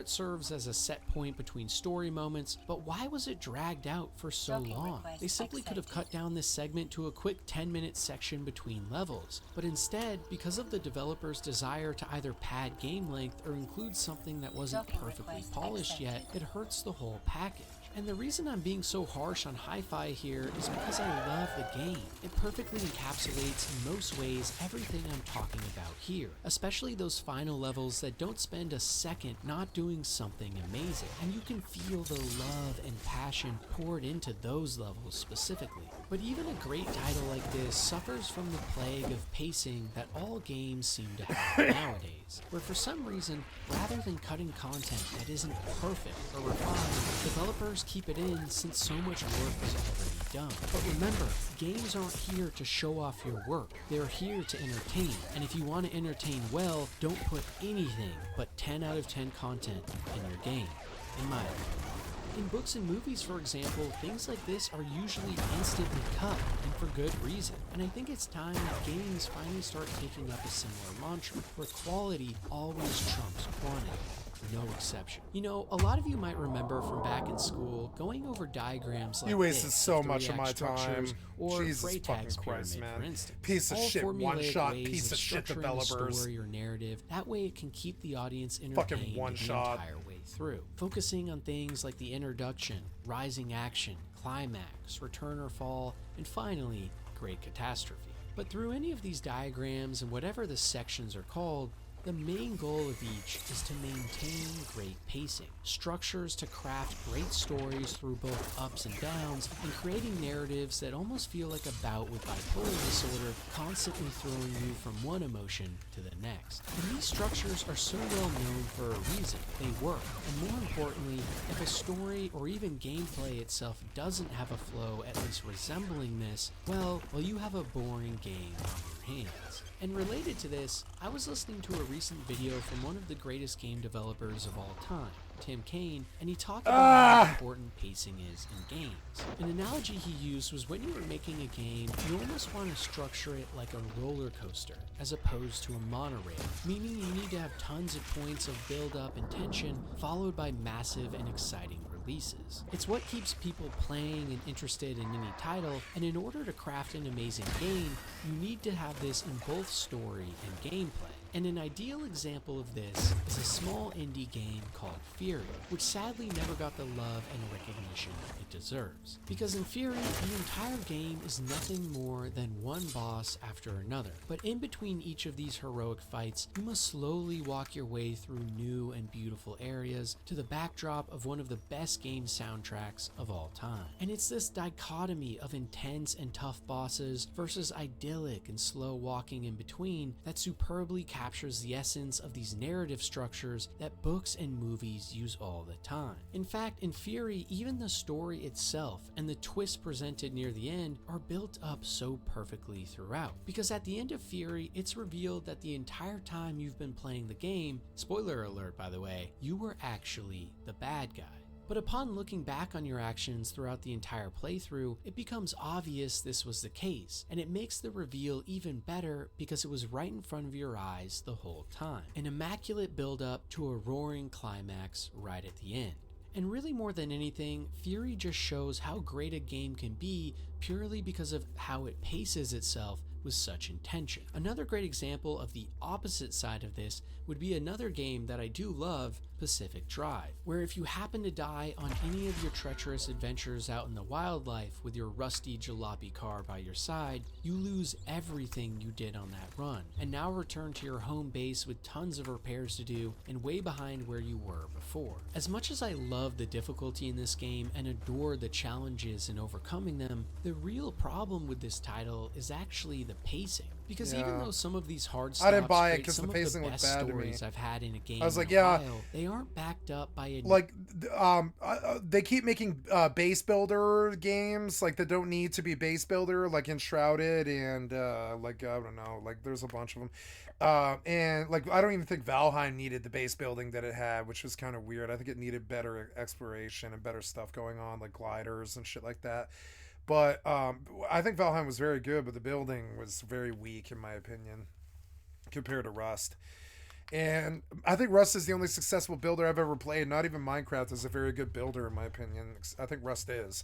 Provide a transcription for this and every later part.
it serves as a set point between story moments, but why was it dragged out for so long? They simply could have cut down this segment to a quick 10-minute section between levels, but instead, because of the developer's desire to either pad game length or include something that wasn't perfectly polished yet, it hurts the whole package. And the reason I'm being so harsh on Hi-Fi here is because I love the game. It perfectly encapsulates in most ways everything I'm talking about here, especially those final levels that don't spend a second not doing something amazing, and you can feel the love and passion poured into those levels specifically. But even a great title like this suffers from the plague of pacing that all games seem to have nowadays, where for some reason, rather than cutting content that isn't perfect or refined, developers keep it in since so much work is already done. But remember, games aren't here to show off your work. They're here to entertain. And if you want to entertain well, don't put anything but 10 out of 10 content in your game, in my opinion. In books and movies, for example, things like this are usually instantly cut, and for good reason. And I think it's time that games finally start taking up a similar mantra, where quality always trumps quantity. No exception. You know, a lot of you might remember from back in school going over diagrams like you wasted this, so much of my structures, time. or Jesus Freytag's fucking Christ, pyramid, man. for instance. Piece of All shit, one-shot formulaic ways piece of shit structuring developers. a story or narrative. That way it can keep the audience Fucking entertained one the shot. entire way through. Focusing on things like the introduction, rising action, climax, return or fall, and finally, great catastrophe. But through any of these diagrams and whatever the sections are called, the main goal of each is to maintain great pacing, structures to craft great stories through both ups and downs, and creating narratives that almost feel like a bout with bipolar disorder, constantly throwing you from one emotion to the next. And these structures are so well known for a reason. They work, and more importantly, if a story or even gameplay itself doesn't have a flow at least resembling this, well, you have a boring game on your hands. And related to this, I was listening to a recent video from one of the greatest game developers of all time, Tim Kaine, and he talked about how important pacing is in games. An analogy he used was when you were making a game, you almost want to structure it like a roller coaster, as opposed to a monorail, meaning you need to have tons of points of build-up and tension, followed by massive and exciting releases. It's what keeps people playing and interested in any title, and in order to craft an amazing game, you need to have this in both story and gameplay. And an ideal example of this is a small indie game called Fury, which sadly never got the love and recognition it deserves. Because in Fury, the entire game is nothing more than one boss after another. But in between each of these heroic fights, you must slowly walk your way through new and beautiful areas to the backdrop of one of the best game soundtracks of all time. And it's this dichotomy of intense and tough bosses versus idyllic and slow walking in between that superbly captures the essence of these narrative structures that books and movies use all the time. In fact, in Fury, even the story itself and the twist presented near the end are built up so perfectly throughout. Because at the end of Fury, it's revealed that the entire time you've been playing the game, spoiler alert by the way, you were actually the bad guy. But upon looking back on your actions throughout the entire playthrough, it becomes obvious this was the case, and it makes the reveal even better because it was right in front of your eyes the whole time. An immaculate build-up to a roaring climax right at the end. And really more than anything, Fury just shows how great a game can be purely because of how it paces itself with such intention. Another great example of the opposite side of this would be another game that I do love, Pacific Drive, where if you happen to die on any of your treacherous adventures out in the wildlife with your rusty jalopy car by your side, you lose everything you did on that run, and now return to your home base with tons of repairs to do and way behind where you were before. As much as I love the difficulty in this game and adore the challenges in overcoming them, the real problem with this title is actually the pacing. Because even though some of these hard stops I didn't buy it create because some the of the pacing looked best bad to me. stories I've had in a game I was like, in a while, they aren't backed up by a like they keep making base builder games like that don't need to be base builder, like Enshrouded and like I don't know, like there's a bunch of them, and like I don't even think Valheim needed the base building that it had, which was kind of weird. I think it needed better exploration and better stuff going on, like gliders and shit like that. But I think Valheim was very good, but the building was very weak in my opinion compared to Rust. And I think Rust is the only successful builder I've ever played. Not even Minecraft is a very good builder, in my opinion. I think Rust is.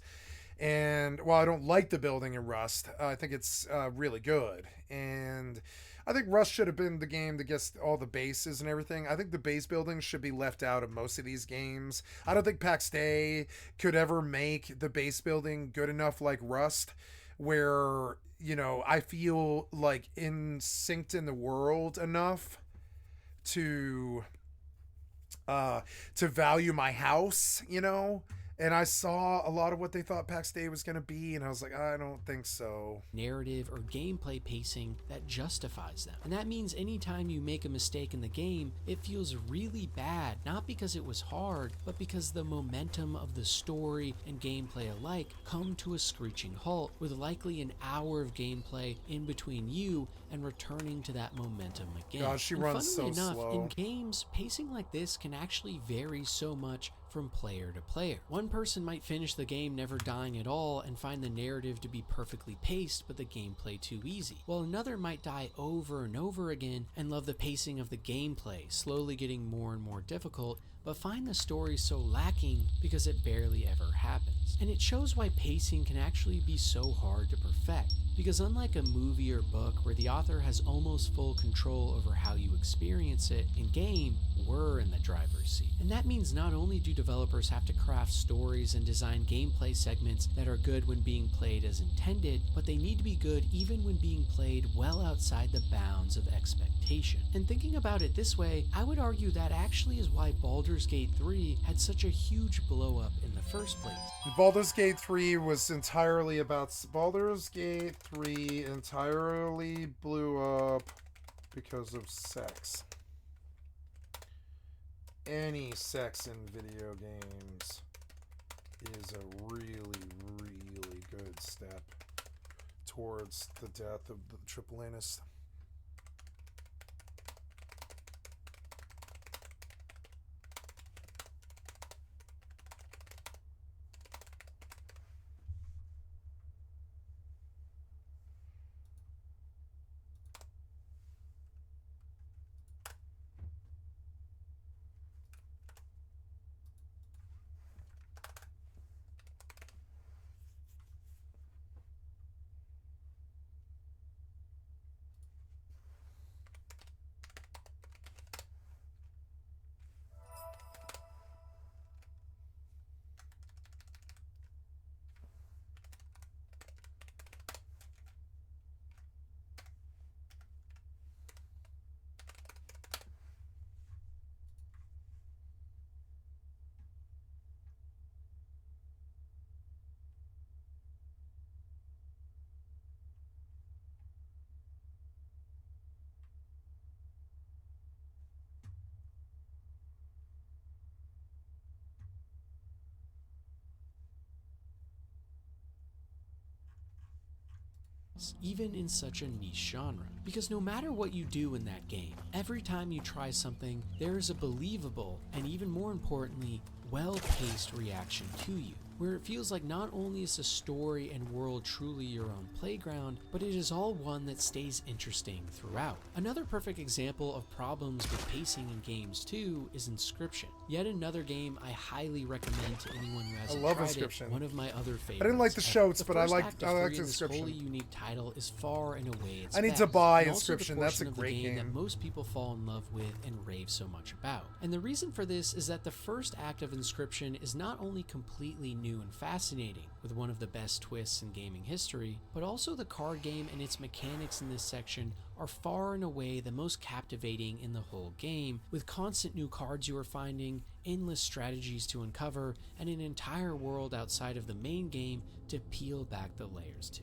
And while I don't like the building in Rust, I think it's really good. And I think Rust should have been the game that gets all the bases and everything. I think the base building should be left out of most of these games. I don't think PAX Day could ever make the base building good enough like Rust, where, you know, I feel like synced in the world enough to to value my house, you know. And I saw a lot of what they thought PAX Day was going to be, and I was like, I don't think so. Narrative or gameplay pacing that justifies them. And that means anytime you make a mistake in the game, it feels really bad, not because it was hard, but because the momentum of the story and gameplay alike come to a screeching halt, with likely an hour of gameplay in between you and returning to that momentum again. God, she and runs so funnily enough, slow. in games, pacing like this can actually vary so much from player to player. One person might finish the game never dying at all and find the narrative to be perfectly paced but the gameplay too easy, while another might die over and over again and love the pacing of the gameplay, slowly getting more and more difficult, but find the story so lacking because it barely ever happens. And it shows why pacing can actually be so hard to perfect, because unlike a movie or book where the author has almost full control over how you experience it, in game, we're in the driver's seat. And that means not only do developers have to craft stories and design gameplay segments that are good when being played as intended, but they need to be good even when being played well outside the bounds of expectation. And thinking about it this way, I would argue that actually is why Baldur's Gate 3 had such a huge blow up in the first place. Baldur's Gate 3 was entirely about... Baldur's Gate 3 entirely blew up because of sex. Any sex in video games is a really, really good step towards the death of the triple anus. Even in such a niche genre. Because no matter what you do in that game, every time you try something, there is a believable, and even more importantly, well-paced reaction to you, where it feels like not only is the story and world truly your own playground, but it is all one that stays interesting throughout. Another perfect example of problems with pacing in games too is Inscription. Yet another game I highly recommend to anyone who hasn't tried Inscription. it. One of my other favorites. I didn't like the shots, but I liked the Inscription. This wholly unique title is far and away its I need best, to buy and also the Inscription. That's a portion of the great game. that most people fall in love with and rave so much about. And the reason for this is that the first act of Inscription is not only completely new and fascinating, with one of the best twists in gaming history, but also the card game and its mechanics in this section are far and away the most captivating in the whole game, with constant new cards you are finding, endless strategies to uncover, and an entire world outside of the main game to peel back the layers to.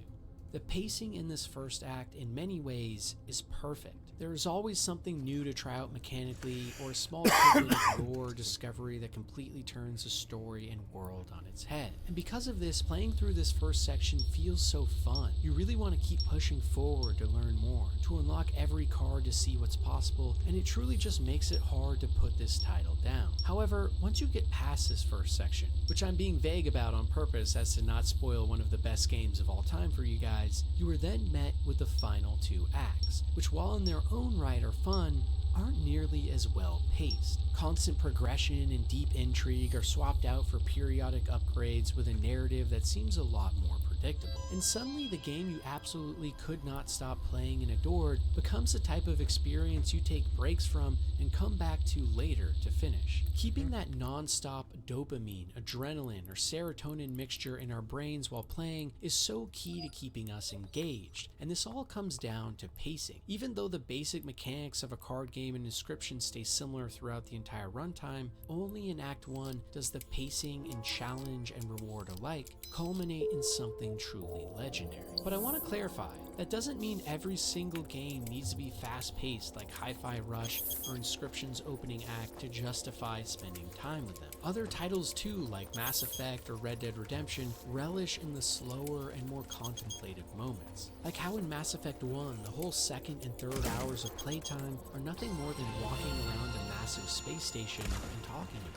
The pacing in this first act in many ways is perfect. There is always something new to try out mechanically, or a small tidbit of lore or discovery that completely turns the story and world on its head. And because of this, playing through this first section feels so fun. You really want to keep pushing forward to learn more, to unlock every card to see what's possible, and it truly just makes it hard to put this title down. However, once you get past this first section, which I'm being vague about on purpose as to not spoil one of the best games of all time for you guys, you are then met with the final two acts, which while in their own right are fun, aren't nearly as well paced. Constant progression and deep intrigue are swapped out for periodic upgrades with a narrative that seems a lot more predictable. And suddenly the game you absolutely could not stop playing and adored becomes the type of experience you take breaks from and come back to later to finish. Keeping that non-stop dopamine, adrenaline, or serotonin mixture in our brains while playing is so key to keeping us engaged, and this all comes down to pacing. Even though the basic mechanics of a card game and inscription stay similar throughout the entire runtime, only in Act 1 does the pacing and challenge and reward alike culminate in something truly legendary. But I want to clarify, that doesn't mean every single game needs to be fast-paced like Hi-Fi Rush or Inscription's opening act to justify spending time with them. Other titles too, like Mass Effect or Red Dead Redemption, relish in the slower and more contemplative moments. Like how in Mass Effect 1, the whole second and third hours of playtime are nothing more than walking around a massive space station and talking to people.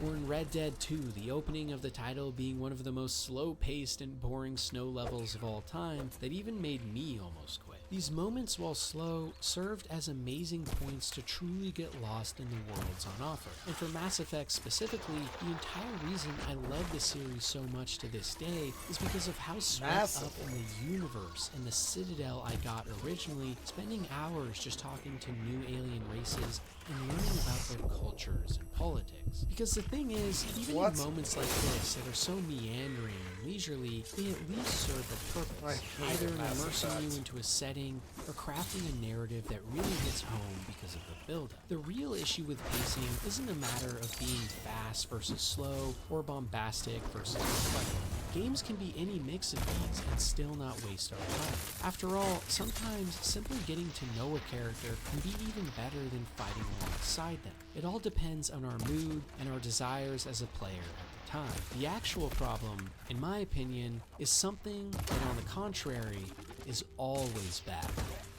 Or in Red Dead 2, the opening of the title being one of the most slow-paced and boring snow levels of all time that even made me almost quit. These moments, while slow, served as amazing points to truly get lost in the worlds on offer. And for Mass Effect specifically, the entire reason I love the series so much to this day is because of how swept up in the universe and the Citadel I got originally, spending hours just talking to new alien races and learning about their cultures and politics. Because the thing is, even in moments like this that are so meandering and leisurely, they at least serve a purpose, either in immersing you into a setting or crafting a narrative that really hits home because of the build-up. The real issue with pacing isn't a matter of being fast versus slow or bombastic versus reflective. Games can be any mix of these and still not waste our time. After all, sometimes simply getting to know a character can be even better than fighting alongside them. It all depends on our mood and our desires as a player at the time. The actual problem, in my opinion, is something that, on the contrary, is always bad: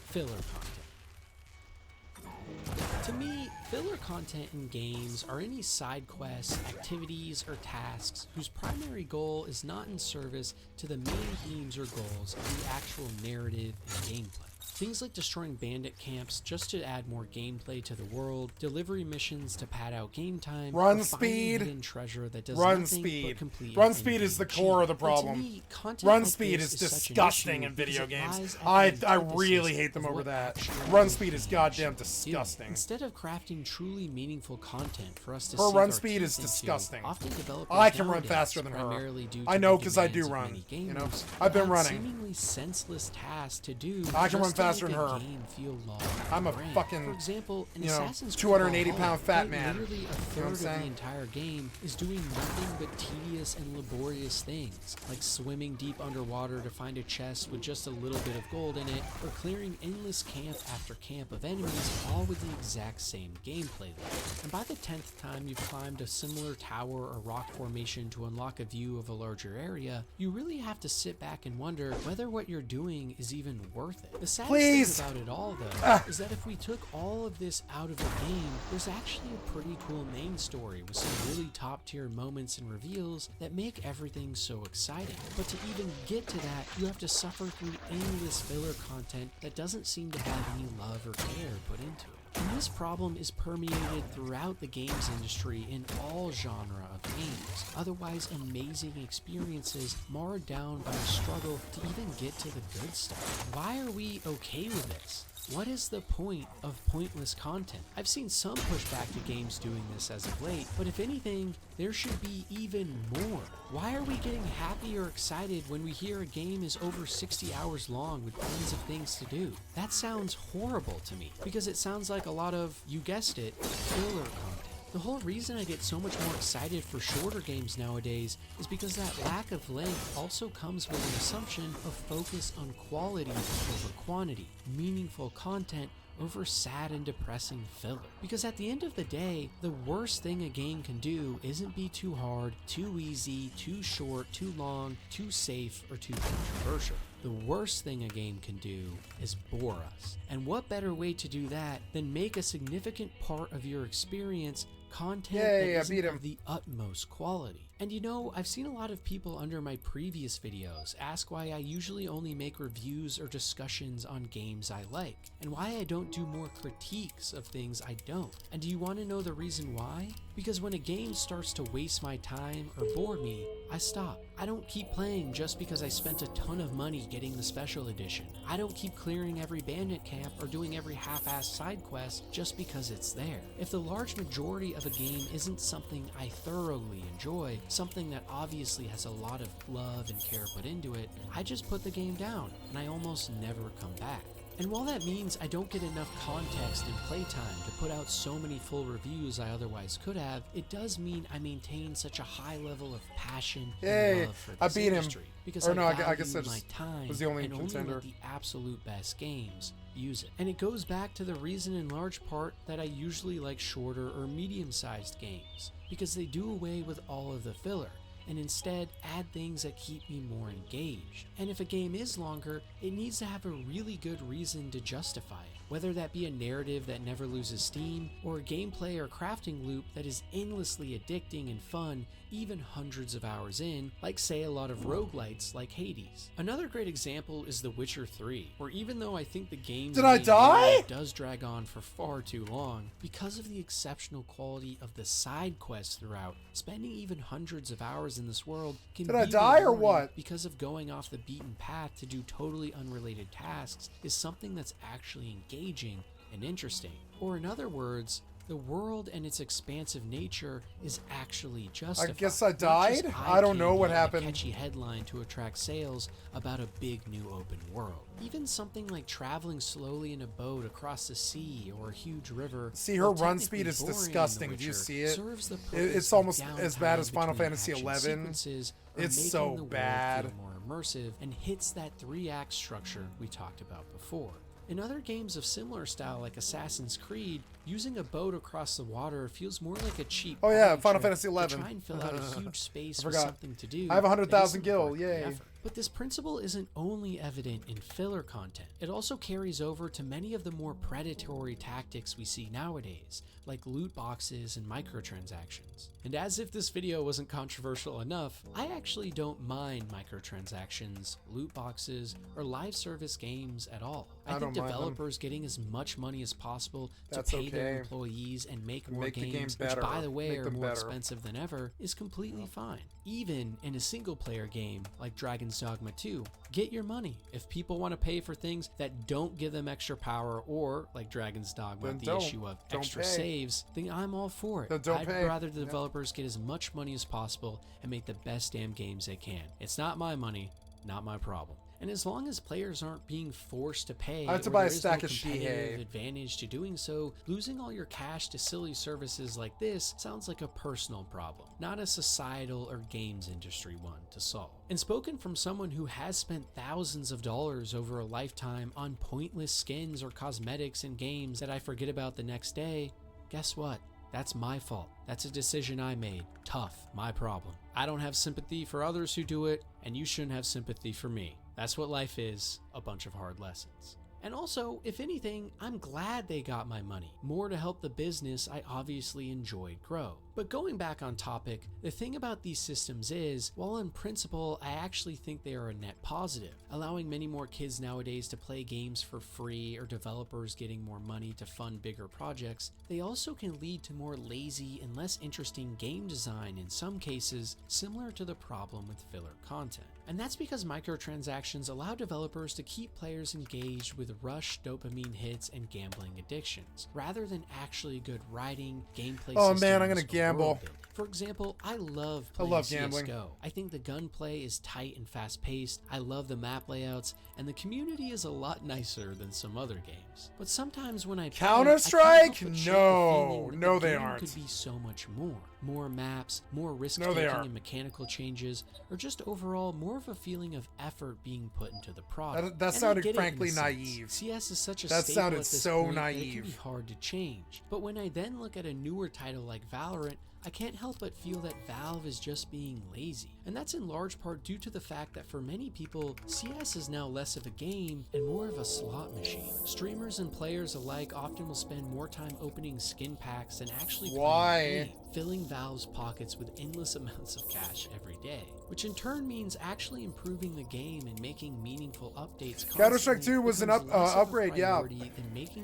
filler content. To me, filler content in games are any side quests, activities, or tasks whose primary goal is not in service to the main themes or goals of the actual narrative and gameplay. Things like destroying bandit camps just to add more gameplay to the world, delivery missions to pad out game time, run or speed, hidden treasure that does run nothing speed, but complete run speed is the core of the problem. Me, Run speed is disgusting in video games. I really hate them over that. Run speed is goddamn disgusting. Instead of crafting truly meaningful content for us to her run speed is disgusting. I can run faster than her. I know, because I do run. You know, I've been running. Seemingly senseless tasks to do. I can run faster than her. I'm a fucking, for example, in you know, Assassin's 280-pound fat man. Literally a third of the entire game is doing nothing but tedious and laborious things, like swimming deep underwater to find a chest with just a little bit of gold in it, or clearing endless camp after camp of enemies, all with the exact same gameplay loop. And by the 10th time you've climbed a similar tower or rock formation to unlock a view of a larger area, you really have to sit back and wonder whether what you're doing is even worth it. The saddest thing about it all, though, is that if we took all of this out of the game, there's actually a pretty cool main story with some really top-tier moments and reveals that make everything so exciting. But to even get to that, you have to suffer through endless filler content that doesn't seem to have any love or care put into it. And this problem is permeated throughout the games industry in all genre of games. Otherwise amazing experiences marred down by a struggle to even get to the good stuff. Why are we okay with this? What is the point of pointless content? I've seen some pushback to games doing this as of late, but if anything, there should be even more. Why are we getting happy or excited when we hear a game is over 60 hours long with tons of things to do? That sounds horrible to me, because it sounds like a lot of, you guessed it, filler content. The whole reason I get so much more excited for shorter games nowadays is because that lack of length also comes with an assumption of focus on quality over quantity, meaningful content over sad and depressing filler. Because at the end of the day, the worst thing a game can do isn't be too hard, too easy, too short, too long, too safe, or too controversial. The worst thing a game can do is bore us. And what better way to do that than make a significant part of your experience Content Yay, that I isn't beat him. of the utmost quality. And you know, I've seen a lot of people under my previous videos ask why I usually only make reviews or discussions on games I like, and why I don't do more critiques of things I don't. And do you want to know the reason why? Because when a game starts to waste my time or bore me, I stop. I don't keep playing just because I spent a ton of money getting the special edition. I don't keep clearing every bandit camp or doing every half-assed side quest just because it's there. If the large majority of a game isn't something I thoroughly enjoy, something that obviously has a lot of love and care put into it, I just put the game down and I almost never come back. And while that means I don't get enough context and playtime to put out so many full reviews I otherwise could have, it does mean I maintain such a high level of passion and love for this industry. Because I guess my time was the only and contender. only let the absolute best games use it. And it goes back to the reason in large part that I usually like shorter or medium-sized games, because they do away with all of the filler and instead add things that keep me more engaged. And if a game is longer, it needs to have a really good reason to justify it, whether that be a narrative that never loses steam, or a gameplay or crafting loop that is endlessly addicting and fun even hundreds of hours in, like say a lot of roguelites like Hades. Another great example is The Witcher 3, where even though I think the game's does drag on for far too long, because of the exceptional quality of the side quests throughout, spending even hundreds of hours in this world can be rewarding because of going off the beaten path to do totally unrelated tasks is something that's actually engaging and interesting. Or in other words, the world and its expansive nature is actually justified. I guess I died? I don't know what happened. A catchy headline to attract sales about a big new open world. Even something like traveling slowly in a boat across the sea or a huge river. See, her run speed is disgusting. Do you see it? It's almost as bad as Final Fantasy XI. It's so bad. More immersive and hits that 3-act structure we talked about before. In other games of similar style like Assassin's Creed, using a boat across the water feels more like a cheap Final Fantasy XI. to try and fill out a huge space with something to do. I have 100,000 gil, yay. But this principle isn't only evident in filler content. It also carries over to many of the more predatory tactics we see nowadays, like loot boxes and microtransactions. And as if this video wasn't controversial enough, I actually don't mind microtransactions, loot boxes, or live service games at all. I think developers getting as much money as possible to pay their employees and make more games, which by the way are more expensive than ever, is completely fine. Even in a single player game like Dragon's Dogma 2, get your money. If people want to pay for things that don't give them extra power, or like Dragon's Dogma, the issue of extra saves, then I'm all for it. I'd rather the developers get as much money as possible and make the best damn games they can. It's not my money, not my problem. And as long as players aren't being forced to pay, I have to buy a stack of Shihei. Advantage to doing so, losing all your cash to silly services like this sounds like a personal problem, not a societal or games industry one to solve. And spoken from someone who has spent thousands of dollars over a lifetime on pointless skins or cosmetics in games that I forget about the next day, guess what? That's my fault. That's a decision I made. Tough, my problem. I don't have sympathy for others who do it, and you shouldn't have sympathy for me. That's what life is, a bunch of hard lessons. And also, if anything, I'm glad they got my money. More to help the business I obviously enjoyed grow. But going back on topic, the thing about these systems is, while in principle I actually think they are a net positive, allowing many more kids nowadays to play games for free or developers getting more money to fund bigger projects, they also can lead to more lazy and less interesting game design in some cases, similar to the problem with filler content. And that's because microtransactions allow developers to keep players engaged with rush dopamine hits and gambling addictions, rather than actually good writing, gameplay systems, man, I'm gonna gamble. For example, I love playing CSGO. I think the gunplay is tight and fast-paced, I love the map layouts, and the community is a lot nicer than some other games. But sometimes when I play, Counter-Strike? No, they aren't. Could be so much more. More maps, more risk-taking and mechanical changes, or just overall more of a feeling of effort being put into the product. That sounded frankly naive. CS is such a that staple sounded at this so point naive. that it can be hard to change. But when I then look at a newer title like Valorant, I can't help but feel that Valve is just being lazy. And that's in large part due to the fact that for many people, CS is now less of a game and more of a slot machine. Streamers and players alike often will spend more time opening skin packs than actually playing the game, filling Valve's pockets with endless amounts of cash every day, which in turn means actually improving the game and making meaningful updates. Counter-Strike 2 was an upgrade, yeah.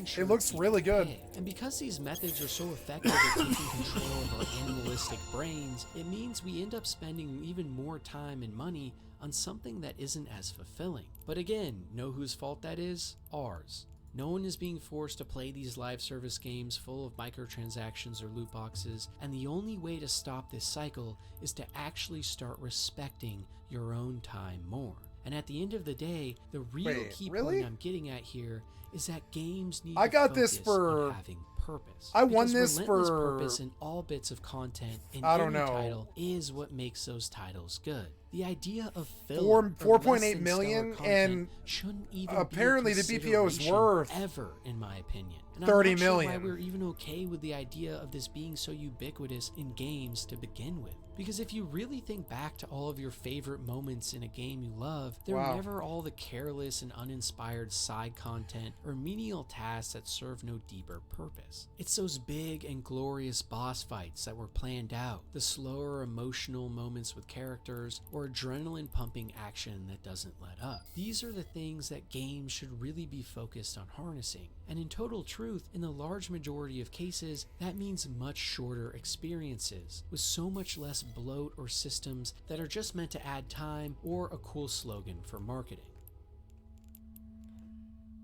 Sure it looks really good. And because these methods are so effective at taking control of our animalistic brains, it means we end up spending even more time and money on something that isn't as fulfilling. But again, know whose fault that is? Ours. No one is being forced to play these live service games full of microtransactions or loot boxes, and the only way to stop this cycle is to actually start respecting your own time more. And at the end of the day, the real key point I'm getting at here is that games need to focus on having purpose. I won this for purpose in all bits of content in any title is what makes those titles good. The idea of 4.8 million, and shouldn't even apparently be the BPO is worth ever, in my opinion. And 30 I'm not million. Sure why we're even okay with the idea of this being so ubiquitous in games to begin with. Because if you really think back to all of your favorite moments in a game you love, they're never all the careless and uninspired side content or menial tasks that serve no deeper purpose. It's those big and glorious boss fights that were planned out, the slower emotional moments with characters, or adrenaline pumping action that doesn't let up. These are the things that games should really be focused on harnessing. And in total truth, in the large majority of cases, that means much shorter experiences, with so much less bloat or systems that are just meant to add time or a cool slogan for marketing.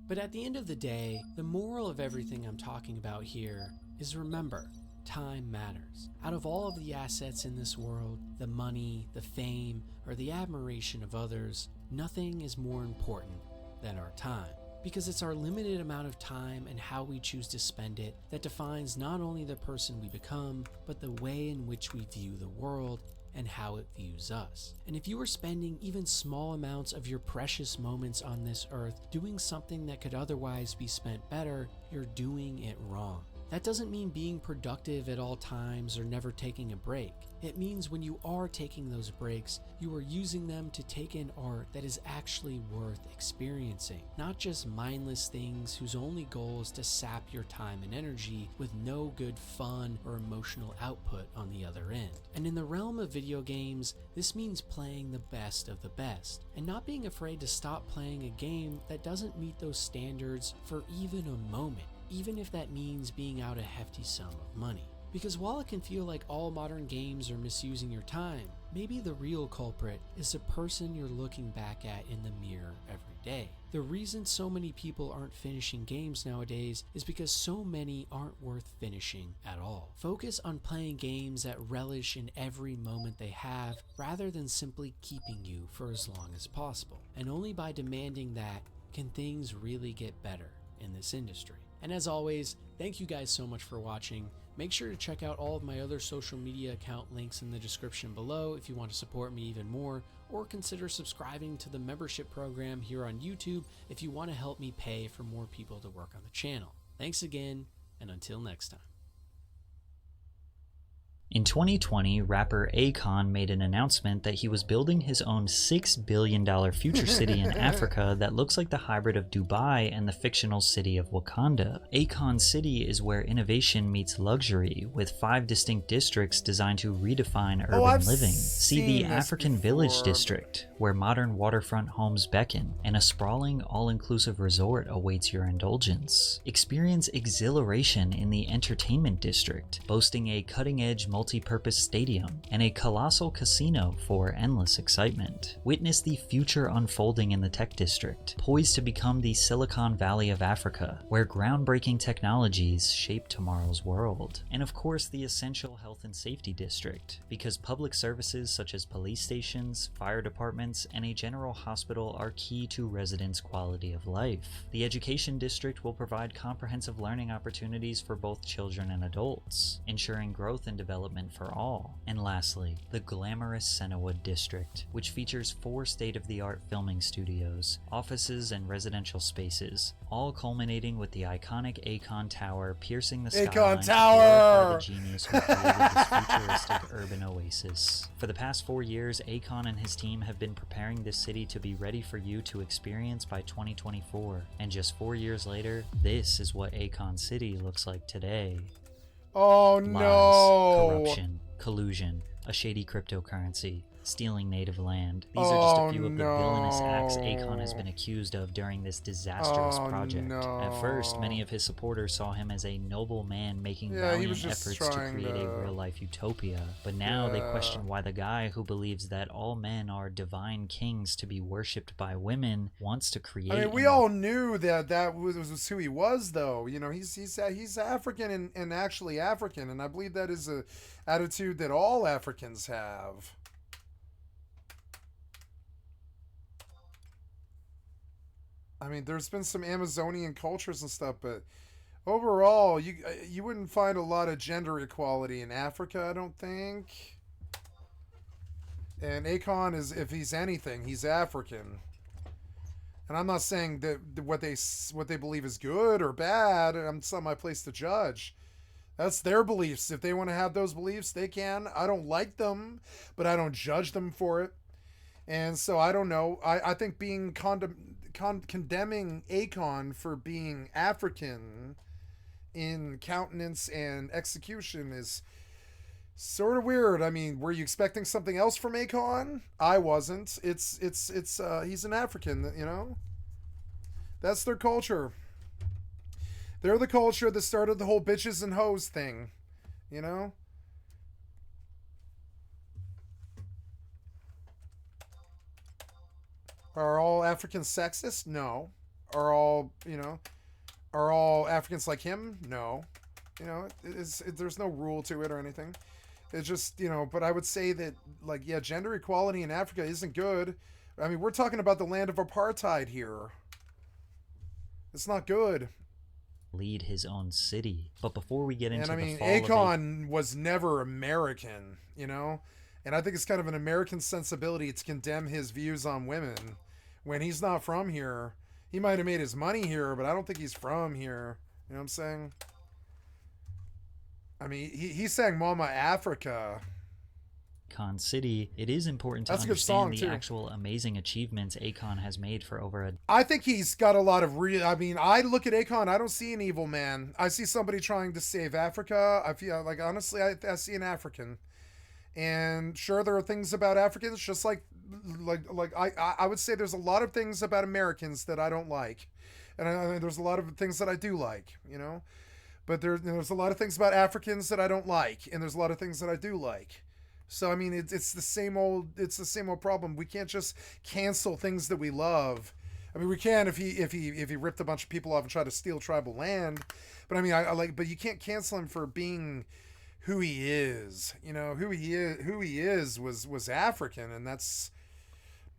But at the end of the day, the moral of everything I'm talking about here is remember, time matters. Out of all of the assets in this world, the money, the fame, or the admiration of others, nothing is more important than our time. Because it's our limited amount of time and how we choose to spend it that defines not only the person we become, but the way in which we view the world and how it views us. And if you are spending even small amounts of your precious moments on this earth doing something that could otherwise be spent better, you're doing it wrong. That doesn't mean being productive at all times or never taking a break. It means when you are taking those breaks, you are using them to take in art that is actually worth experiencing, not just mindless things whose only goal is to sap your time and energy with no good fun or emotional output on the other end. And in the realm of video games, this means playing the best of the best, and not being afraid to stop playing a game that doesn't meet those standards for even a moment, even if that means being out a hefty sum of money. Because while it can feel like all modern games are misusing your time, maybe the real culprit is the person you're looking back at in the mirror every day. The reason so many people aren't finishing games nowadays is because so many aren't worth finishing at all. Focus on playing games that relish in every moment they have, rather than simply keeping you for as long as possible. And only by demanding that can things really get better in this industry. And as always, thank you guys so much for watching. Make sure to check out all of my other social media account links in the description below if you want to support me even more, or consider subscribing to the membership program here on YouTube if you want to help me pay for more people to work on the channel. Thanks again, and until next time. In 2020, rapper Akon made an announcement that he was building his own $6 billion future city in Africa that looks like the hybrid of Dubai and the fictional city of Wakanda. Akon City is where innovation meets luxury, with 5 distinct districts designed to redefine urban living. See the African Village District, where modern waterfront homes beckon, and a sprawling, all-inclusive resort awaits your indulgence. Experience exhilaration in the Entertainment District, boasting a cutting-edge multi-purpose stadium and a colossal casino for endless excitement. Witness the future unfolding in the Tech District, poised to become the Silicon Valley of Africa, where groundbreaking technologies shape tomorrow's world. And of course, the essential Health and Safety District, because public services such as police stations, fire departments, and a general hospital are key to residents' quality of life. The Education District will provide comprehensive learning opportunities for both children and adults, ensuring growth and development development for all. And lastly, the glamorous Sennawood District, which features 4 state-of-the-art filming studios, offices, and residential spaces, all culminating with the iconic Akon Tower piercing the skyline to glorify the genius who created this futuristic urban oasis. For the past 4 years, Akon and his team have been preparing this city to be ready for you to experience by 2024. And just 4 years later, this is what Akon City looks like today. Oh Lies, no! corruption, collusion, a shady cryptocurrency, stealing native land. These are just a few of the villainous acts Akon has been accused of during this disastrous project. At first, many of his supporters saw him as a noble man making valiant efforts to create a real-life utopia. But now they question why the guy who believes that all men are divine kings to be worshipped by women wants to create... I mean, we all knew that was who he was, though. You know, he's African and actually African, and I believe that is a attitude that all Africans have. I mean, there's been some Amazonian cultures and stuff, but overall, you wouldn't find a lot of gender equality in Africa, I don't think. And Akon is, if he's anything, he's African. And I'm not saying that what they believe is good or bad. It's not my place to judge. That's their beliefs. If they want to have those beliefs, they can. I don't like them, but I don't judge them for it. And so I don't know. I think being condemning Akon for being African in countenance and execution is sort of weird. I mean, were you expecting something else from Akon? I wasn't. It's he's an African, you know? That's their culture. They're the culture that started the whole bitches and hoes thing, you know? Are all Africans sexist? No. Are all Africans like him? No. You know, there's no rule to it or anything. It's just, you know, but I would say that, like, yeah, gender equality in Africa isn't good. I mean, we're talking about the land of apartheid here. It's not good. Lead his own city. But before we get into the fall Akon was never American, you know? And I think it's kind of an American sensibility to condemn his views on women when he's not from here. He might have made his money here, but I don't think he's from here. You know what I'm saying? I mean, he sang Mama Africa. Akon City, it is important to understand the actual amazing achievements Akon has made for over a... I think he's got a lot of I mean, I look at Akon, I don't see an evil man. I see somebody trying to save Africa. I feel like, honestly, I see an African. And sure, there are things about Africans, just like I would say there's a lot of things about Americans that I don't like. And there's a lot of things that I do like, you know? But there's a lot of things about Africans that I don't like, and there's a lot of things that I do like. So I mean, it's the same old problem. We can't just cancel things that we love. I mean, we can if he ripped a bunch of people off and tried to steal tribal land, but I mean, but you can't cancel him for being who he is. You know, who he is was African, and that's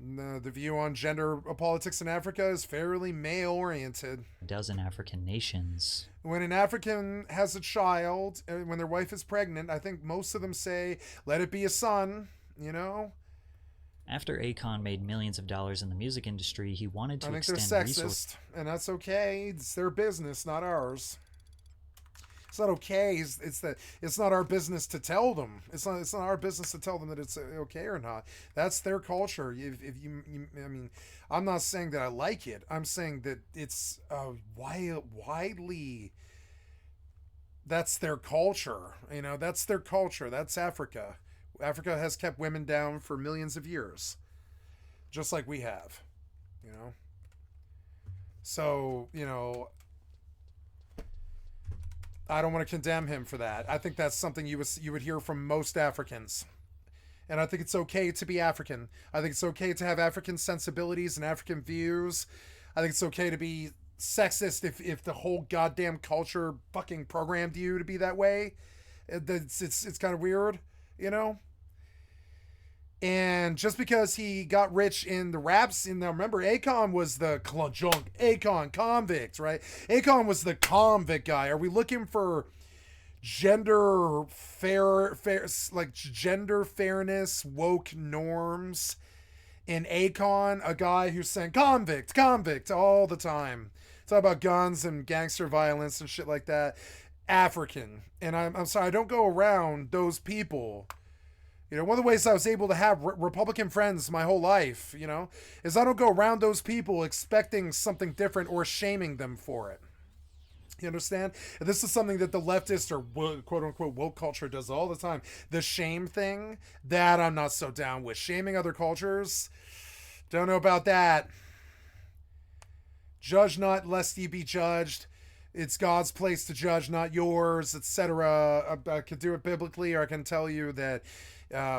the view on gender politics in Africa is fairly male oriented. A dozen African nations. When an African has a child, when their wife is pregnant, I think most of them say, let it be a son, you know? After Akon made millions of dollars in the music industry, he wanted to extend resources. I think they're sexist, and that's okay. It's their business, not ours. It's not okay. It's not our business to tell them. It's not our business to tell them that it's okay or not. That's their culture. I mean, I'm not saying that I like it. I'm saying that it's widely. That's their culture. You know, that's their culture. That's Africa. Africa has kept women down for millions of years, just like we have. You know. So, you know, I don't want to condemn him for that. I think that's something you would hear from most Africans. And I think it's okay to be African. I think it's okay to have African sensibilities and African views. I think it's okay to be sexist if the whole goddamn culture fucking programmed you to be that way. It's kind of weird, you know? And just because he got rich in the raps, remember, Akon was the convict, right? Akon was the convict guy. Are we looking for gender like gender fairness, woke norms. In Akon, a guy who's saying convict, convict all the time. Talk about guns and gangster violence and shit like that. African. And I'm sorry, I don't go around those people. You know, one of the ways I was able to have Republican friends my whole life, you know, is I don't go around those people expecting something different or shaming them for it. You understand? And this is something that the leftist or quote unquote woke culture does all the time. The shame thing, that I'm not so down with. Shaming other cultures, don't know about that. Judge not lest ye be judged. It's God's place to judge, not yours, etc. I could do it biblically, or I can tell you that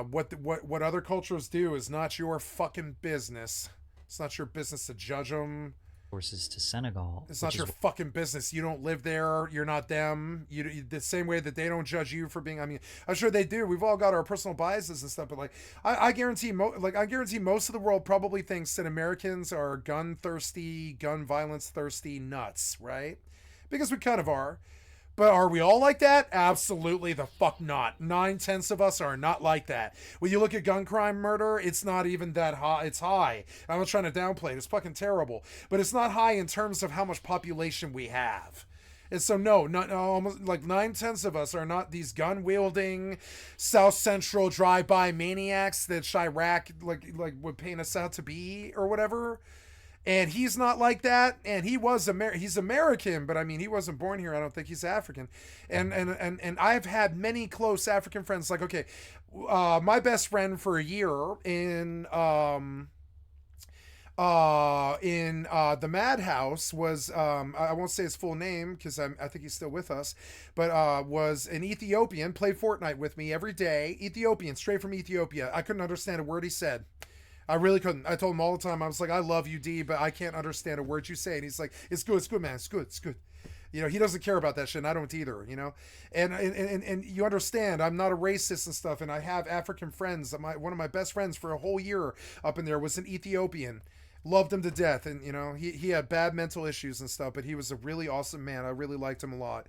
what other cultures do is not your fucking business. It's not your business to judge them. Forces to Senegal. It's not your fucking business. You don't live there. You're not them. You the same way that they don't judge you for being. I mean, I'm sure they do. We've all got our personal biases and stuff, but like, I guarantee, I guarantee most of the world probably thinks that Americans are gun thirsty, gun violence thirsty nuts, right? Because we kind of are. But are we all like that? Absolutely the fuck not. 9/10 of us are not like that. When you look at gun crime murder, it's not even that high. It's high. I'm not trying to downplay it. It's fucking terrible. But it's not high in terms of how much population we have. And so no, almost like 9/10 of us are not these gun-wielding, South Central drive-by maniacs that Chirac like would paint us out to be or whatever. And he's not like that, and he's American, but I mean, he wasn't born here. I don't think he's African. And I've had many close African friends. Like, okay, my best friend for a year in the Madhouse was I won't say his full name because I think he's still with us, but was an Ethiopian. Played Fortnite with me every day. Ethiopian, straight from Ethiopia. I couldn't understand a word he said. I really couldn't. I told him all the time. I was like, I love you, D, but I can't understand a word you say. And he's like, it's good, man, it's good. You know, he doesn't care about that shit, and I don't either, you know? And you understand, I'm not a racist and stuff, and I have African friends. One of my best friends for a whole year up in there was an Ethiopian. Loved him to death, and, you know, he had bad mental issues and stuff, but he was a really awesome man. I really liked him a lot.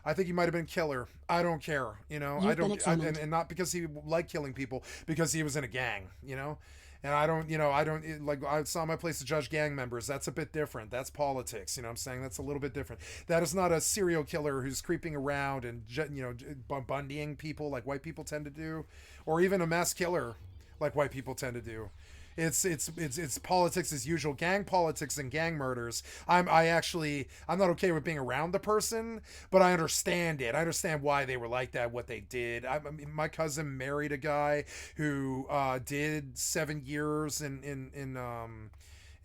I think he might have been killer. I don't care, you know? And not because he liked killing people, because he was in a gang, you know? And I saw my place to judge gang members. That's a bit different. That's politics. You know what I'm saying? That's a little bit different. That is not a serial killer who's creeping around and, you know, bundying people like white people tend to do, or even a mass killer like white people tend to do. It's politics as usual, gang politics and gang murders. I'm not okay with being around the person, but I understand it. I understand why they were like that, what they did. I mean, my cousin married a guy who did 7 years in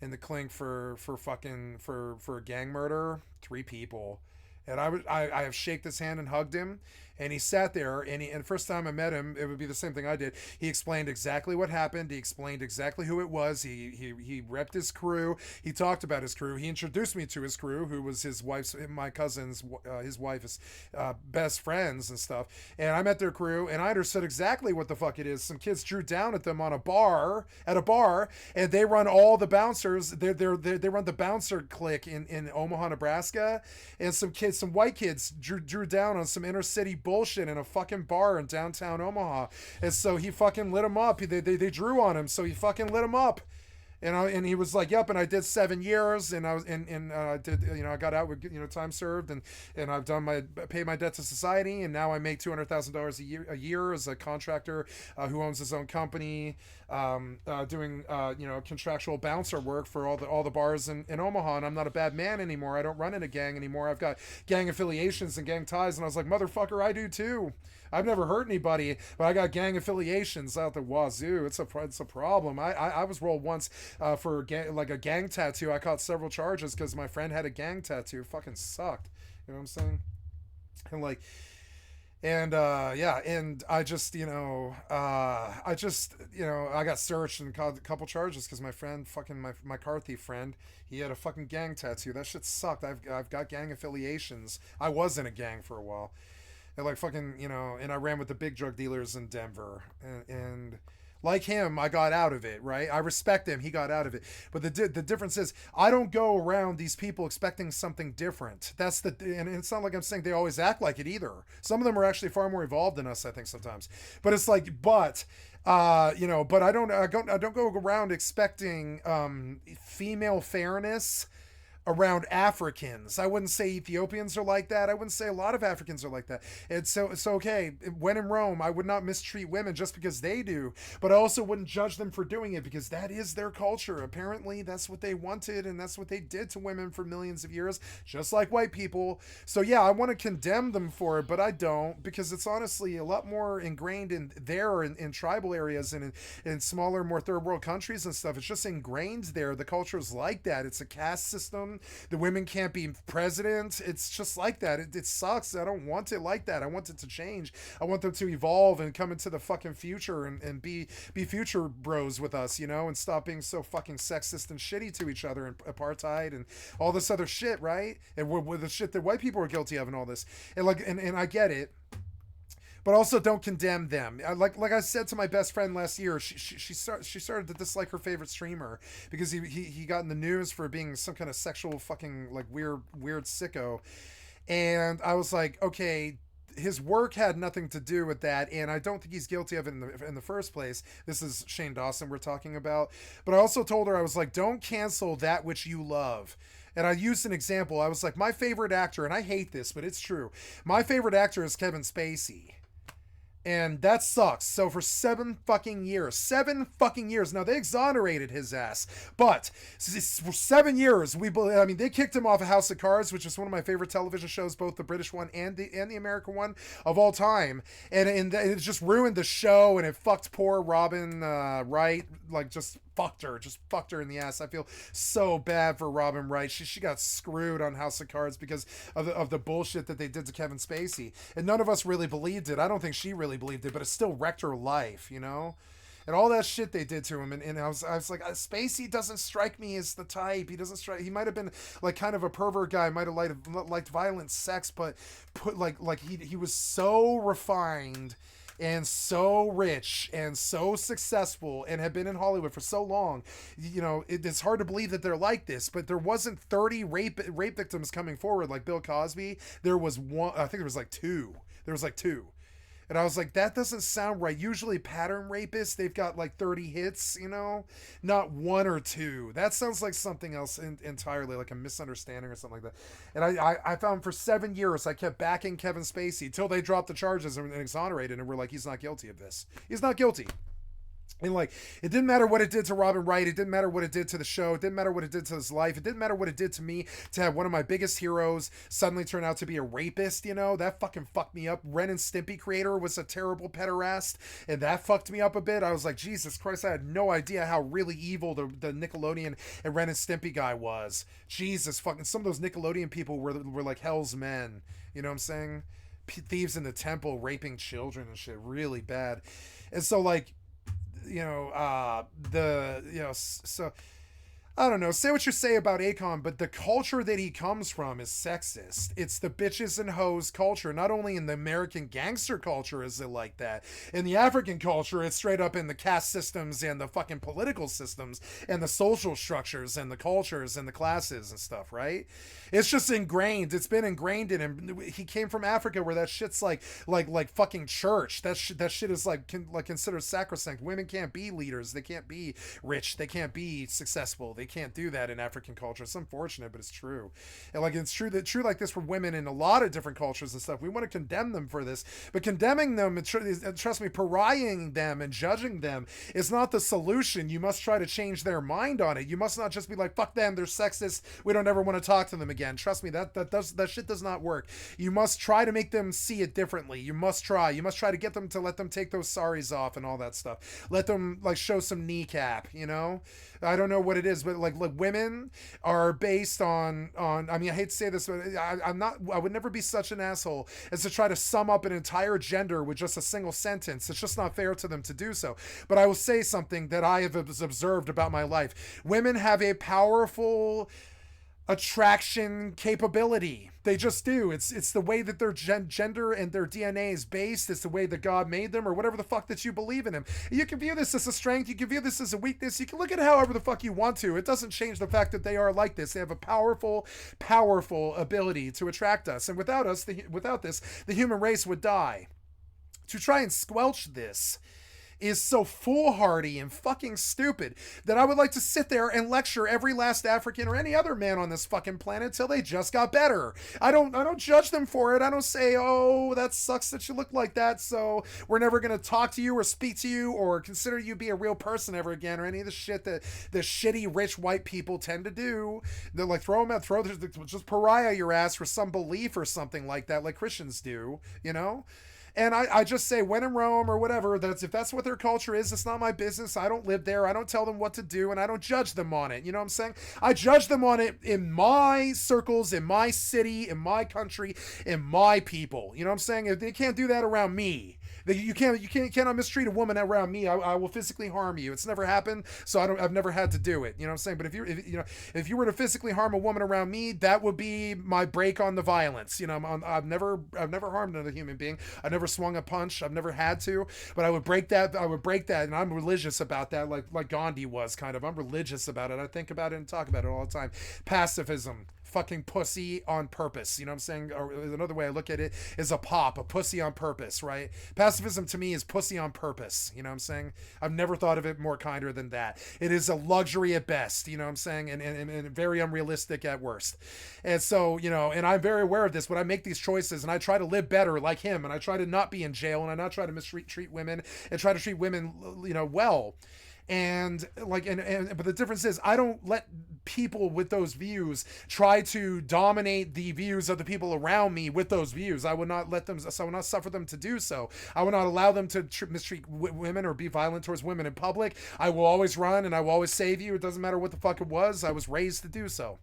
the clink for a gang murder. 3 people. And I have shaked his hand and hugged him, and he sat there, and the first time I met him, it would be the same thing I did. He explained exactly what happened. He explained exactly who it was. He repped his crew. He talked about his crew. He introduced me to his crew, who was my cousin's, his wife's best friends and stuff. And I met their crew, and I understood exactly what the fuck it is. Some kids drew down at them at a bar, and they run all the bouncers. They run the bouncer clique in Omaha, Nebraska, and some white kids drew down on some inner city bullshit in a fucking bar in downtown Omaha, and so he fucking lit him up. They drew on him, so he fucking lit him up. And he was like, yep. And I did 7 years, and I did, you know, I got out with, you know, time served, and I've paid my debt to society, and now I make $200,000 a year as a contractor who owns his own company, doing you know, contractual bouncer work for all the bars in Omaha. And I'm not a bad man anymore. I don't run in a gang anymore. I've got gang affiliations and gang ties. And I was like, motherfucker, I do too. I've never hurt anybody, but I got gang affiliations out the wazoo. It's a problem. I was rolled once for a gang tattoo. I caught several charges because my friend had a gang tattoo. It fucking sucked. You know what I'm saying? And like, yeah, and I just, you know, I got searched and caught a couple charges because my friend, fucking my car thief friend, he had a fucking gang tattoo. That shit sucked. I've got gang affiliations. I was in a gang for a while. And like fucking, you know, and I ran with the big drug dealers in Denver, and Like him, I got out of it, right? I respect him. He got out of it. But the difference is I don't go around these people expecting something different. That's and it's not like I'm saying they always act like it either. Some of them are actually far more evolved than us, I think, sometimes. But it's like, but I don't go around expecting female fairness around Africans. I wouldn't say Ethiopians are like that. I wouldn't say a lot of Africans are like that. And so it's okay. When in Rome, I would not mistreat women just because they do, but I also wouldn't judge them for doing it because that is their culture. Apparently, that's what they wanted, and that's what they did to women for millions of years, just like white people. So yeah, I want to condemn them for it, but I don't, because it's honestly a lot more ingrained in tribal areas and in smaller, more third world countries and stuff. It's just ingrained there. The culture is like that. It's a caste system. The women can't be president. It's just like that. It sucks. I don't want it like that. I want it to change. I want them to evolve and come into the fucking future and be future bros with us, and stop being so fucking sexist and shitty to each other and apartheid and all this other shit, right? And with the shit that white people are guilty of and all this. And and I get it. But also don't condemn them. Like I said to my best friend last year, she started to dislike her favorite streamer because he got in the news for being some kind of sexual fucking like weird sicko, and I was like, okay, his work had nothing to do with that, and I don't think he's guilty of it in the first place. This is Shane Dawson we're talking about. But I also told her, I was like, don't cancel that which you love. And I used an example. I was like, my favorite actor, and I hate this, but it's true. My favorite actor is Kevin Spacey. And that sucks. So for 7 fucking years, now they exonerated his ass, but for 7 years, they kicked him off of House of Cards, which is one of my favorite television shows, both the British one and the American one of all time. And it just ruined the show, and it fucked poor Robin Wright, like just fucked her in the ass. I feel so bad for Robin Wright. She got screwed on House of Cards because of the bullshit that they did to Kevin Spacey. And none of us really believed it. I don't think she really believed it, but it still wrecked her life, and all that shit they did to him. And I was like, Spacey doesn't strike me as the type. He might have been like kind of a pervert guy, might have liked violent sex, but he was so refined and so rich and so successful and had been in Hollywood for so long. It's hard to believe that they're like this, but there wasn't 30 rape victims coming forward like Bill Cosby. There was one. I think there was like two. And I was like, that doesn't sound right. Usually pattern rapists, they've got like 30 hits, not 1 or 2. That sounds like something else entirely, like a misunderstanding or something like that. And I found for 7 years, I kept backing Kevin Spacey till they dropped the charges and exonerated, and we're like, he's not guilty of this. He's not guilty. And like, it didn't matter what it did to Robin Wright. It didn't matter what it did to the show. It didn't matter what it did to his life. It didn't matter what it did to me to have one of my biggest heroes suddenly turn out to be a rapist. That fucking fucked me up. Ren and Stimpy creator was a terrible pederast, and that fucked me up a bit. I was like, Jesus Christ, I had no idea how really evil the Nickelodeon and Ren and Stimpy guy was. Jesus fucking, some of those Nickelodeon people were like hell's men. You know what I'm saying? Thieves in the temple, raping children and shit, really bad. And so like, so I don't know, say what you say about Akon, but the culture that he comes from is sexist. It's the bitches and hoes culture. Not only in the American gangster culture is it like that. In the African culture, it's straight up in the caste systems and the fucking political systems and the social structures and the cultures and the classes and stuff, right? It's just ingrained. It's been ingrained in him. He came from Africa where that shit's like fucking church. That shit is like considered sacrosanct. Women can't be leaders. They can't be rich. They can't be successful. They can't do that in African culture. It's unfortunate, but it's true. And like, it's true like this for women in a lot of different cultures and stuff. We want to condemn them for this, but condemning them and trust me, pariahing them and judging them is not the solution. You must try to change their mind on it. You must not just be like, fuck them, they're sexist, we don't ever want to talk to them again. Trust me, that shit does not work. You must try to make them see it differently. You must try to get them to let them take those saris off and all that stuff. Let them like show some kneecap, I don't know what it is, but like women are based on I mean, I hate to say this, but I would never be such an asshole as to try to sum up an entire gender with just a single sentence. It's just not fair to them to do so. But I will say something that I have observed about my life. Women have a powerful attraction capability. They just do. It's the way that their gender and their DNA is based. It's the way that God made them, or whatever the fuck that you believe in them. You can view this as a strength. You can view this as a weakness. You can look at it however the fuck you want to. It doesn't change the fact that they are like this. They have a powerful, powerful ability to attract us. And without us, without this, the human race would die. To try and squelch this is so foolhardy and fucking stupid that I would like to sit there and lecture every last African or any other man on this fucking planet till they just got better. I don't judge them for it. I don't say, oh, that sucks that you look like that, so we're never gonna talk to you or speak to you or consider you be a real person ever again, or any of the shit that the shitty rich white people tend to do. They're like, just pariah your ass for some belief or something like that, like Christians do, you know? And I just say, when in Rome or whatever, if that's what their culture is, it's not my business. I don't live there. I don't tell them what to do, and I don't judge them on it. You know what I'm saying? I judge them on it in my circles, in my city, in my country, in my people. You know what I'm saying? If they can't do that around me. You cannot mistreat a woman around me. I will physically harm you. It's never happened, so I've never had to do it. You know what I'm saying? But if you were to physically harm a woman around me, that would be my break on the violence. You know, I've never harmed another human being. I never swung a punch. I've never had to, but I would break that. And I'm religious about that, like Gandhi was kind of. I'm religious about it. I think about it and talk about it all the time. Pacifism. Fucking pussy on purpose. You know what I'm saying? Or another way I look at it is a pussy on purpose, right? Pacifism to me is pussy on purpose. You know what I'm saying? I've never thought of it more kinder than that. It is a luxury at best, you know what I'm saying? And very unrealistic at worst. And so, you know, and I'm very aware of this, but I make these choices and I try to live better like him, and I try to not be in jail, and I not try to mistreat women, and try to treat women, you know, well. And like, but the difference is I don't let people with those views try to dominate the views of the people around me with those views. I would not let them, so I would not suffer them to do so. I would not allow them to mistreat women or be violent towards women in public. I will always run and I will always save you. It doesn't matter what the fuck it was. I was raised to do so.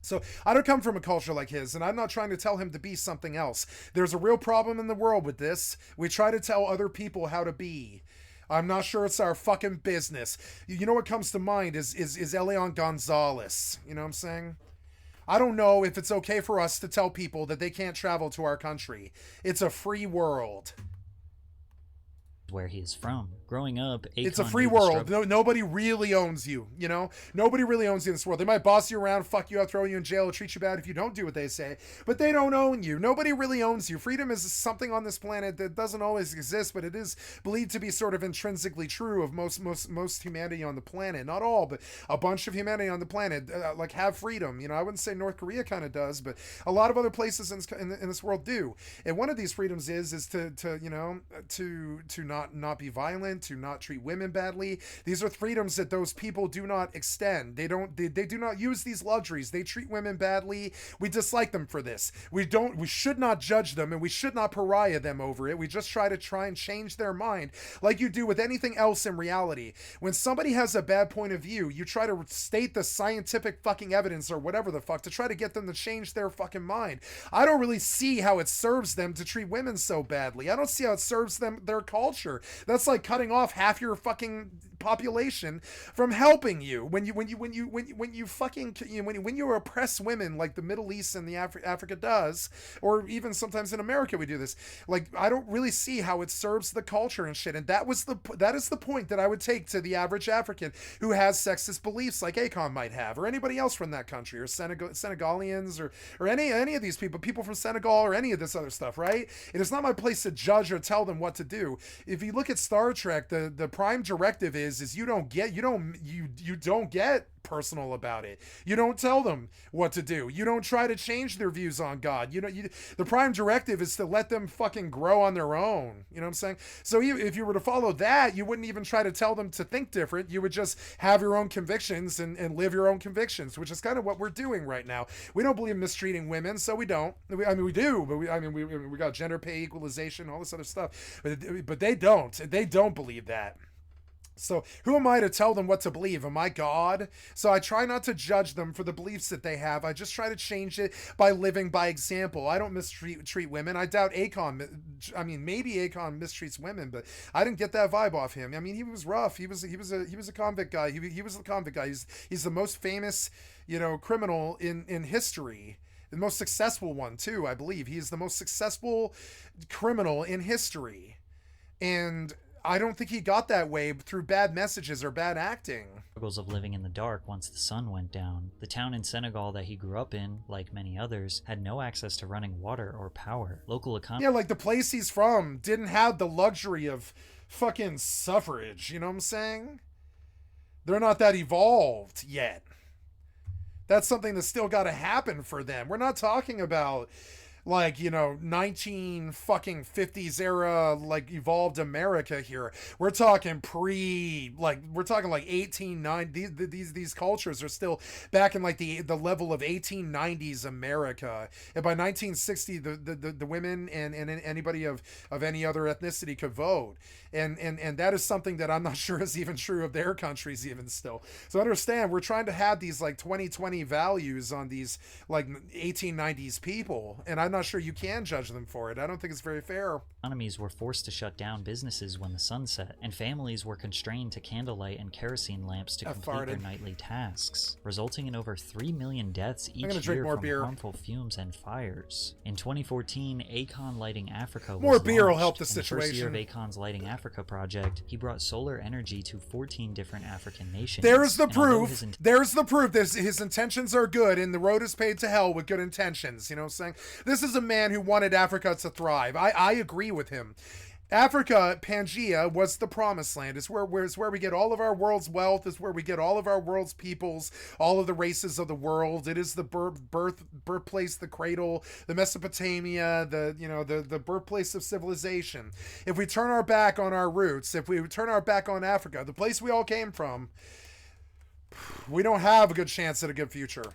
So I don't come from a culture like his, and I'm not trying to tell him to be something else. There's a real problem in the world with this. We try to tell other people how to be. I'm not sure it's our fucking business. You know what comes to mind is Elian Gonzalez. You know what I'm saying? I don't know if it's okay for us to tell people that they can't travel to our country. It's a free world. Where he is from. Growing up, it's a free world. Nobody really owns you, you know? Nobody really owns you in this world. They might boss you around, fuck you up, throw you in jail, or treat you bad if you don't do what they say, but they don't own you. Nobody really owns you. Freedom is something on this planet that doesn't always exist, but it is believed to be sort of intrinsically true of most humanity on the planet. Not all, but a bunch of humanity on the planet, like, have freedom. You know, I wouldn't say North Korea kind of does, but a lot of other places in this world do. And one of these freedoms is to you know, to not be violent, to not treat women badly. These are freedoms that those people do not extend. They do not use these luxuries. They treat women badly. We dislike them for this. We should not judge them, and we should not pariah them over it. We just try and change their mind, like you do with anything else in reality. When somebody has a bad point of view, you try to state the scientific fucking evidence or whatever the fuck to try to get them to change their fucking mind. I don't really see how it serves them to treat women so badly. I don't see how it serves them their culture. That's like cutting off half your fucking population from helping you. When you oppress women like the Middle East and the Africa does, or even sometimes in America we do this. Like, I don't really see how it serves the culture and shit. And that is the point that I would take to the average African who has sexist beliefs like Akon might have, or anybody else from that country, or Senegalians, or any of these people from Senegal, or any of this other stuff, right? It is not my place to judge or tell them what to do. If you look at Star Trek, the prime directive is you don't get personal about it. You don't tell them what to do. You don't try to change their views on God. The prime directive is to let them fucking grow on their own. You know what I'm saying? So if you were to follow that, you wouldn't even try to tell them to think different. You would just have your own convictions and live your own convictions, which is kind of what we're doing right now. We don't believe in mistreating women, so we don't. We do, but we got gender pay equalization, all this other stuff, but they don't. They don't believe that. So who am I to tell them what to believe? Am I God? So I try not to judge them for the beliefs that they have. I just try to change it by living by example. I don't mistreat women. I doubt Akon. I mean, maybe Akon mistreats women, but I didn't get that vibe off him. I mean, he was rough. He was a convict guy. He was a convict guy. He's the most famous, criminal in history. The most successful one too, I believe. He is the most successful criminal in history, and I don't think he got that way through bad messages or bad acting. Struggles of living in the dark once the sun went down. The town in Senegal that he grew up in, like many others, had no access to running water or power. Local economy. Yeah, like the place he's from didn't have the luxury of fucking suffrage, you know what I'm saying? They're not that evolved yet. That's something that's still got to happen for them. We're not talking about 19 fucking 50s era evolved America here. We're talking we're talking 1890. These cultures are still back in the level of 1890s America. And by 1960 the women and anybody of any other ethnicity could vote. And that is something that I'm not sure is even true of their countries even still. So understand, we're trying to have these 2020 values on these 1890s people, and I'm not sure you can judge them for it. I don't think it's very fair. Economies were forced to shut down businesses when the sun set, and families were constrained to candlelight and kerosene lamps to complete their nightly tasks, resulting in over 3 million deaths each year from harmful fumes and fires. In 2014, Akon Lighting Africa was more beer launched. will help the In the first year situation. of Akon's Lighting Africa project, he brought solar energy to 14 different African nations. There's the And although proof. There's the proof. His intentions are good, and the road is paved to hell with good intentions. You know what I'm saying? This is a man who wanted Africa to thrive. I agree with him. Africa, Pangea, was the promised land. It's where we get all of our world's wealth. It's where we get all of our world's peoples, all of the races of the world. It is the birthplace, the cradle, the Mesopotamia, the birthplace of civilization. If we turn our back on our roots, if we turn our back on Africa, the place we all came from, we don't have a good chance at a good future.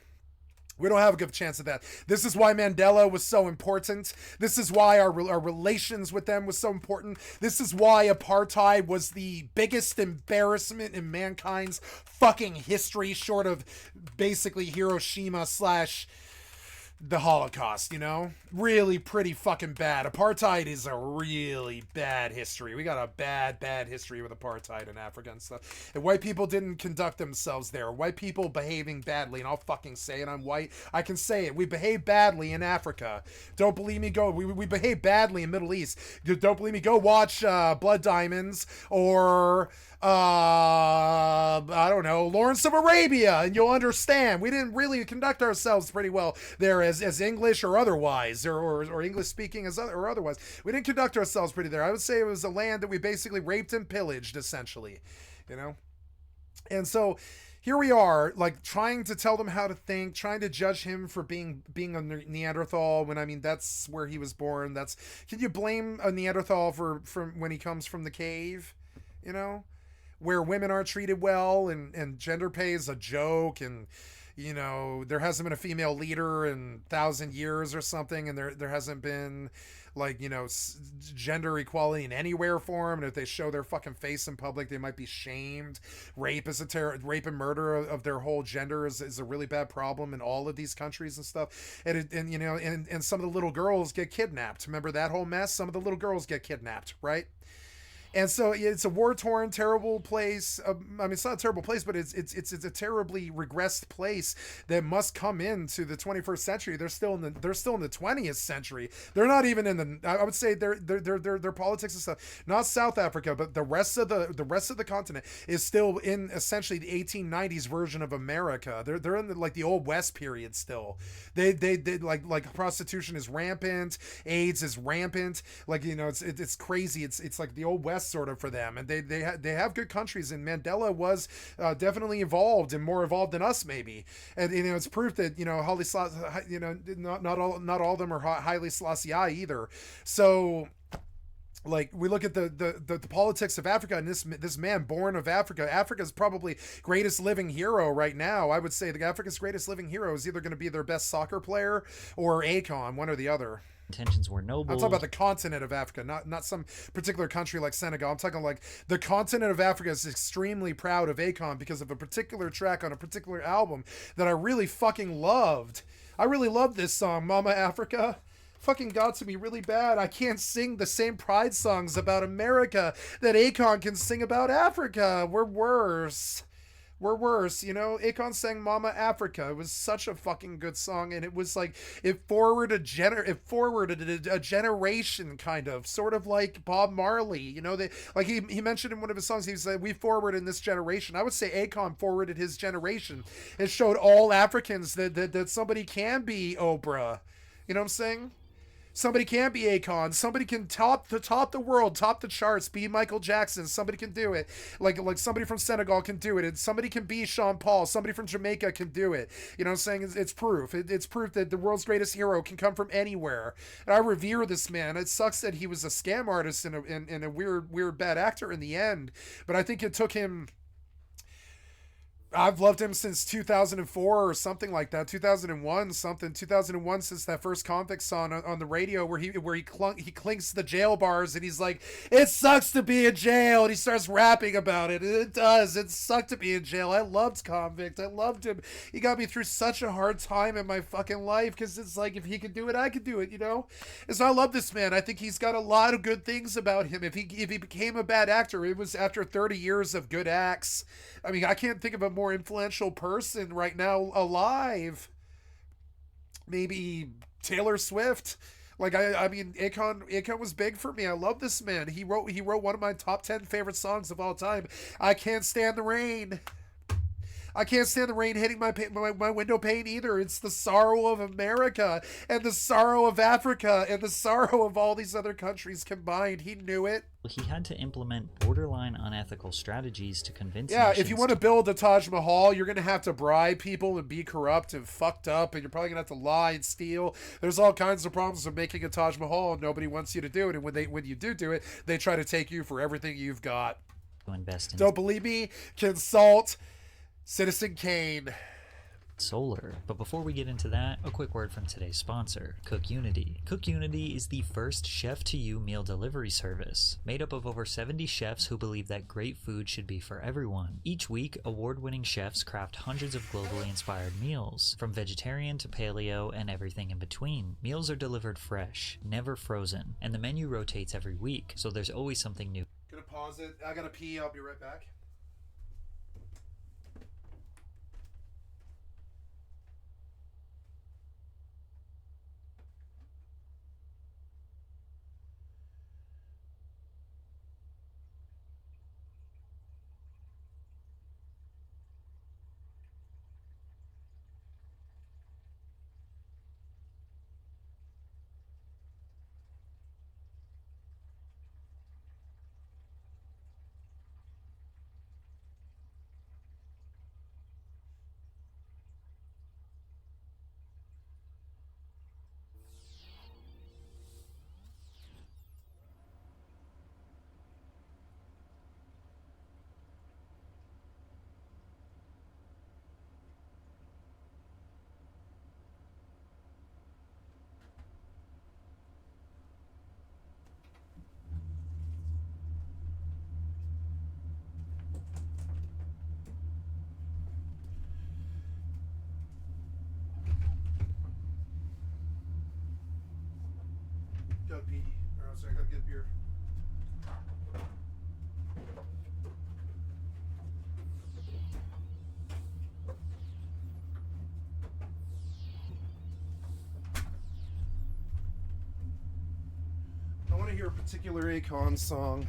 We don't have a good chance of that. This is why Mandela was so important. This is why our relations with them was so important. This is why apartheid was the biggest embarrassment in mankind's fucking history, short of basically Hiroshima / the Holocaust, really pretty fucking bad. Apartheid is a really bad history. We got a bad history with apartheid in Africa and stuff. And white people didn't conduct themselves there. White people behaving badly, and I'll fucking say it. I'm white. I can say it. We behave badly in Africa. Don't believe me? Go. We behave badly in Middle East. Don't believe me? Go watch Blood Diamonds or I don't know, Lawrence of Arabia, and you'll understand. We didn't really conduct ourselves pretty well there as English or otherwise, or English speaking or otherwise. We didn't conduct ourselves pretty there. I would say it was a land that we basically raped and pillaged, essentially, And so here we are, trying to tell them how to think, trying to judge him for being a Neanderthal, when that's where he was born. Can you blame a Neanderthal from when he comes from the cave, where women aren't treated well and gender pay is a joke, and there hasn't been a female leader in 1,000 years or something, and there hasn't been gender equality in anywhere for them, and if they show their fucking face in public they might be shamed. Rape and murder of their whole gender is a really bad problem in all of these countries and stuff, and some of the little girls get kidnapped. Remember that whole mess? Some of the little girls get kidnapped, right? And so it's a war-torn, terrible place. It's not a terrible place, but it's a terribly regressed place that must come into the 21st century. They're still in the 20th century. They're not even in the. I would say their politics and stuff. Not South Africa, but the rest of the continent is still in essentially the 1890s version of America. They're in the old West period still. They prostitution is rampant, AIDS is rampant. It's crazy. It's like the old West sort of for them, and they have good countries, and Mandela was definitely evolved and more evolved than us maybe, and it's proof that Haile Selassie, not all of them are Haile Selassie either. So we look at the politics of Africa, and this man born of Africa's probably greatest living hero right now. I would say Africa's greatest living hero is either going to be their best soccer player or Akon, one or the other. intentions were noble. I'm talking about the continent of Africa, not some particular country like Senegal. I'm talking like the continent of Africa is extremely proud of Akon because of a particular track on a particular album that I really fucking loved. I really loved this song, Mama Africa. Fucking got to me really bad. I can't sing the same pride songs about America that Akon can sing about Africa. We're worse. We're worse, you know. Akon sang Mama Africa. It was such a fucking good song, and it was like it forwarded a generation, kind of, sort of like Bob Marley. You know, he mentioned in one of his songs, he said, "We forward in this generation." I would say Akon forwarded his generation. It showed all Africans that somebody can be Oprah. You know what I'm saying? Somebody can be Akon. Somebody can top the world, top the charts, be Michael Jackson. Somebody can do it. Like somebody from Senegal can do it. And somebody can be Sean Paul. Somebody from Jamaica can do it. You know what I'm saying? It's proof. It's proof that the world's greatest hero can come from anywhere. And I revere this man. It sucks that he was a scam artist and a weird bad actor in the end. But I think it took him... I've loved him since 2004 or something like that. 2001 since that first Convict song on the radio where he clinks the jail bars and he's like, "It sucks to be in jail," and he starts rapping about it. And it does. It sucked to be in jail. I loved Convict. I loved him. He got me through such a hard time in my fucking life because it's like, if he could do it, I could do it, you know? And so I love this man. I think he's got a lot of good things about him. If he became a bad actor, it was after 30 years of good acts. I mean, I can't think of a more influential person right now alive. Maybe Taylor Swift. Like, I mean, Akon was big for me. I love this man. He wrote one of my top 10 favorite songs of all time. I Can't Stand the Rain. I can't stand the rain hitting my window pane either. It's the sorrow of America and the sorrow of Africa and the sorrow of all these other countries combined. He knew it. He had to implement borderline unethical strategies to convince if you want to build a Taj Mahal, you're going to have to bribe people and be corrupt and fucked up, and you're probably going to have to lie and steal. There's all kinds of problems with making a Taj Mahal, and nobody wants you to do it. And when you do it, they try to take you for everything you've got. To invest in Don't believe me? Consult Citizen Kane. Solar. But before we get into that, a quick word from today's sponsor, CookUnity. CookUnity is the first chef-to-you meal delivery service, made up of over 70 chefs who believe that great food should be for everyone. Each week, award-winning chefs craft hundreds of globally inspired meals, from vegetarian to paleo and everything in between. Meals are delivered fresh, never frozen, and the menu rotates every week, so there's always something new. Gonna pause it. I gotta pee. I'll be right back. Gotta pee. Or else I gotta get beer. I want to hear a particular Akon song.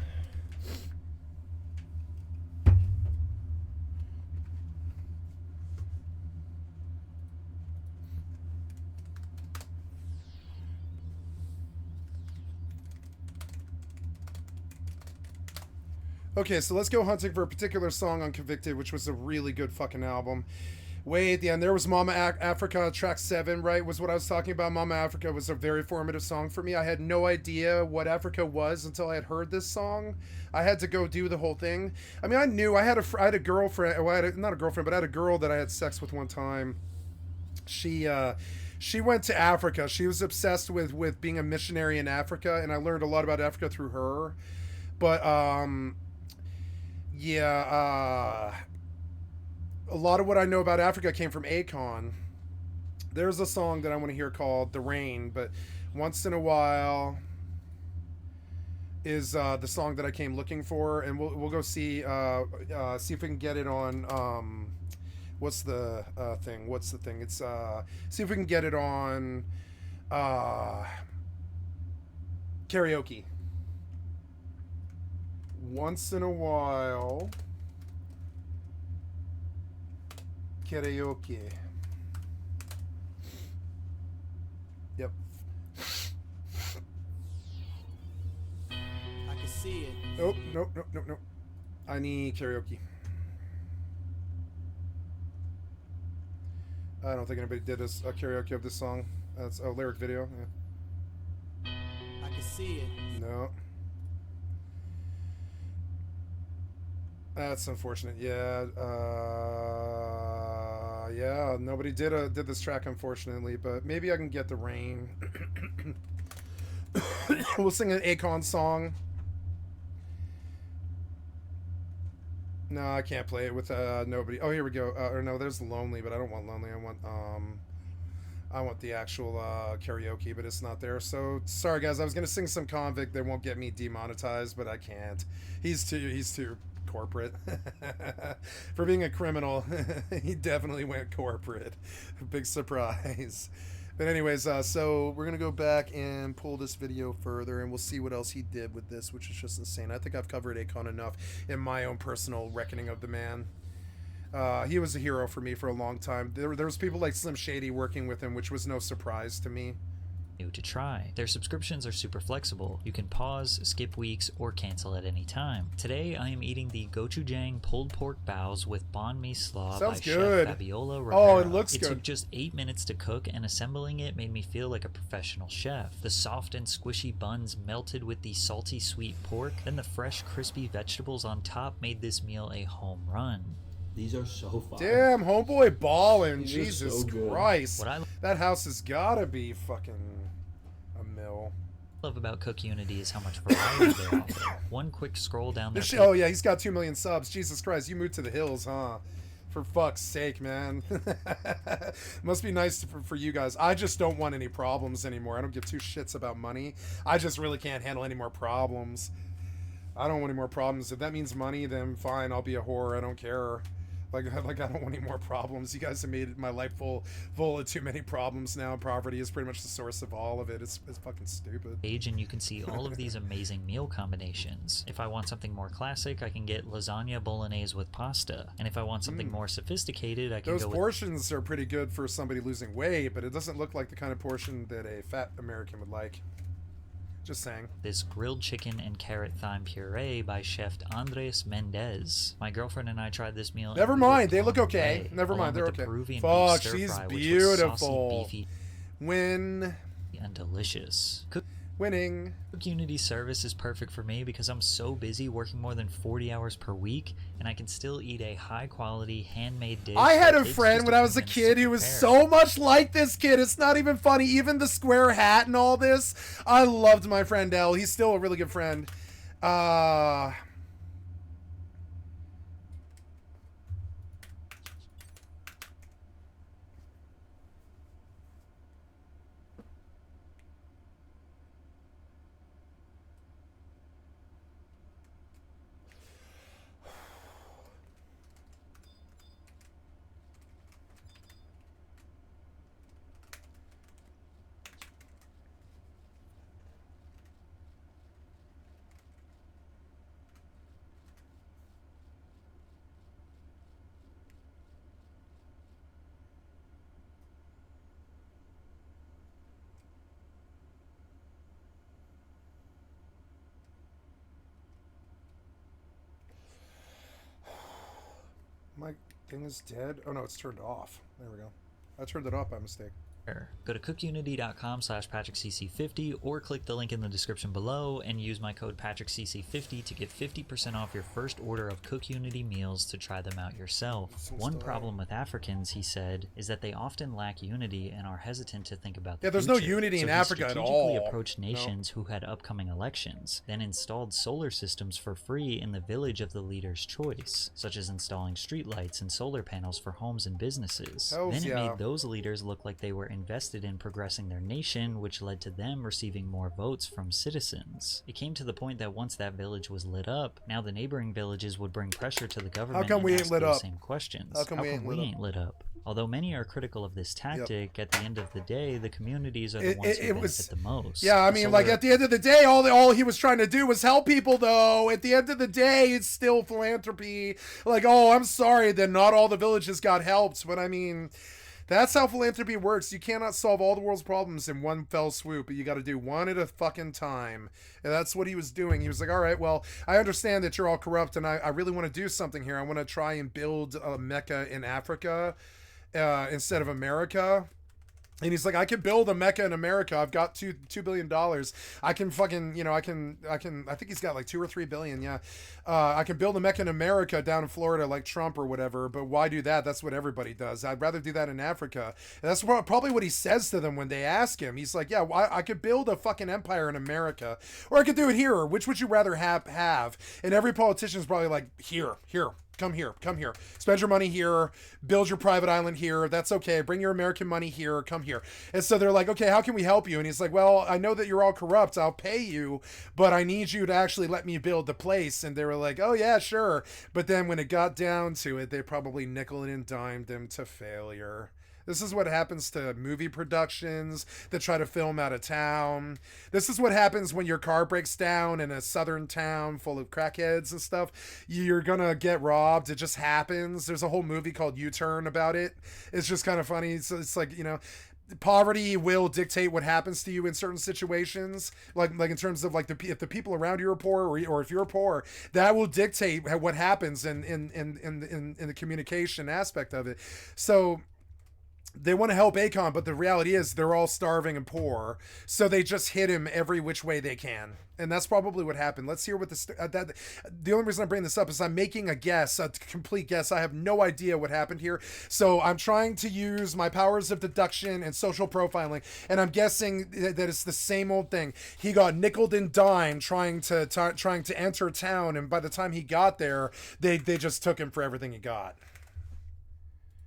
Okay, so let's go hunting for a particular song on Convicted, which was a really good fucking album. Way at the end, there was Mama Africa, track 7, right, was what I was talking about. Mama Africa was a very formative song for me. I had no idea what Africa was until I had heard this song. I had to go do the whole thing. I mean, I knew. I had a girlfriend, well, not a girlfriend, but I had a girl that I had sex with one time. She she went to Africa. She was obsessed with being a missionary in Africa, and I learned a lot about Africa through her. But yeah, a lot of what I know about Africa came from Akon. There's a song that I want to hear called "The Rain," but once in a while is the song that I came looking for, and we'll go see see if we can get it on what's the thing? What's the thing? It's see if we can get it on karaoke. Once in a while, karaoke. Yep. I can see it. Oh, no. I need karaoke. I don't think anybody did a karaoke of this song. That's a lyric video. Yeah. I can see it. No. That's unfortunate. Yeah. Yeah. Nobody did this track, unfortunately. But maybe I can get The Rain. We'll sing an Akon song. No, I can't play it with nobody. Oh, here we go. Or no, there's Lonely, but I don't want Lonely. I want the actual karaoke, but it's not there. So sorry, guys. I was gonna sing some Convict that won't get me demonetized, but I can't. He's too corporate for being a criminal. He definitely went corporate. Big surprise. But anyways, so we're gonna go back and pull this video further, and we'll see what else he did with this, which is just insane. I think I've covered Akon enough in my own personal reckoning of the man. He was a hero for me for a long time. There was people like Slim Shady working with him, which was no surprise to me. To try. Their subscriptions are super flexible. You can pause, skip weeks, or cancel at any time. Today, I am eating the gochujang pulled pork bows with banh mi slaw by good. Chef Fabiola Rivera. Oh, it looks good. It took just 8 minutes to cook, and assembling it made me feel like a professional chef. The soft and squishy buns melted with the salty sweet pork, then the fresh crispy vegetables on top made this meal a home run. These are so fun. Damn, homeboy ballin'. These Jesus so Christ. What I That house has gotta be fucking a mill. love about Cook Unity is how much variety they offer. One quick scroll down their Oh yeah, he's got 2 million subs. Jesus Christ, you moved to the hills, huh? For fuck's sake, man. Must be nice for you guys. I just don't want any problems anymore. I don't give two shits about money. I just really can't handle any more problems. I don't want any more problems. If that means money, then fine. I'll be a whore. I don't care. Like I don't want any more problems. You guys have made my life full of too many problems now. Poverty is pretty much the source of all of it. It's fucking stupid. page, and you can see all of these amazing meal combinations. If I want something more classic, I can get lasagna bolognese with pasta. And if I want something more sophisticated, I can Those go portions are pretty good for somebody losing weight, but it doesn't look like the kind of portion that a fat American would like. Just saying. this grilled chicken and carrot thyme puree by Chef Andres Mendez. My girlfriend and I tried this meal. Never and we were mind, they look blown okay. away, Never mind, along they're with the okay. Peruvian Fuck, beef stir she's fry, which was beautiful. saucy, beefy, Win. and delicious. Winning. Cook Unity service is perfect for me because I'm so busy working more than 40 hours per week, and I can still eat a high-quality handmade dish. I had that a takes friend just when I few was a minutes kid to who was prepare. so much like this kid. It's not even funny. Even the square hat and all this. I loved my friend L. He's still a really good friend. My thing is dead. Oh no, it's turned off. There we go. I turned it off by mistake. Go to cookunity.com/PatrickCC50 or click the link in the description below and use my code PatrickCC50 to get 50% off your first order of Cook Unity meals to try them out yourself. One problem with Africans, he said, is that they often lack unity and are hesitant to think about the there's future. no unity in Africa at all. He strategically approached nations who had upcoming elections, then installed solar systems for free in the village of the leader's choice, such as installing streetlights and solar panels for homes and businesses. Then it made those leaders look like they were invested in progressing their nation, which led to them receiving more votes from citizens. It came to the point that once that village was lit up, now the neighboring villages would bring pressure to the government and ask those same questions. How come we ain't lit up? Although many are critical of this tactic, at the end of the day, the communities are the ones who benefit the most. Yeah, I mean, like, at the end of the day, all he was trying to do was help people, though. At the end of the day, it's still philanthropy. Like, oh, I'm sorry that not all the villages got helped, but I mean, that's how philanthropy works. You cannot solve all the world's problems in one fell swoop, but you got to do one at a fucking time. And that's what he was doing. He was like, all right, well, I understand that you're all corrupt, and I really want to do something here. I want to try and build a Mecca in Africa instead of America. And he's like, I can build a Mecca in America. I've got $2 billion. I can fucking, I think he's got like 2 or 3 billion. Yeah. I can build a Mecca in America down in Florida like Trump or whatever. But why do that? That's what everybody does. I'd rather do that in Africa. And that's probably what he says to them when they ask him. He's like, yeah, I could build a fucking empire in America, or I could do it here. Which would you rather have? And every politician's probably like, here. Come here. Spend your money here. Build your private island here. That's okay. Bring your American money here. Come here. And so they're like, okay, how can we help you? And he's like, well, I know that you're all corrupt. I'll pay you, but I need you to actually let me build the place. And they were like, oh yeah, sure. But then when it got down to it, they probably nickel and dimed him to failure. This is what happens to movie productions that try to film out of town. This is what happens when your car breaks down in a southern town full of crackheads and stuff. You're gonna get robbed. It just happens. There's a whole movie called U-Turn about it. It's just kind of funny. So it's like, poverty will dictate what happens to you in certain situations, like in terms of like if the people around you are poor, or if you're poor, that will dictate what happens in the communication aspect of it. So they want to help Akon, but the reality is they're all starving and poor, so they just hit him every which way they can. And that's probably what happened. Let's hear what the only reason I'm bringing this up is I'm making a guess, a complete guess. I have no idea what happened here. So I'm trying to use my powers of deduction and social profiling, and I'm guessing that it's the same old thing. He got nickeled and dimed trying to enter town, and by the time he got there, they just took him for everything he got.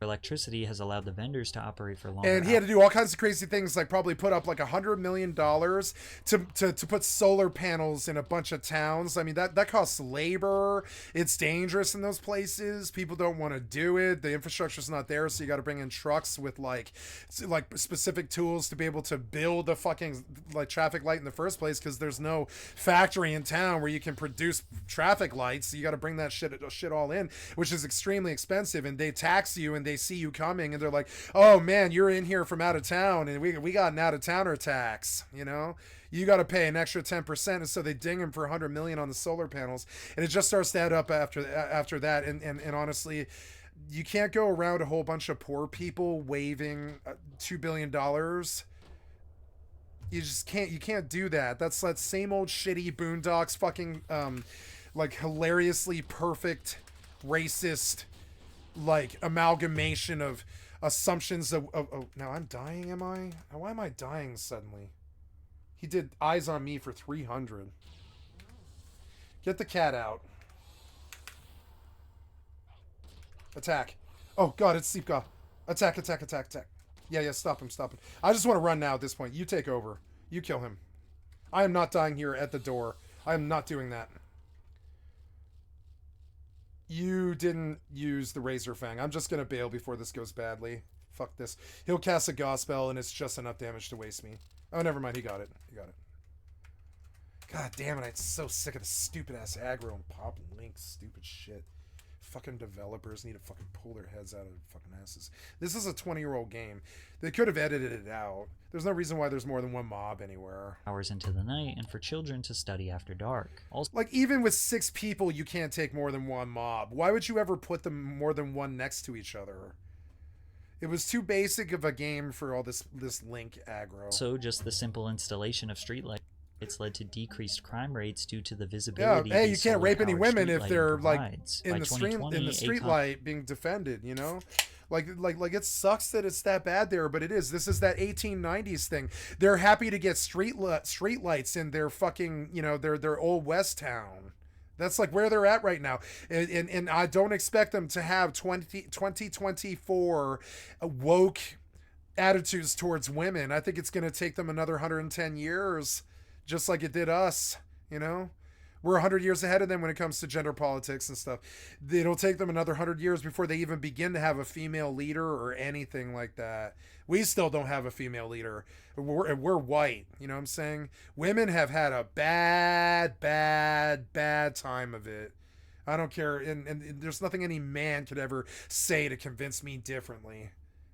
Electricity has allowed the vendors to operate for longer. And he had to do all kinds of crazy things, like probably put up like $100 million to put solar panels in a bunch of towns. I mean, that costs labor. It's dangerous in those places. People don't want to do it. The infrastructure's not there, so you got to bring in trucks with like specific tools to be able to build a fucking like traffic light in the first place, because there's no factory in town where you can produce traffic lights. So you got to bring that shit all in, which is extremely expensive. And they tax you, and they see you coming, and they're like, oh man, you're in here from out of town, and we got an out-of-towner tax, you got to pay an extra 10%. And so they ding him for $100 million on the solar panels, and it just starts to add up after that. And honestly, you can't go around a whole bunch of poor people waving $2 billion. You can't do that. That's that same old shitty Boondocks fucking like hilariously perfect racist like amalgamation of assumptions of now I'm dying, am I? Why am I dying suddenly? He did eyes on me for 300. Get the cat out. Attack. Oh god, it's Sleep God. Attack. Yeah, stop him. I just want to run now at this point. You take over. You kill him. I am not dying here at the door. I am not doing that. You didn't use the Razor Fang. I'm just gonna bail before this goes badly. Fuck this. He'll cast a Gospel, and it's just enough damage to waste me. Oh, never mind. He got it. God damn it. I'm so sick of the stupid ass aggro and pop and link stupid shit. Fucking developers need to fucking pull their heads out of their fucking asses. This is a 20-year-old game. They could have edited it out. There's no reason why there's more than one mob anywhere. Hours into the night, and for children to study after dark. Also, like, even with 6 people, you can't take more than one mob. Why would you ever put them more than one next to each other? It was too basic of a game for all this Link aggro. So just the simple installation of streetlights led to decreased crime rates due to the Yeah, visibility hey, you these can't rape any solar-powered women if street they're lighting like provides. in By the 2020, street Akon light being defended, you know? Like it sucks that it's that bad there, but it is. This is that 1890s thing. They're happy to get street lights in their fucking, you know, their old West town. That's like where they're at right now. And I don't expect them to have 2024 woke attitudes towards women. I think it's going to take them another 110 years, just like it did us, you know? We're 100 years ahead of them when it comes to gender politics and stuff. It'll take them another 100 years before they even begin to have a female leader or anything like that. We still don't have a female leader. We're white, you know what I'm saying? Women have had a bad time of it. I don't care. And there's nothing any man could ever say to convince me differently.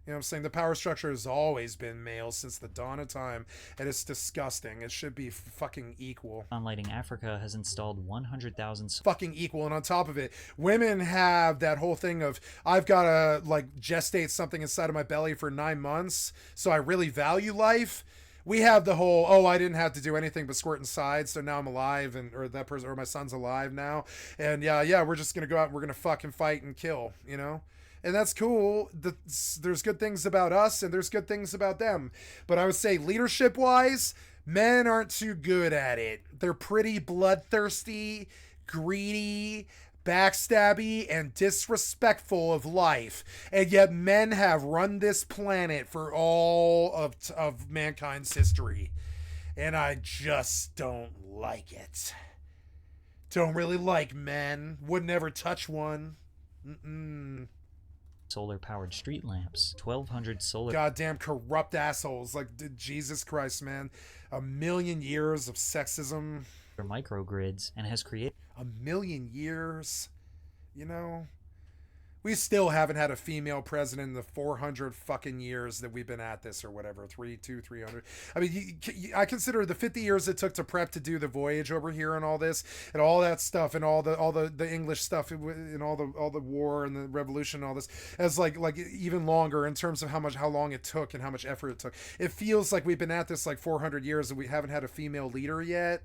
You know what I'm saying? The power structure has always been male since the dawn of time, and it's disgusting. It should be fucking equal. Lighting Africa has installed 100,000 fucking equal. And on top of it, women have that whole thing of, I've got to like gestate something inside of my belly for 9 months, so I really value life. We have the whole, oh, I didn't have to do anything but squirt inside, so now I'm alive, and or that person or my son's alive now, and yeah, we're just gonna go out and we're gonna fucking fight and kill, you know. And that's cool. There's good things about us and there's good things about them. But I would say leadership wise, men aren't too good at it. They're pretty bloodthirsty, greedy, backstabby, and disrespectful of life. And yet men have run this planet for all of mankind's history. And I just don't like it. Don't really like men. Would never touch one. solar-powered street lamps, 1,200 solar goddamn corrupt assholes. Like, Jesus Christ, man. 1,000,000 years of sexism. microgrids, and has created 1,000,000 years, you know. We still haven't had a female president in the 400 fucking years that we've been at this, or whatever, 300. I mean, I consider the 50 years it took to prep to do the voyage over here and all this and all that stuff and all the English stuff and all the war and the revolution and all this as like even longer in terms of how long it took and how much effort it took. It feels like we've been at this like 400 years and we haven't had a female leader yet.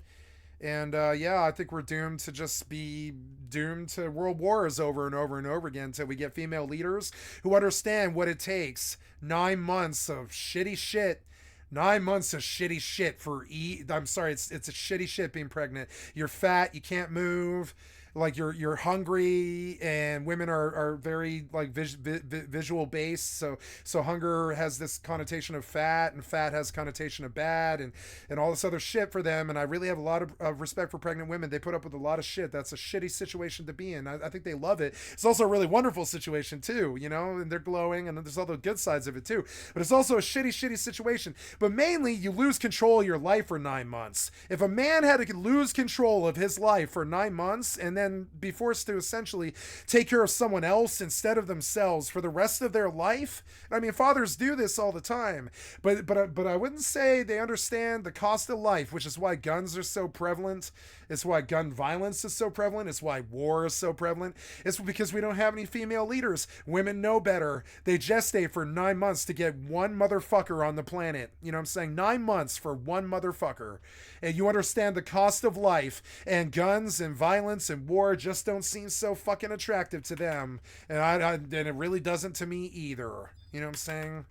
And yeah, I think we're doomed to just be doomed to world wars over and over and over again until we get female leaders who understand what it takes. 9 months of shitty shit. 9 months of shitty shit for I'm sorry, it's a shitty shit being pregnant. You're fat, you can't move. Like you're hungry, and women are very like visual based, so hunger has this connotation of fat, and fat has connotation of bad, and all this other shit for them. And I really have a lot of respect for pregnant women. They put up with a lot of shit. That's a shitty situation to be in. I think they love it. It's also a really wonderful situation too, you know, and they're glowing, and there's all the good sides of it too. But it's also a shitty situation. But mainly, you lose control of your life for 9 months. If a man had to lose control of his life for 9 months and then be forced to essentially take care of someone else instead of themselves for the rest of their life. I mean, fathers do this all the time, but I wouldn't say they understand the cost of life, which is why guns are so prevalent. It's why gun violence is so prevalent. It's why war is so prevalent. It's because we don't have any female leaders. Women know better. They gestate for 9 months to get one motherfucker on the planet. You know what I'm saying? 9 months for one motherfucker. And you understand the cost of life, and guns and violence and war just don't seem so fucking attractive to them. And it really doesn't to me either. You know what I'm saying?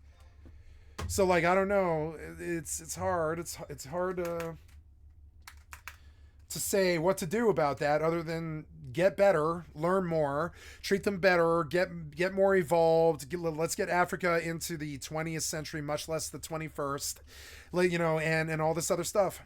So like, I don't know. It's hard. It's hard to say what to do about that other than get better, learn more, treat them better, get more evolved. Let's get Africa into the 20th century, much less the 21st, you know, and all this other stuff.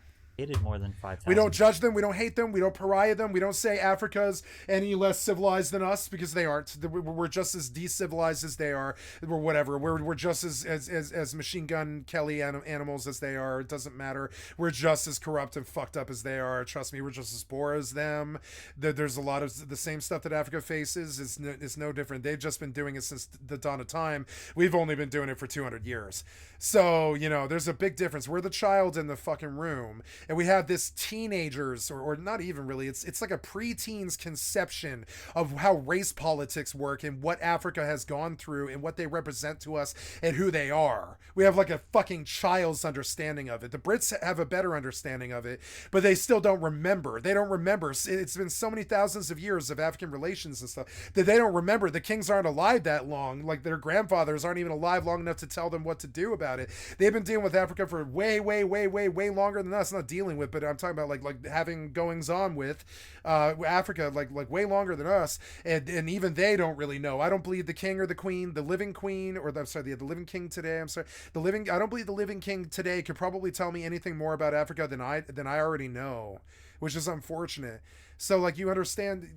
more than 5,000. We don't judge them. We don't hate them. We don't pariah them. We don't say Africa's any less civilized than us, because they aren't. We're just as decivilized as they are. We're whatever. We're just as machine gun Kelly animals as they are. It doesn't matter. We're just as corrupt and fucked up as they are. Trust me, we're just as poor as them. There's a lot of the same stuff that Africa faces. It's no different. They've just been doing it since the dawn of time. We've only been doing it for 200 years. So, you know, there's a big difference. We're the child in the fucking room. and we have this teenagers, or not even really, it's like a pre-teens conception of how race politics work and what Africa has gone through and what they represent to us and who they are. We have like a fucking child's understanding of it. The Brits have a better understanding of it, but they still don't remember. They don't remember. It's been so many thousands of years of African relations and stuff that they don't remember. The kings aren't alive that long. Like their grandfathers aren't even alive long enough to tell them what to do about it. They've been dealing with Africa for way longer than us. Not dealing with, but I'm talking about like having goings on with Africa like way longer than us, and even they don't really know. I don't believe the king or the queen, the living queen, or I'm sorry, the living king today. I don't believe the living king today could probably tell me anything more about Africa than I already know, which is unfortunate. So like you understand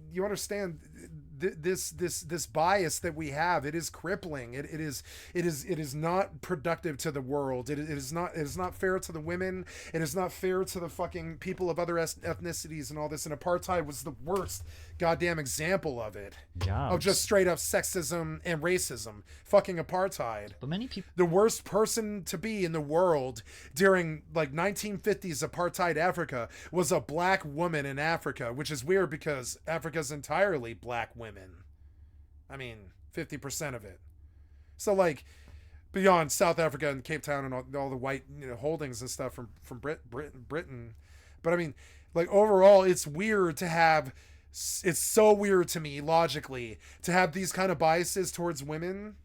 this bias that we have. It is crippling. It is not productive to the world. It is not fair to the women. It is not fair to the fucking people of other ethnicities and all this. And apartheid was the worst goddamn example of it. Jobs. Of just straight up sexism and racism. Fucking apartheid. But many people, the worst person to be in the world during like 1950s apartheid Africa was a black woman in Africa, which is weird because Africa's entirely black women. I mean, 50% of it. So like beyond South Africa and Cape Town and all the white, you know, holdings and stuff from Britain. But I mean, like overall, it's weird to have. It's so weird to me logically to have these kind of biases towards women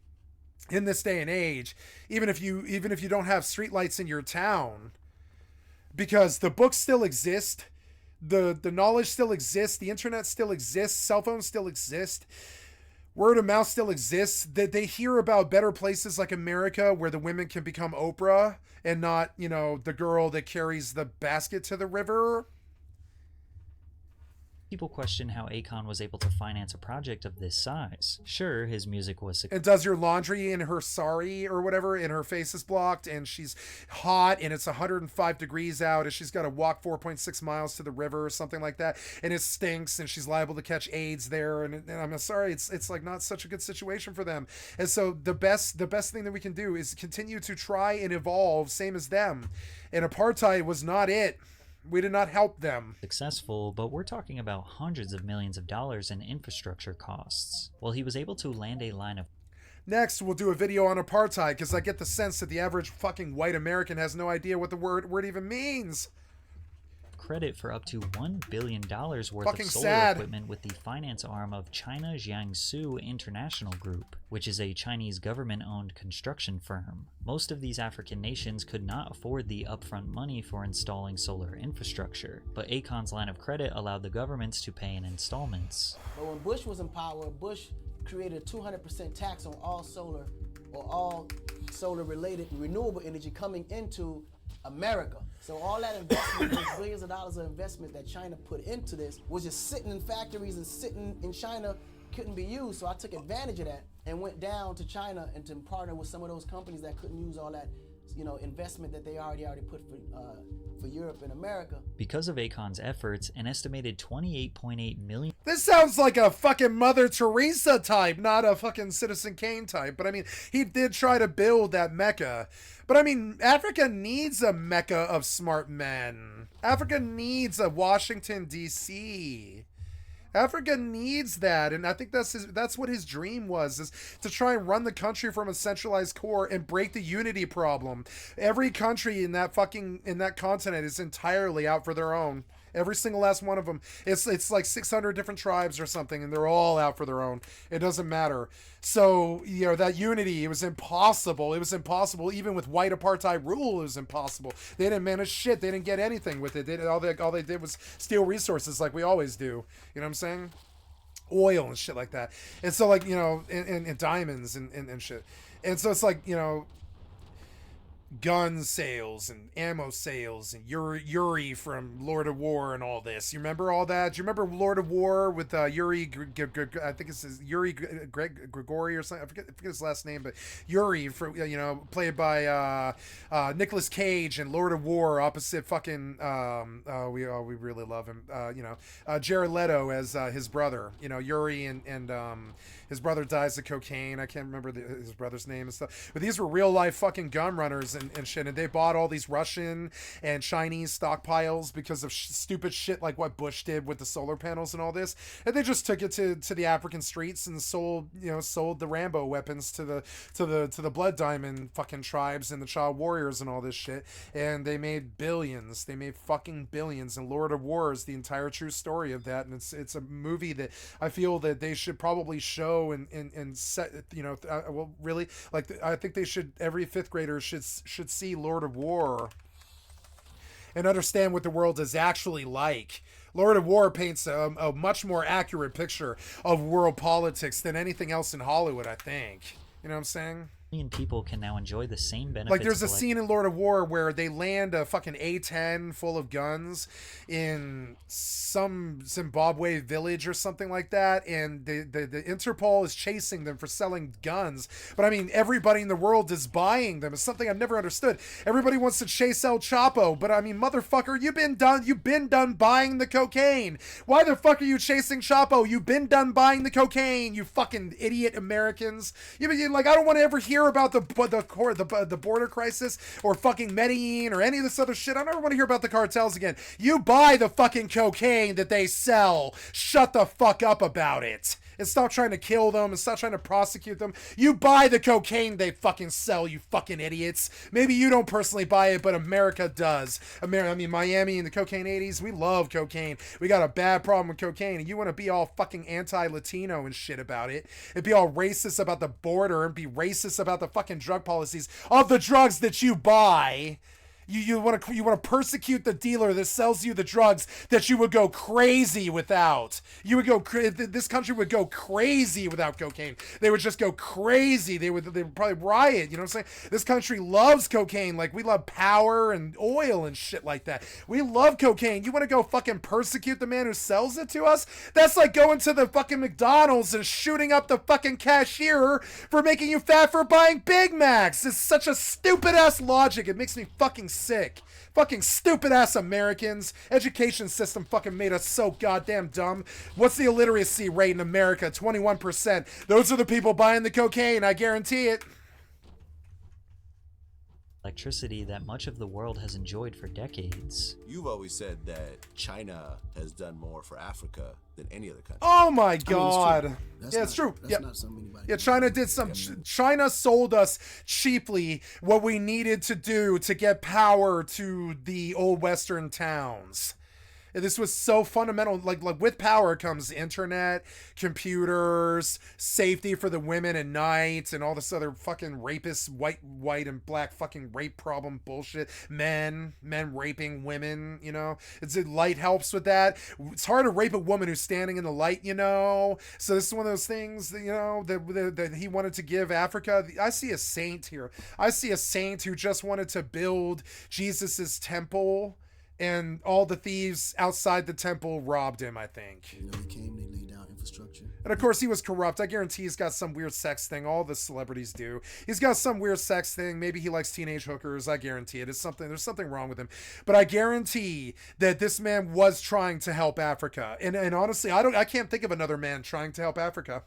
in this day and age, even if you don't have streetlights in your town, because the books still exist, the knowledge still exists, the internet still exists, cell phones still exist, word of mouth still exists, that they hear about better places like America where the women can become Oprah and not, you know, the girl that carries the basket to the river. people question how Akon was able to finance a project of this size. Sure, his music was and does your laundry in her sari or whatever, and her face is blocked, and she's hot, and it's 105 degrees out, and she's got to walk 4.6 miles to the river or something like that, and it stinks, and she's liable to catch AIDS there, and I'm sorry, it's like not such a good situation for them. And so the best thing that we can do is continue to try and evolve, same as them. And apartheid was not it. We did not help them. Successful, but we're talking about hundreds of millions of dollars in infrastructure costs. Well, he was able to land a line of... Next, we'll do a video on apartheid, because I get the sense that the average fucking white American has no idea what the word even means. Credit for up to $1 billion worth fucking of solar sad. equipment with the finance arm of China Jiangsu International Group, which is a Chinese government-owned construction firm. Most of these African nations could not afford the upfront money for installing solar infrastructure, but Akon's line of credit allowed the governments to pay in installments. But when Bush was in power, Bush created a 200% tax on all solar or all solar-related renewable energy coming into America. So all that investment, those billions of dollars of investment that China put into this was just sitting in factories and sitting in China, couldn't be used. So I took advantage of that and went down to China and to partner with some of those companies that couldn't use all that, investment that they already put for Europe and America. Because of Akon's efforts, an estimated 28.8 million... This sounds like a fucking Mother Teresa type, not a fucking Citizen Kane type. But I mean, he did try to build that Mecca. But I mean, Africa needs a Mecca of smart men. Africa needs a Washington, D.C. Africa needs that, and I think that's what his dream was, is to try and run the country from a centralized core and break the unity problem. Every country in that continent is entirely out for their own. Every single last one of them. It's like 600 different tribes or something, and they're all out for their own. It doesn't matter. So, that unity, it was impossible. It was impossible. Even with white apartheid rule, it was impossible. They didn't manage shit. They didn't get anything with it. All they did was steal resources like we always do. You know what I'm saying? Oil and shit like that. And so, like, and diamonds and shit. And so it's like, gun sales and ammo sales and Yuri from Lord of War and all this. You remember all that? Do you remember Lord of War with Yuri? I think it's Yuri Grigori or something. I forget his last name, but Yuri, played by Nicolas Cage in Lord of War, opposite fucking we really love him. Jared Leto as his brother. Yuri and his brother dies of cocaine. I can't remember his brother's name and stuff. But these were real life fucking gun runners. and shit, and they bought all these Russian and Chinese stockpiles because of stupid shit like what Bush did with the solar panels and all this, and they just took it to the African streets and sold the Rambo weapons to the Blood Diamond fucking tribes and the child warriors and all this shit, and they made billions. They made fucking billions, and Lord of War is the entire true story of that, and it's a movie that I feel that they should probably show and set, well, really, like, I think they should, every fifth grader should see Lord of War and understand what the world is actually like. Lord of War paints a much more accurate picture of world politics than anything else in Hollywood, I think. You know what I'm saying? Million people can now enjoy the same benefits. Like, there's a scene in Lord of War where they land a fucking A-10 full of guns in some Zimbabwe village or something like that, and the Interpol is chasing them for selling guns. But I mean, everybody in the world is buying them. It's something I've never understood. Everybody wants to chase El Chapo, but I mean, motherfucker, you've been done buying the cocaine. Why the fuck are you chasing Chapo? You've been done buying the cocaine, you fucking idiot Americans. I don't want to ever hear about the border crisis or fucking Medellin or any of this other shit. I never want to hear about the cartels again. You buy the fucking cocaine that they sell. Shut the fuck up about it. And stop trying to kill them and stop trying to prosecute them. You buy the cocaine they fucking sell, you fucking idiots. Maybe you don't personally buy it, but America does. Miami in the cocaine 80s, we love cocaine. We got a bad problem with cocaine, and you want to be all fucking anti-Latino and shit about it, and be all racist about the border, and be racist about the fucking drug policies of the drugs that you buy. You want to persecute the dealer that sells you the drugs that you would go crazy without. This country would go crazy without cocaine. They would just go crazy. They would probably riot. You know what I'm saying? This country loves cocaine. Like, we love power and oil and shit like that. We love cocaine. You want to go fucking persecute the man who sells it to us? That's like going to the fucking McDonald's and shooting up the fucking cashier for making you fat for buying Big Macs. It's such a stupid ass logic. It makes me fucking sick. Fucking stupid ass Americans. Education system fucking made us so goddamn dumb. What's the illiteracy rate in America? 21%. Those are the people buying the cocaine, I guarantee it. Electricity that much of the world has enjoyed for decades. You've always said that China has done more for Africa than any other country. Oh my god. I mean, It's true. That's not something anybody Yeah, can China do. did some. China sold us cheaply what we needed to do to get power to the old Western towns. And this was so fundamental. Like with power comes internet, computers, safety for the women at night, and all this other fucking rapist, white and black fucking rape problem bullshit. Men raping women. Light helps with that. It's hard to rape a woman who's standing in the light. So this is one of those things that that he wanted to give Africa. I see a saint here. I see a saint who just wanted to build Jesus's temple. And all the thieves outside the temple robbed him, I think. They came, they laid down infrastructure. And of course, he was corrupt. I guarantee he's got some weird sex thing. All the celebrities do. He's got some weird sex thing. Maybe he likes teenage hookers. I guarantee it. There's something wrong with him. But I guarantee that this man was trying to help Africa. And honestly, I can't think of another man trying to help Africa.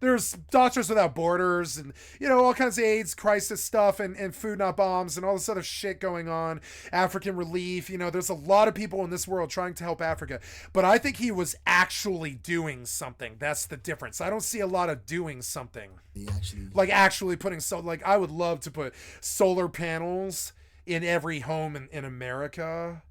There's Doctors Without Borders and, all kinds of AIDS crisis stuff and food not bombs and all this other shit going on. African relief. There's a lot of people in this world trying to help Africa. But I think he was actually doing something. That's the difference. I don't see a lot of doing something. Actually putting I would love to put solar panels in every home in America.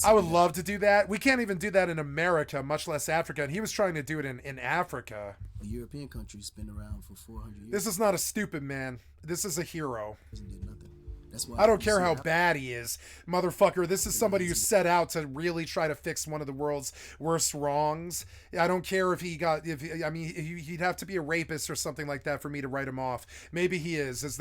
I would love to do that. We can't even do that in America, much less Africa. And he was trying to do it in Africa. The European countries been around for 400 years. This is not a stupid man. This is a hero. Doesn't do nothing. That's why I don't care how bad he is. Motherfucker, this is somebody who set out to really try to fix one of the world's worst wrongs. I don't care if he'd have to be a rapist or something like that for me to write him off. Maybe he is. Why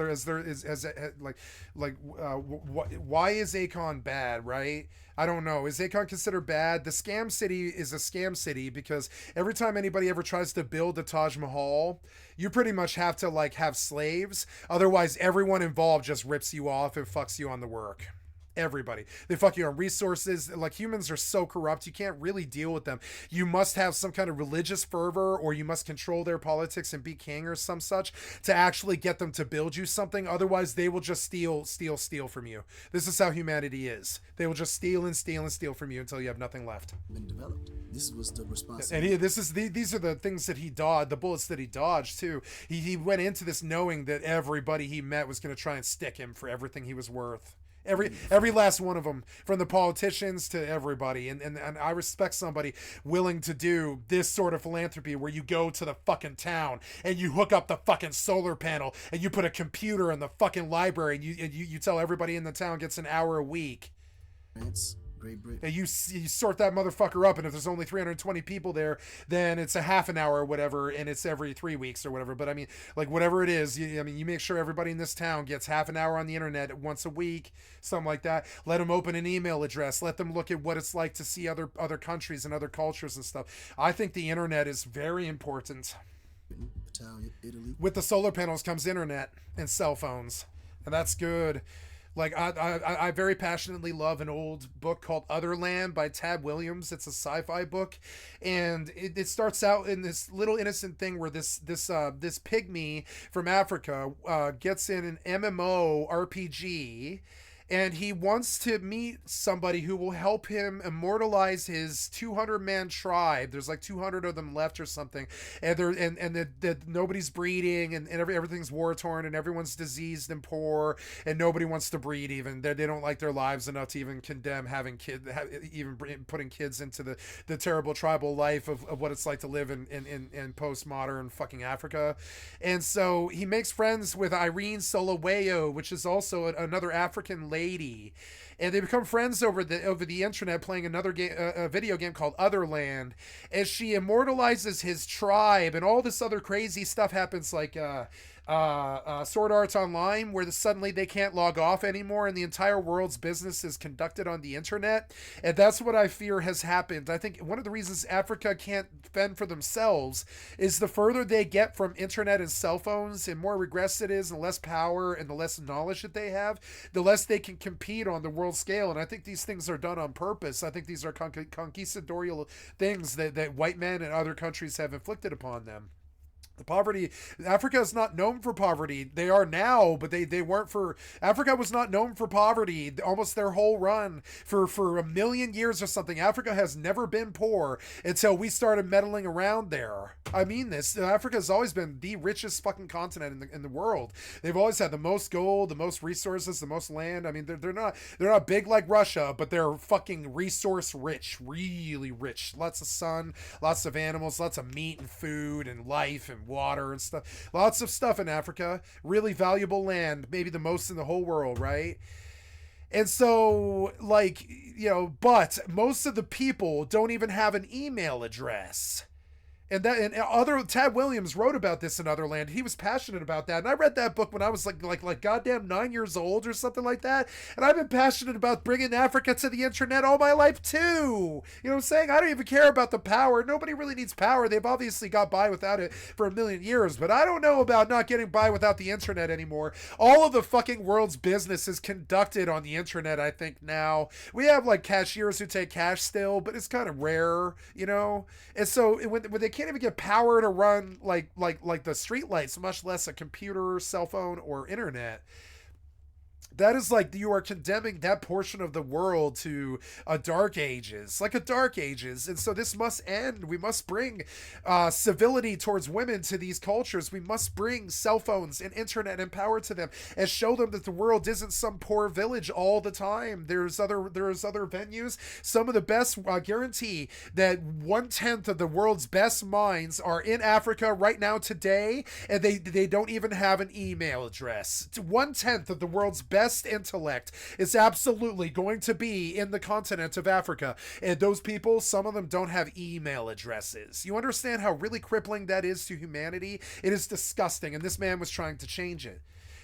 is Akon bad, right? I don't know. Is Akon considered bad? The scam city is a scam city because every time anybody ever tries to build the Taj Mahal, you pretty much have to have slaves. Otherwise, everyone involved just rips you off and fucks you on the work. Everybody. They fuck you on resources. Like, humans are so corrupt, you can't really deal with them. You must have some kind of religious fervor, or you must control their politics and be king or some such to actually get them to build you something. Otherwise, they will just steal from you. This is how humanity is. They will just steal and steal and steal from you until you have nothing left. Been developed. This was the response. And these are the things that he dodged, the bullets that he dodged too. He went into this knowing that everybody he met was going to try and stick him for everything he was worth. Every last one of them, from the politicians to everybody. And I respect somebody willing to do this sort of philanthropy where you go to the fucking town and you hook up the fucking solar panel and you put a computer in the fucking library and you tell everybody in the town gets an hour a week. France, Great Britain. And you sort that motherfucker up, and if there's only 320 people there, then it's a half an hour or whatever, and it's every 3 weeks or whatever. But I mean, like, whatever it is, you make sure everybody in this town gets half an hour on the internet once a week, something like that. Let them open an email address. Let them look at what it's like to see other countries and other cultures and stuff. I think the internet is very important. Italy, Italy. With the solar panels comes internet and cell phones, and that's good. Like, I very passionately love an old book called Otherland by Tad Williams. It's a sci-fi book, and it starts out in this little innocent thing where this pygmy from Africa gets in an MMO RPG, and he wants to meet somebody who will help him immortalize his 200-man tribe. There's like 200 of them left or something, and nobody's breeding, and everything's war torn, and everyone's diseased and poor, and nobody wants to breed. Even they don't like their lives enough to even condemn having kids, even putting kids into the terrible tribal life of what it's like to live in postmodern fucking Africa. And so he makes friends with Irene Solowayo, which is also another African lady, and they become friends over the internet, playing another game, a video game called Otherland, as she immortalizes his tribe, and all this other crazy stuff happens, like Sword Arts Online, where suddenly they can't log off anymore, and the entire world's business is conducted on the internet. And that's what I fear has happened. I think one of the reasons Africa can't fend for themselves is the further they get from internet and cell phones, and more regressed it is, and less power and the less knowledge that they have, the less they can compete on the world scale. And I think these things are done on purpose. I think these are conquistadorial things that white men and other countries have inflicted upon them. The poverty, Africa is not known for poverty. They are now, but they weren't for, Africa was not known for poverty almost their whole run for a million years or something. Africa has never been poor until we started meddling around there. I mean this, Africa has always been the richest fucking continent in the world. They've always had the most gold, the most resources, the most land. I mean, they're not big like Russia, but they're fucking resource rich, really rich. Lots of sun, lots of animals, lots of meat and food and life and water and stuff. Lots of stuff in Africa. Really valuable land, maybe the most in the whole world, right? And so, like, but most of the people don't even have an email address. And Tad Williams wrote about this in Otherland. He was passionate about that. And I read that book when I was like goddamn 9 years old or something like that. And I've been passionate about bringing Africa to the internet all my life too. You know what I'm saying? I don't even care about the power. Nobody really needs power. They've obviously got by without it for a million years. But I don't know about not getting by without the internet anymore. All of the fucking world's business is conducted on the internet, I think, now. We have like cashiers who take cash still, but it's kind of rare, And so when they can't even get power to run like the street lights, much less a computer, cell phone, or internet, that is like you are condemning that portion of the world to a dark ages. And so this must end. We must bring civility towards women to these cultures. We must bring cell phones and internet and power to them, and show them that the world isn't some poor village all the time. There's other venues. Some of the best, I guarantee that 1/10 of the world's best minds are in Africa right now today, and they don't even have an email address. 1/10 of the world's best intellect is absolutely going to be in the continent of Africa, and those people, some of them don't have email addresses. You understand how really crippling that is to humanity? It is disgusting, and this man was trying to change it.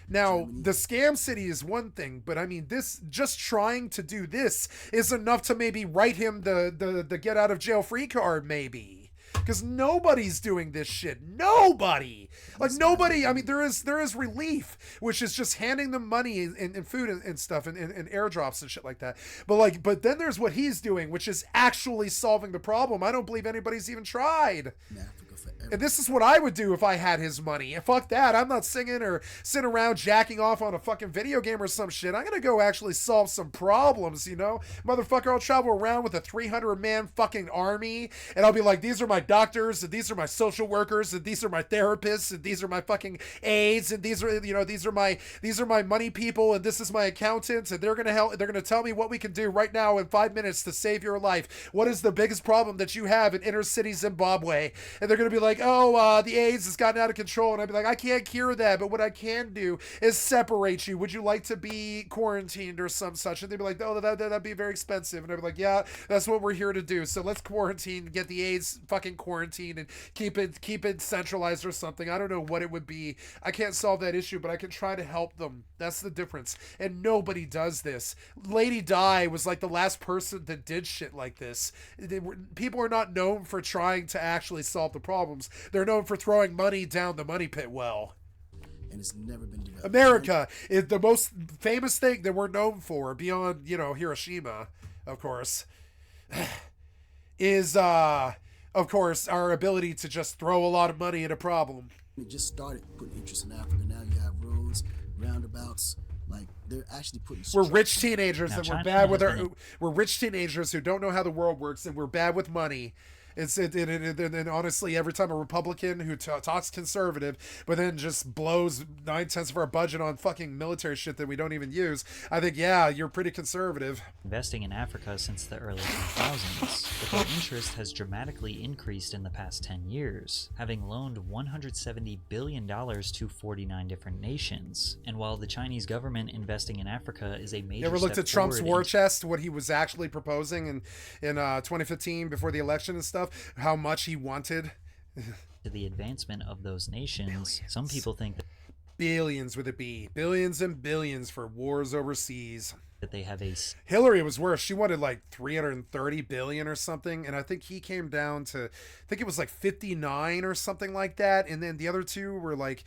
Now, the scam city is one thing, but I mean, this, just trying to do this is enough to maybe write him the get out of jail free card, maybe. because nobody's doing this shit. Nobody. Like nobody. I mean, there is relief, which is just handing them money and food and stuff and airdrops and shit like that. But then there's what he's doing, which is actually solving the problem. I don't believe anybody's even tried. In Africa forever. And this is what I would do if I had his money. And fuck that. I'm not singing or sitting around jacking off on a fucking video game or some shit. I'm gonna go actually solve some problems, you know? Motherfucker, I'll travel around with a 300-man fucking army, and I'll be like, these are my doctors, and these are my social workers, and these are my therapists, and these are my fucking aides, and these are, you know, these are my money people, and this is my accountant, and they're gonna tell me what we can do right now in 5 minutes to save your life. What is the biggest problem that you have in inner city Zimbabwe? And they're gonna be like, oh, the AIDS has gotten out of control, and I'd be like, I can't cure that, but what I can do is separate you. Would you like to be quarantined or some such? And they'd be like, oh, that'd be very expensive. And I'd be like, yeah, that's what we're here to do. So let's quarantine, get the AIDS fucking quarantined, and keep it centralized or something. I don't know what it would be. I can't solve that issue, but I can try to help them. That's the difference. And nobody does this. Lady Di was like the last person that did shit like this. People are not known for trying to actually solve the problems. They're known for throwing money down the money pit well. And it's never been developed. America is the most famous thing that we're known for, beyond, you know, Hiroshima, of course, is, of course, our ability to just throw a lot of money at a problem. It just started putting interest in Africa. Now you have roads, roundabouts. Like, they're actually putting. We're rich teenagers, Now, and we're China bad with has our. been We're rich teenagers who don't know how the world works, and we're bad with money. And honestly, every time a Republican who talks conservative, but then just blows 9/10 of our budget on fucking military shit that we don't even use, I think, yeah, you're pretty conservative. Investing in Africa since the early 2000s, but their interest has dramatically increased in the past 10 years, having loaned $170 billion to 49 different nations. And while the Chinese government investing in Africa is a major You ever looked step at Trump's forward war in chest, what he was actually proposing in 2015 before the election and stuff, how much he wanted? to the advancement of those nations, some people think Billions with a B. Billions and billions for wars overseas. that they have a Hillary was worse. She wanted like 330 billion or something, and I think he came down to, I think it was like 59 or something like that, and then the other two were like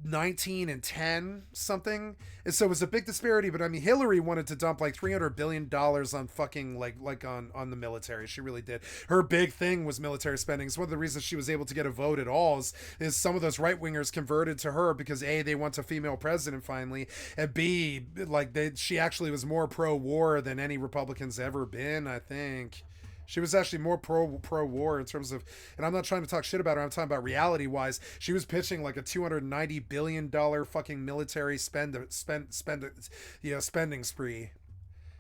19 and 10 something. And so it was a big disparity, but I mean, Hillary wanted to dump like $300 billion on fucking like on the military. She really did. Her big thing was military spending. It's one of the reasons she was able to get a vote at all is some of those right wingers converted to her because A, they want a female president finally, and B, like she actually was more pro-war than any Republican's ever been, I think. She was actually more pro-war in terms of, and I'm not trying to talk shit about her, I'm talking about reality-wise. She was pitching like a $290 billion fucking military spending spree.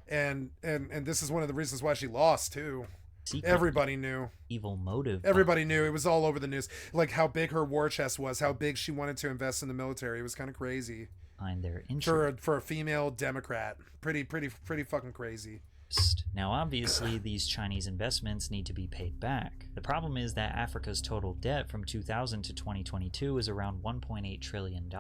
And this is one of the reasons why she lost, too. secret Everybody knew. evil motive Everybody knew. It was all over the news. Like how big her war chest was, how big she wanted to invest in the military. It was kind of crazy. behind their interest. For a female Democrat. Pretty fucking crazy. Now, obviously, these Chinese investments need to be paid back. The problem is that Africa's total debt from 2000 to 2022 is around $1.8 trillion,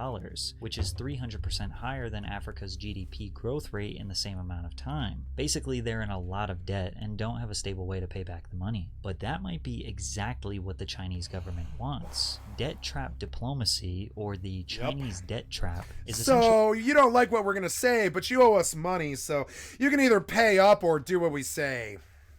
which is 300% higher than Africa's GDP growth rate in the same amount of time. Basically, they're in a lot of debt and don't have a stable way to pay back the money. But that might be exactly what the Chinese government wants. Debt trap diplomacy, or the Chinese debt trap, is essentially... So you don't like what we're gonna say, but you owe us money, so you can either pay up or do what we say.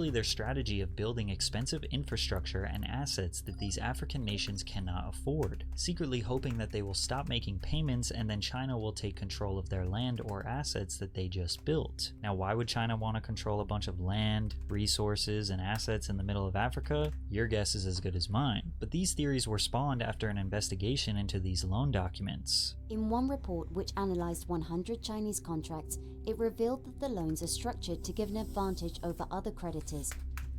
their strategy of building expensive infrastructure and assets that these African nations cannot afford, secretly hoping that they will stop making payments and then China will take control of their land or assets that they just built. Now, why would China want to control a bunch of land, resources, and assets in the middle of Africa? Your guess is as good as mine. But these theories were spawned after an investigation into these loan documents. In one report which analysed 100 Chinese contracts, it revealed that the loans are structured to give an advantage over other creditors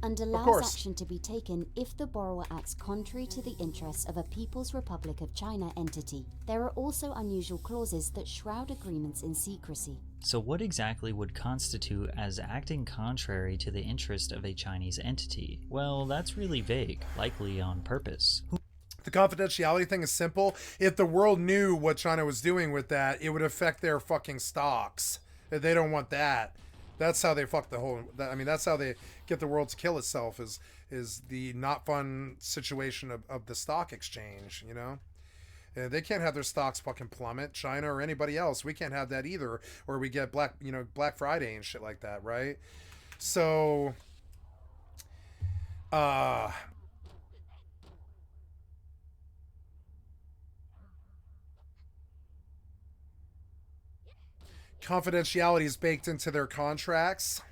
and allows course. action to be taken if the borrower acts contrary to the interests of a People's Republic of China entity. There are also unusual clauses that shroud agreements in secrecy. So what exactly would constitute as acting contrary to the interest of a Chinese entity? Well, that's really vague, likely on purpose. The confidentiality thing is simple. If the world knew what China was doing with that, it would affect their fucking stocks. They don't want that. That's how they fuck the whole. I mean, that's how they get the world to kill itself. Is the not fun situation of the stock exchange. You know, they can't have their stocks fucking plummet. China or anybody else, we can't have that either. Or we get Black Friday and shit like that, right? So, confidentiality is baked into their contracts.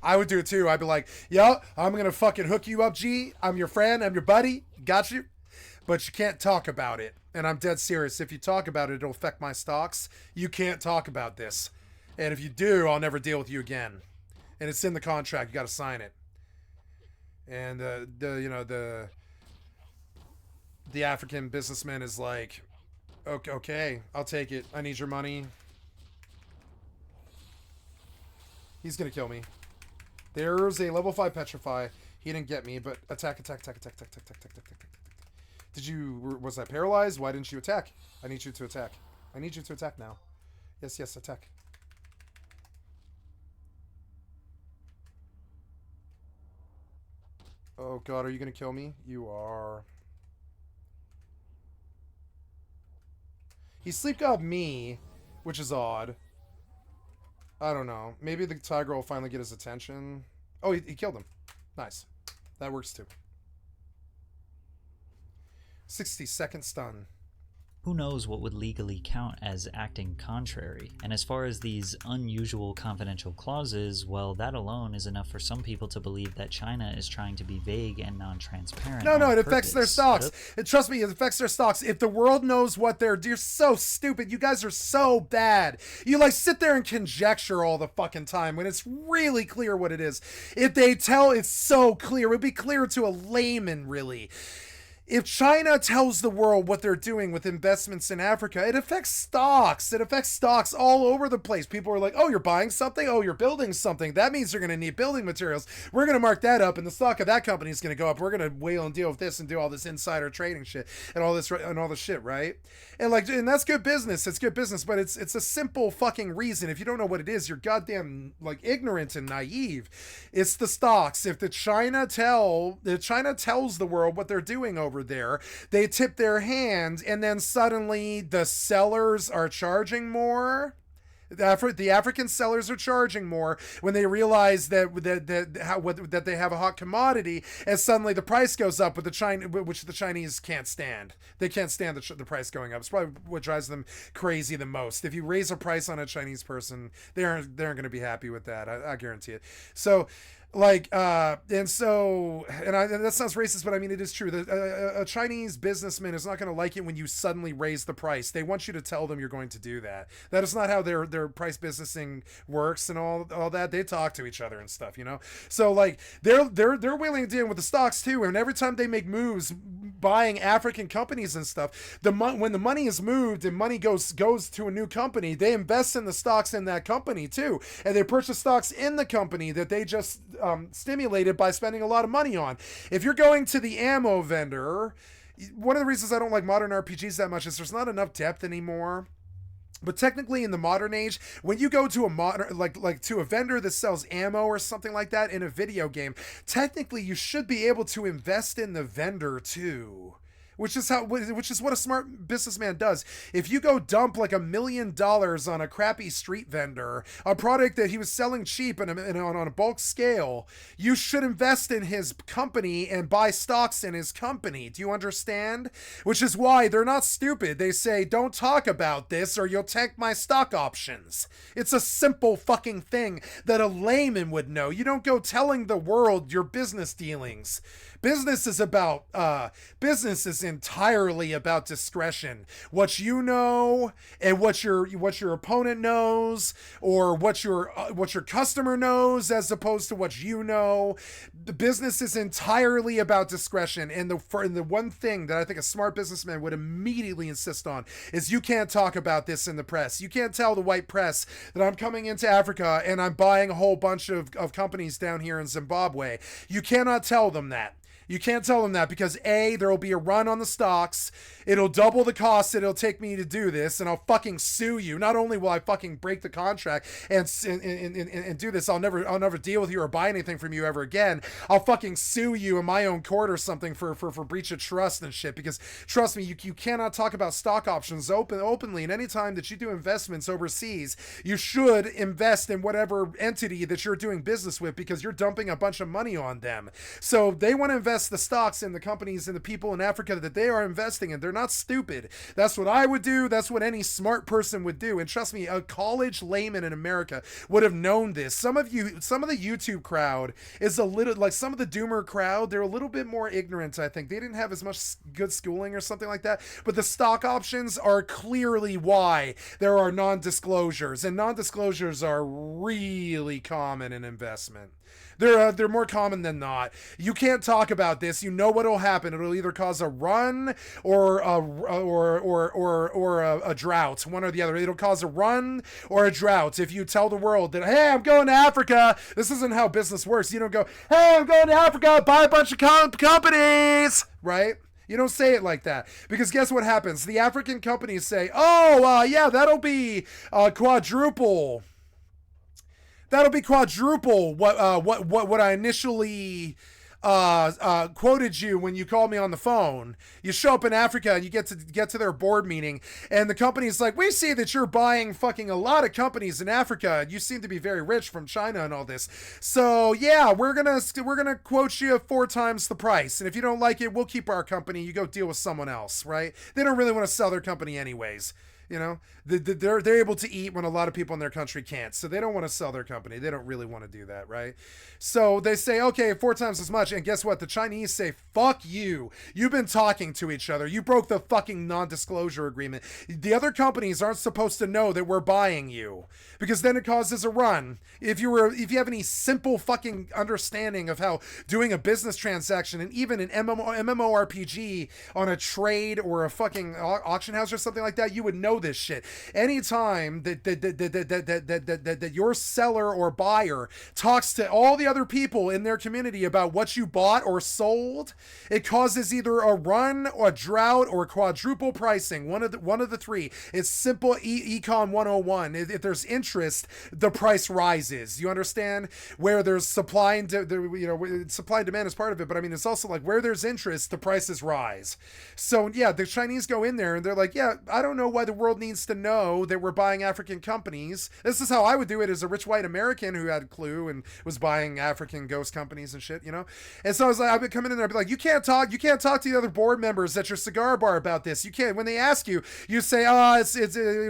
I would do it too. I'd be like, yo, I'm going to fucking hook you up, G. I'm your friend. I'm your buddy. Got you. But you can't talk about it. And I'm dead serious. If you talk about it, it'll affect my stocks. You can't talk about this. And if you do, I'll never deal with you again. And it's in the contract. You got to sign it. And the African businessman is like, okay, I'll take it. I need your money. He's going to kill me. There's a level 5 petrify. He didn't get me, but attack. Was I paralyzed? Why didn't you attack? I need you to attack. I need you to attack now. Yes, attack. Oh god, are you gonna kill me? You are. He sleep got me, which is odd. I don't know. Maybe the tiger will finally get his attention. Oh, he killed him. Nice. That works too. 60-second stun. Who knows what would legally count as acting contrary? And as far as these unusual confidential clauses, well, that alone is enough for some people to believe that China is trying to be vague and non-transparent. No, it affects their stocks. Trust me, it affects their stocks. If the world knows what you're so stupid. You guys are so bad. You like sit there and conjecture all the fucking time when it's really clear what it is. If they tell, it's so clear. It would be clear to a layman, really. If China tells the world what they're doing with investments in Africa, it affects stocks. It affects stocks all over the place. People are like, oh, you're buying something? Oh, you're building something. That means you're going to need building materials. We're going to mark that up, and the stock of that company is going to go up. We're going to whale and deal with this and do all this insider trading shit and all this shit, right? And that's good business. It's good business, but it's a simple fucking reason. If you don't know what it is, you're goddamn ignorant and naive. It's the stocks. If China tells the world what they're doing over there, they tip their hand, and then suddenly the sellers are charging more. The African sellers are charging more when they realize that they have a hot commodity, and suddenly the price goes up, which the Chinese can't stand. They can't stand the price going up. It's probably what drives them crazy the most. If you raise a price on a Chinese person, they aren't going to be happy with that. I guarantee it. So. And that sounds racist, but I mean, it is true. A Chinese businessman is not going to like it when you suddenly raise the price. They want you to tell them you're going to do that. That is not how their price businessing works and all that. They talk to each other and stuff, you know? So they're willing to deal with the stocks too. And every time they make moves buying African companies and stuff, when the money is moved and money goes to a new company, they invest in the stocks in that company too. And they purchase stocks in the company that they just stimulated by spending a lot of money on. If you're going to the ammo vendor, one of the reasons I don't like modern RPGs that much is there's not enough depth anymore. But technically, in the modern age, when you go to a modern, to a vendor that sells ammo or something like that in a video game, technically you should be able to invest in the vendor too. Which is what a smart businessman does. If you go dump $1 million on a crappy street vendor, a product that he was selling cheap and on a bulk scale, you should invest in his company and buy stocks in his company. Do you understand? Which is why they're not stupid. They say, don't talk about this or you'll tank my stock options. It's a simple fucking thing that a layman would know. You don't go telling the world your business dealings. Business is entirely about discretion. What you know and what your opponent knows, or what your customer knows, as opposed to what you know. The business is entirely about discretion. And the one thing that I think a smart businessman would immediately insist on is you can't talk about this in the press. You can't tell the white press that I'm coming into Africa and I'm buying a whole bunch of companies down here in Zimbabwe. You cannot tell them that. You can't tell them that because A, there will be a run on the stocks. It'll double the cost it'll take me to do this, and I'll fucking sue you. Not only will I fucking break the contract and do this, I'll never deal with you or buy anything from you ever again. I'll fucking sue you in my own court or something for breach of trust and shit. Because trust me, you cannot talk about stock options openly. And anytime that you do investments overseas, you should invest in whatever entity that you're doing business with, because you're dumping a bunch of money on them. So they want to invest the stocks in the companies and the people in Africa that they are investing in. They're not stupid. That's what I would do. That's what any smart person would do. And trust me, a college layman in America would have known this. Some of the YouTube crowd is a little like some of the doomer crowd. They're a little bit more ignorant, I think. They didn't have as much good schooling or something like that. But the stock options are clearly why there are non-disclosures, and non-disclosures are really common in investment. They're more common than not. You can't talk about this. You know what'll happen. It'll either cause a run or a drought, one or the other. It'll cause a run or a drought. If you tell the world that, hey, I'm going to Africa, this isn't how business works. You don't go, hey, I'm going to Africa, buy a bunch of companies, right? You don't say it like that, because guess what happens? The African companies say, yeah, that'll be quadruple. That'll be quadruple what I initially quoted you when you called me on the phone. You show up in Africa and you get to their board meeting, and the company's like, we see that you're buying fucking a lot of companies in Africa, and you seem to be very rich from China and all this. So yeah, we're gonna quote you 4 times the price, and if you don't like it, we'll keep our company. You go deal with someone else, right? They don't really want to sell their company anyways. You know, they're able to eat when a lot of people in their country can't. So they don't want to sell their company. They don't really want to do that, right? So they say, okay, 4 times as much. And guess what? The Chinese say, fuck you. You've been talking to each other. You broke the fucking non-disclosure agreement. The other companies aren't supposed to know that we're buying you, because then it causes a run. If you have any simple fucking understanding of how doing a business transaction, and even an MMORPG on a trade or a fucking auction house or something like that, you would know this shit. Anytime that your seller or buyer talks to all the other people in their community about what you bought or sold, it causes either a run or a drought or quadruple pricing. One of the 3. It's simple econ 101. If there's interest, the price rises. You understand? Where there's supply and supply and demand is part of it, but I mean, it's also like where there's interest, the prices rise. So yeah, the Chinese go in there and they're like, yeah, I don't know why the world needs to know that we're buying African companies. This is how I would do it as a rich white American who had a clue and was buying African ghost companies and shit, you know? And so I was like, I would come in there and be like, you can't talk to the other board members at your cigar bar about this. You can't. When they ask you, you say,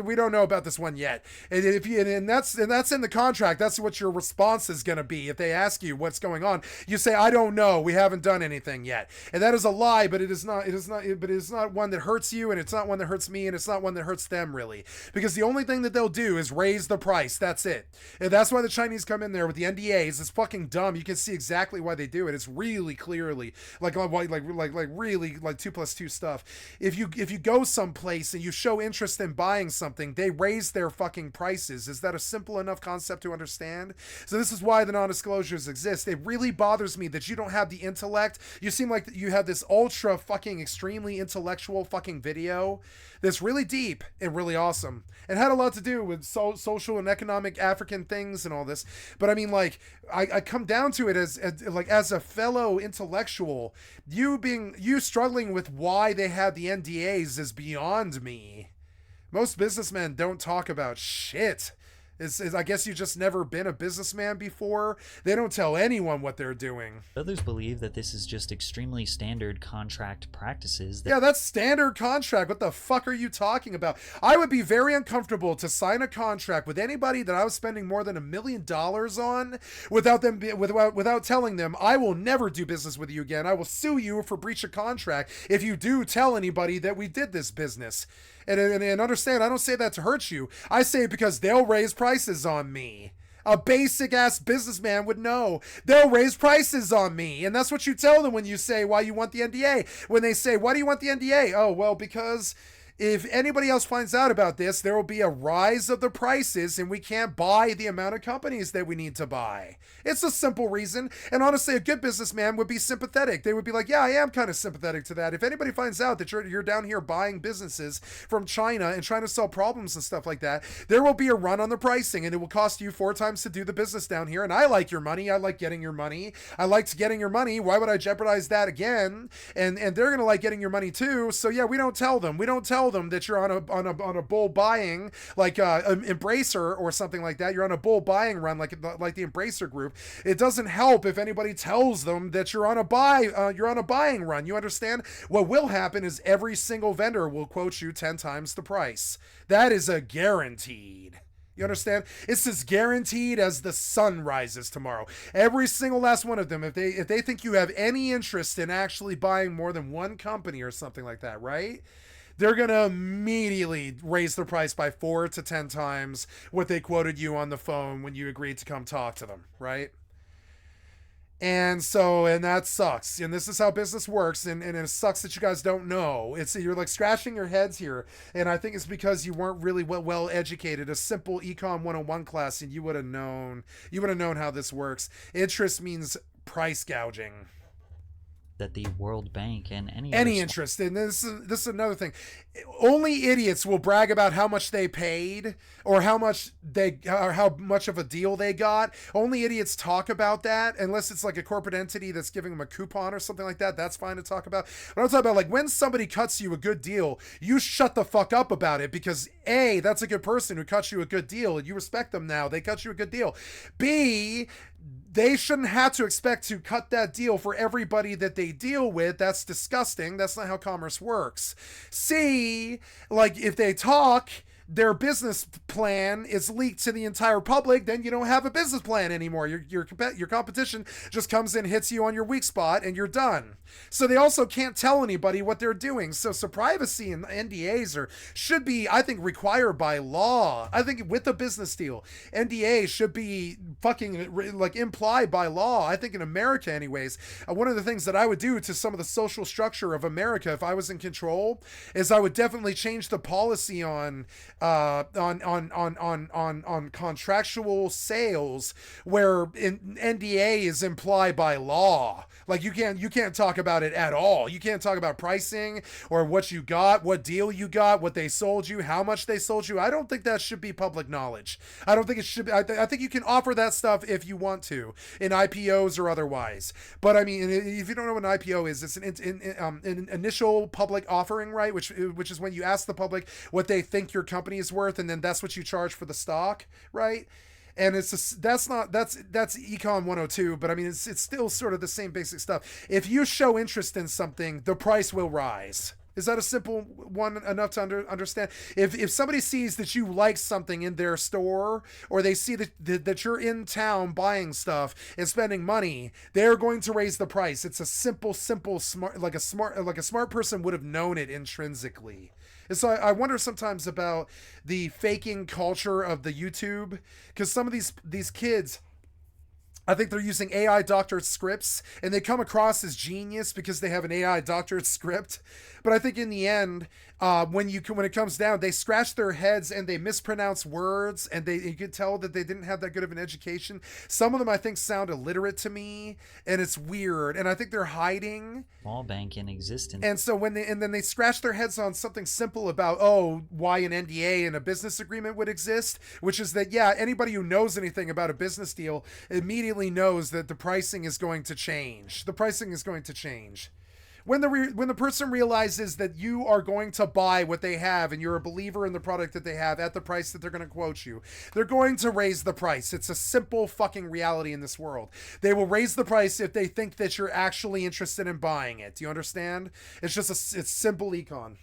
we don't know about this one yet. And that's in the contract. That's what your response is going to be. If they ask you what's going on, you say, I don't know. We haven't done anything yet. And that is a lie, but it is not one that hurts you, and it's not one that hurts me, and it's not one that hurts them, really, because the only thing that they'll do is raise the price. That's it. And that's why the Chinese come in there with the NDAs. It's fucking dumb. You can see exactly why they do it. It's really clearly like really like 2+2 stuff. If you go someplace and you show interest in buying something, they raise their fucking prices. Is that a simple enough concept to understand? So this is why the non-disclosures exist. It really bothers me that you don't have the intellect. You seem like you have this ultra fucking extremely intellectual fucking video that's really deep and really awesome. It had a lot to do with social and economic African things and all this. But I mean, like, I come down to it as a fellow intellectual, you struggling with why they have the NDAs is beyond me. Most businessmen don't talk about shit. I guess you just never been a businessman before. They don't tell anyone what they're doing. Others believe that this is just extremely standard contract practices. Yeah, that's standard contract. What the fuck are you talking about? I would be very uncomfortable to sign a contract with anybody that I was spending more than $1 million on without telling them, I will never do business with you again. I will sue you for breach of contract if you do tell anybody that we did this business. And understand, I don't say that to hurt you. I say it because they'll raise prices on me. A basic ass businessman would know. They'll raise prices on me. And that's what you tell them when you say why you want the NDA. When they say, why do you want the NDA? Oh, well, because if anybody else finds out about this, there will be a rise of the prices and we can't buy the amount of companies that we need to buy. It's a simple reason. And honestly, a good businessman would be sympathetic. They would be like, yeah, I am kind of sympathetic to that. If anybody finds out that you're down here buying businesses from China and trying to solve problems and stuff like that, there will be a run on the pricing and it will cost you 4 times to do the business down here. And I like your money. I like getting your money. I liked getting your money. Why would I jeopardize that again? And they're going to like getting your money too. So yeah, we don't tell them that you're on a bull buying like Embracer or something like that. You're on a bull buying run like the Embracer group. It doesn't help if anybody tells them that you're on a buying run. You understand? What will happen is every single vendor will quote you 10 times the price. That is a guaranteed. You understand? It's as guaranteed as the sun rises tomorrow. Every single last one of them, if they think you have any interest in actually buying more than one company or something like that, right? They're going to immediately raise the price by 4 to 10 times what they quoted you on the phone when you agreed to come talk to them, right? And that sucks. And this is how business works. And it sucks that you guys don't know. You're like scratching your heads here. And I think it's because you weren't really well educated. A simple Econ 101 class and you would have known how this works. Interest means price gouging. That the World Bank and any interest. And this is another thing. Only idiots will brag about how much they paid or how much of a deal they got. Only idiots talk about that unless it's like a corporate entity that's giving them a coupon or something like that. That's fine to talk about. But I'm talking about like when somebody cuts you a good deal, you shut the fuck up about it because A, that's a good person who cuts you a good deal and you respect them now. They cut you a good deal. B, they shouldn't have to expect to cut that deal for everybody that they deal with. That's disgusting. That's not how commerce works. C, like if they talk, their business plan is leaked to the entire public, then you don't have a business plan anymore. Your competition just comes in, hits you on your weak spot, and you're done. So they also can't tell anybody what they're doing. So privacy and NDAs should be, I think, required by law. I think with a business deal, NDA should be fucking like implied by law. I think in America, anyways, one of the things that I would do to some of the social structure of America, if I was in control, is I would definitely change the policy on contractual sales where NDA is implied by law. Like you can't talk about it at all. You can't talk about pricing or what you got, what deal you got, what they sold you, how much they sold you. I don't think that should be public knowledge. I don't think it should be. I think you can offer that stuff if you want to in IPOs or otherwise. But I mean, if you don't know what an IPO is, it's an initial public offering, right? Which is when you ask the public what they think your company is worth, and then that's what you charge for the stock, right? And that's Econ 102, but I mean it's still sort of the same basic stuff. If you show interest in something, the price will rise. Is that a simple one enough to understand? If somebody sees that you like something in their store, or they see that you're in town buying stuff and spending money, they're going to raise the price. It's a simple smart, like a smart person would have known it intrinsically. And so I wonder sometimes about the faking culture of the YouTube, because some of these kids, I think they're using AI doctored scripts and they come across as genius because they have an AI doctored script. But I think in the end, when it comes down, they scratch their heads and they mispronounce words, and you could tell that they didn't have that good of an education. Some of them I think sound illiterate to me, and it's weird. And I think they're hiding. Small bank in existence. And so then they scratch their heads on something simple about why an NDA and a business agreement would exist, which is that anybody who knows anything about a business deal immediately knows that the pricing is going to change. The pricing is going to change. When the person realizes that you are going to buy what they have and you're a believer in the product that they have at the price that they're going to quote you, they're going to raise the price. It's a simple fucking reality in this world. They will raise the price if they think that you're actually interested in buying it. Do you understand? It's simple econ.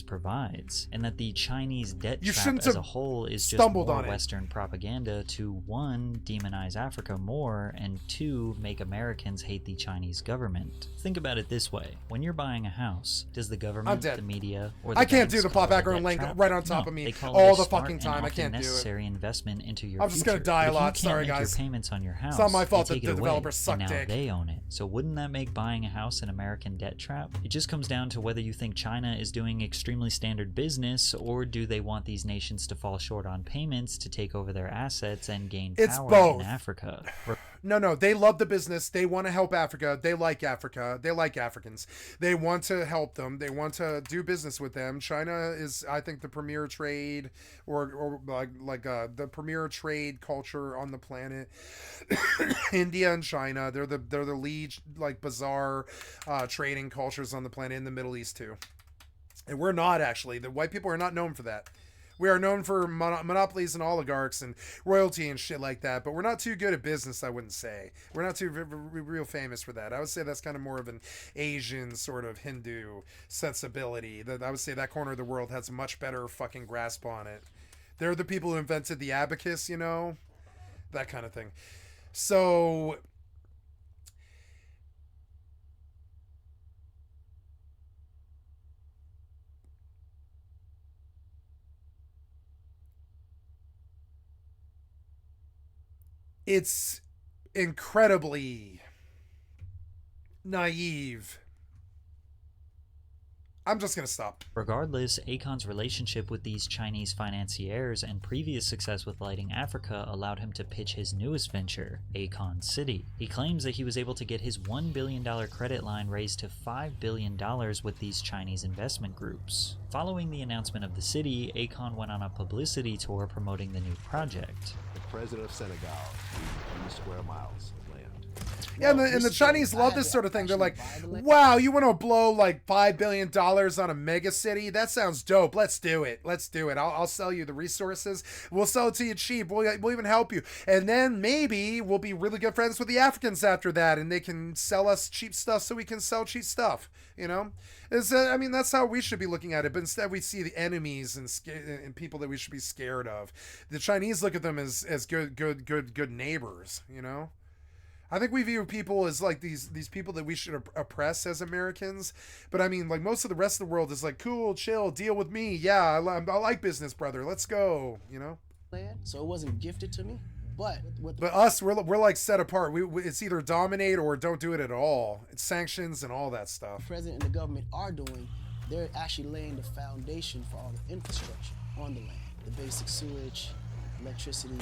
Provides, and that the Chinese debt you trap as a whole is just more Western propaganda to 1, demonize Africa more, and 2, make Americans hate the Chinese government. Think about it this way: when you're buying a house, does the government, the media, or the I can't do the pop background link right on top of me all the fucking time. I can't do it. Necessary investment into your I'm just gonna die a lot. Sorry, guys. Your payments on your house. It's not my fault that the away, developers suck and now dick. they own it. So wouldn't that make buying a house an American debt trap? It just comes down to whether you think China is doing extremely standard business, or do they want these nations to fall short on payments to take over their assets and gain It's power both. in Africa? No, they love the business. They want to help Africa. They like Africa. They like Africans. They want to help them. They want to do business with them. China is, I think, the premier trade or the premier trade culture on the planet. India and China, they're the lead like bizarre trading cultures on the planet, in the Middle East too. And we're not, actually. The white people are not known for that. We are known for monopolies and oligarchs and royalty and shit like that, but we're not too good at business, I wouldn't say. We're not too real famous for that. I would say that's kind of more of an Asian sort of Hindu sensibility. I would say that corner of the world has a much better fucking grasp on it. They're the people who invented the abacus, you know? That kind of thing. So... it's incredibly naive. I'm just going to stop. Regardless, Akon's relationship with these Chinese financiers and previous success with lighting Africa allowed him to pitch his newest venture, Akon City. He claims that he was able to get his $1 billion credit line raised to $5 billion with these Chinese investment groups. Following the announcement of the city, Akon went on a publicity tour promoting the new project. The president of Senegal needs 3 square miles of land. Yeah, and the Chinese love this sort of thing. They're like, wow, you want to blow like $5 billion on a mega city? That sounds dope. Let's do it. Let's do it. I'll sell you the resources. We'll sell it to you cheap. We'll even help you. And then maybe we'll be really good friends with the Africans after that, and they can sell us cheap stuff so we can sell cheap stuff. You know? I mean, that's how we should be looking at it. But instead we see the enemies and people that we should be scared of. The Chinese look at them as good neighbors, you know? I think we view people as like these people that we should oppress as Americans. But I mean, like most of the rest of the world is like, cool, chill, deal with me. Yeah, I like business, brother. Let's go, you know? So it wasn't gifted to me. But us, we're like set apart. It's either dominate or don't do it at all. It's sanctions and all that stuff. The president and the government are doing, they're actually laying the foundation for all the infrastructure on the land. The basic sewage, electricity,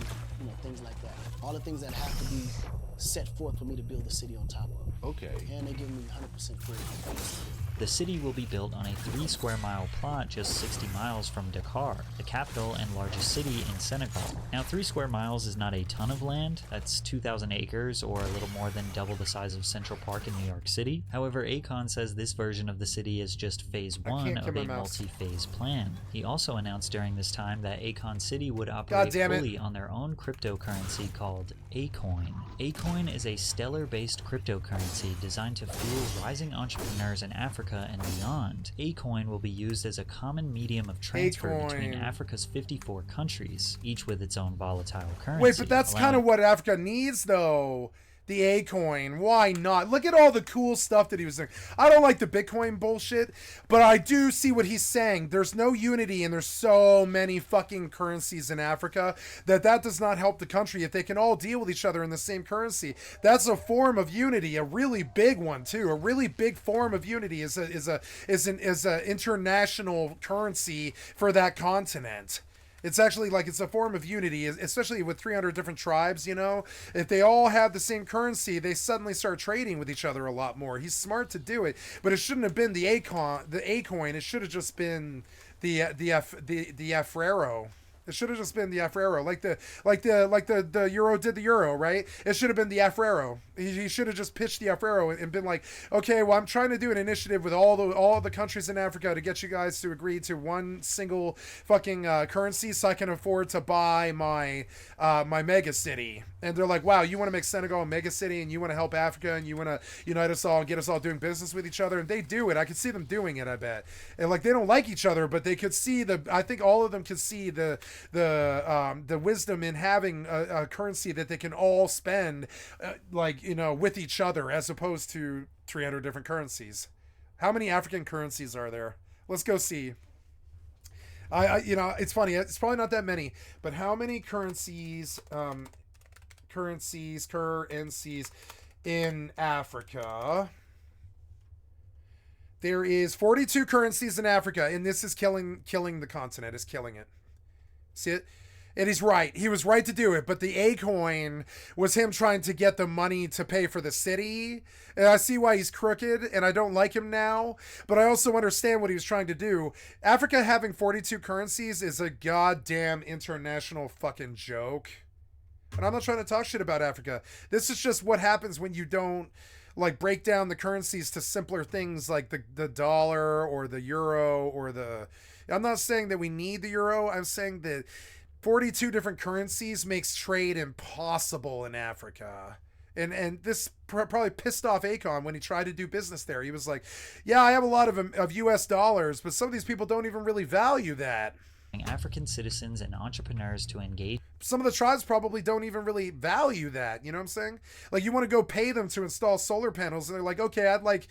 things like that. All the things that have to be set forth for me to build the city on top of. Okay. And they give me 100% credit. The city will be built on a 3 square mile plot just 60 miles from Dakar, the capital and largest city in Senegal. Now 3 square miles is not a ton of land, that's 2,000 acres or a little more than double the size of Central Park in New York City. However, Akon says this version of the city is just phase 1 of a multi-phase plan. He also announced during this time that Akon City would operate fully on their own cryptocurrency called Acoin. Acoin is a stellar-based cryptocurrency designed to fuel rising entrepreneurs in Africa and beyond. Acoin will be used as a common medium of transfer between Africa's 54 countries, each with its own volatile currency. Wait, but that's kind of what Africa needs, though. The Acoin. Why not? Look at all the cool stuff that he was doing. I don't like the Bitcoin bullshit, but I do see what he's saying. There's no unity, and there's so many fucking currencies in Africa that does not help the country if they can all deal with each other in the same currency. That's a form of unity, a really big one too. A really big form of unity is an international currency for that continent. It's actually like it's a form of unity, especially with 300 different tribes, you know? If they all have the same currency, they suddenly start trading with each other a lot more. He's smart to do it, but it shouldn't have been the Acoin. It should have just been the Afrero. It should have just been the Afrero, like the Euro did the Euro, right? It should have been the Afrero. He should have just pitched the Afrero and been like, okay, well, I'm trying to do an initiative with all the countries in Africa to get you guys to agree to one single fucking currency, so I can afford to buy my mega city. And they're like, wow, you want to make Senegal a mega city, and you want to help Africa, and you want to unite us all and get us all doing business with each other, and they do it. I could see them doing it. I bet. And like they don't like each other, but they could see I think all of them could see the wisdom in having a currency that they can all spend with each other, as opposed to 300 different currencies. How many African currencies are there? Let's go see. It's funny, it's probably not that many, but how many currencies in Africa? There is 42 currencies in Africa, and this is killing the continent. Is killing it. See it? And he's right. He was right to do it. But the A coin was him trying to get the money to pay for the city. And I see why he's crooked, and I don't like him now. But I also understand what he was trying to do. Africa having 42 currencies is a goddamn international fucking joke. And I'm not trying to talk shit about Africa. This is just what happens when you don't like break down the currencies to simpler things like the dollar or the euro or the... I'm not saying that we need the euro. I'm saying that 42 different currencies makes trade impossible in Africa. And this probably pissed off Akon when he tried to do business there. He was like, yeah, I have a lot of US dollars, but some of these people don't even really value that. African citizens and entrepreneurs to engage. Some of the tribes probably don't even really value that. You know what I'm saying? Like, you want to go pay them to install solar panels, and they're like, okay, I'd like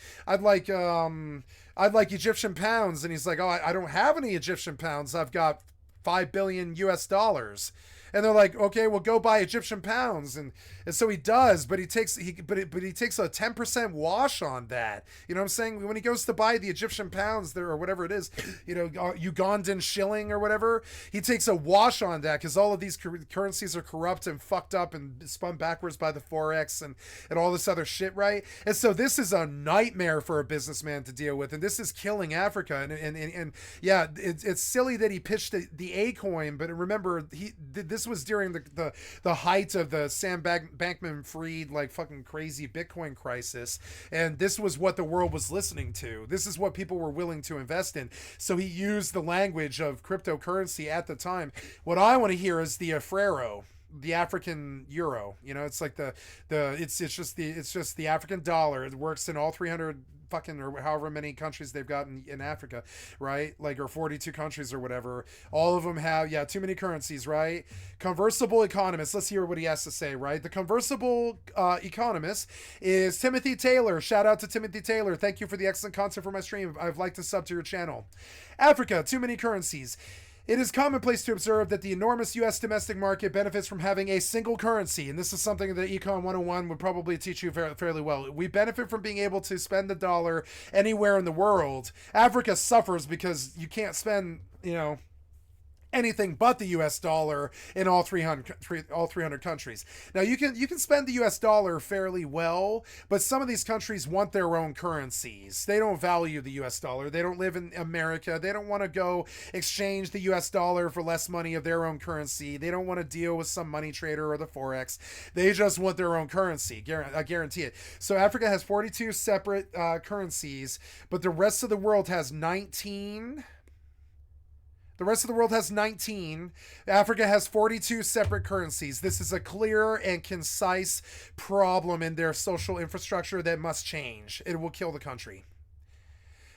Egyptian pounds. And he's like, oh, I don't have any Egyptian pounds. I've got 5 billion US dollars. And they're like, okay, well, go buy Egyptian pounds. And so he does, but he takes a 10% wash on that. You know what I'm saying? When he goes to buy the Egyptian pounds there, or whatever it is, you know, Ugandan shilling or whatever, he takes a wash on that because all of these currencies are corrupt and fucked up and spun backwards by the Forex and all this other shit, right? And so this is a nightmare for a businessman to deal with. And this is killing Africa. And yeah, it's silly that he pitched the A coin, but remember, this was during the height of the Sam Bankman-Fried like fucking crazy Bitcoin crisis, and this was what the world was listening to. This is what people were willing to invest in. So he used the language of cryptocurrency at the time. What I want to hear is the Afrero, the African euro. You know, it's like it's just the African dollar. It works in all 300 fucking or however many countries they've got in Africa, right? Like, or 42 countries or whatever. All of them have, too many currencies, right? Conversible economist. Let's hear what he has to say, right? The conversible economist is Timothy Taylor. Shout out to Timothy Taylor. Thank you for the excellent content for my stream. I've liked to sub to your channel. Africa, too many currencies. It is commonplace to observe that the enormous U.S. domestic market benefits from having a single currency, and this is something that Econ 101 would probably teach you fairly well. We benefit from being able to spend the dollar anywhere in the world. Africa suffers because you can't spend, anything but the U.S. dollar in all 300 countries. Now you can spend the U.S. dollar fairly well, but some of these countries want their own currencies. They don't value the U.S. dollar. They don't live in America. They don't want to go exchange the U.S. dollar for less money of their own currency. They don't want to deal with some money trader or the Forex. They just want their own currency. I guarantee it. So Africa has 42 separate currencies, but the rest of the world has 19. The rest of the world has 19. Africa has 42 separate currencies. This is a clear and concise problem in their social infrastructure that must change. It will kill the country.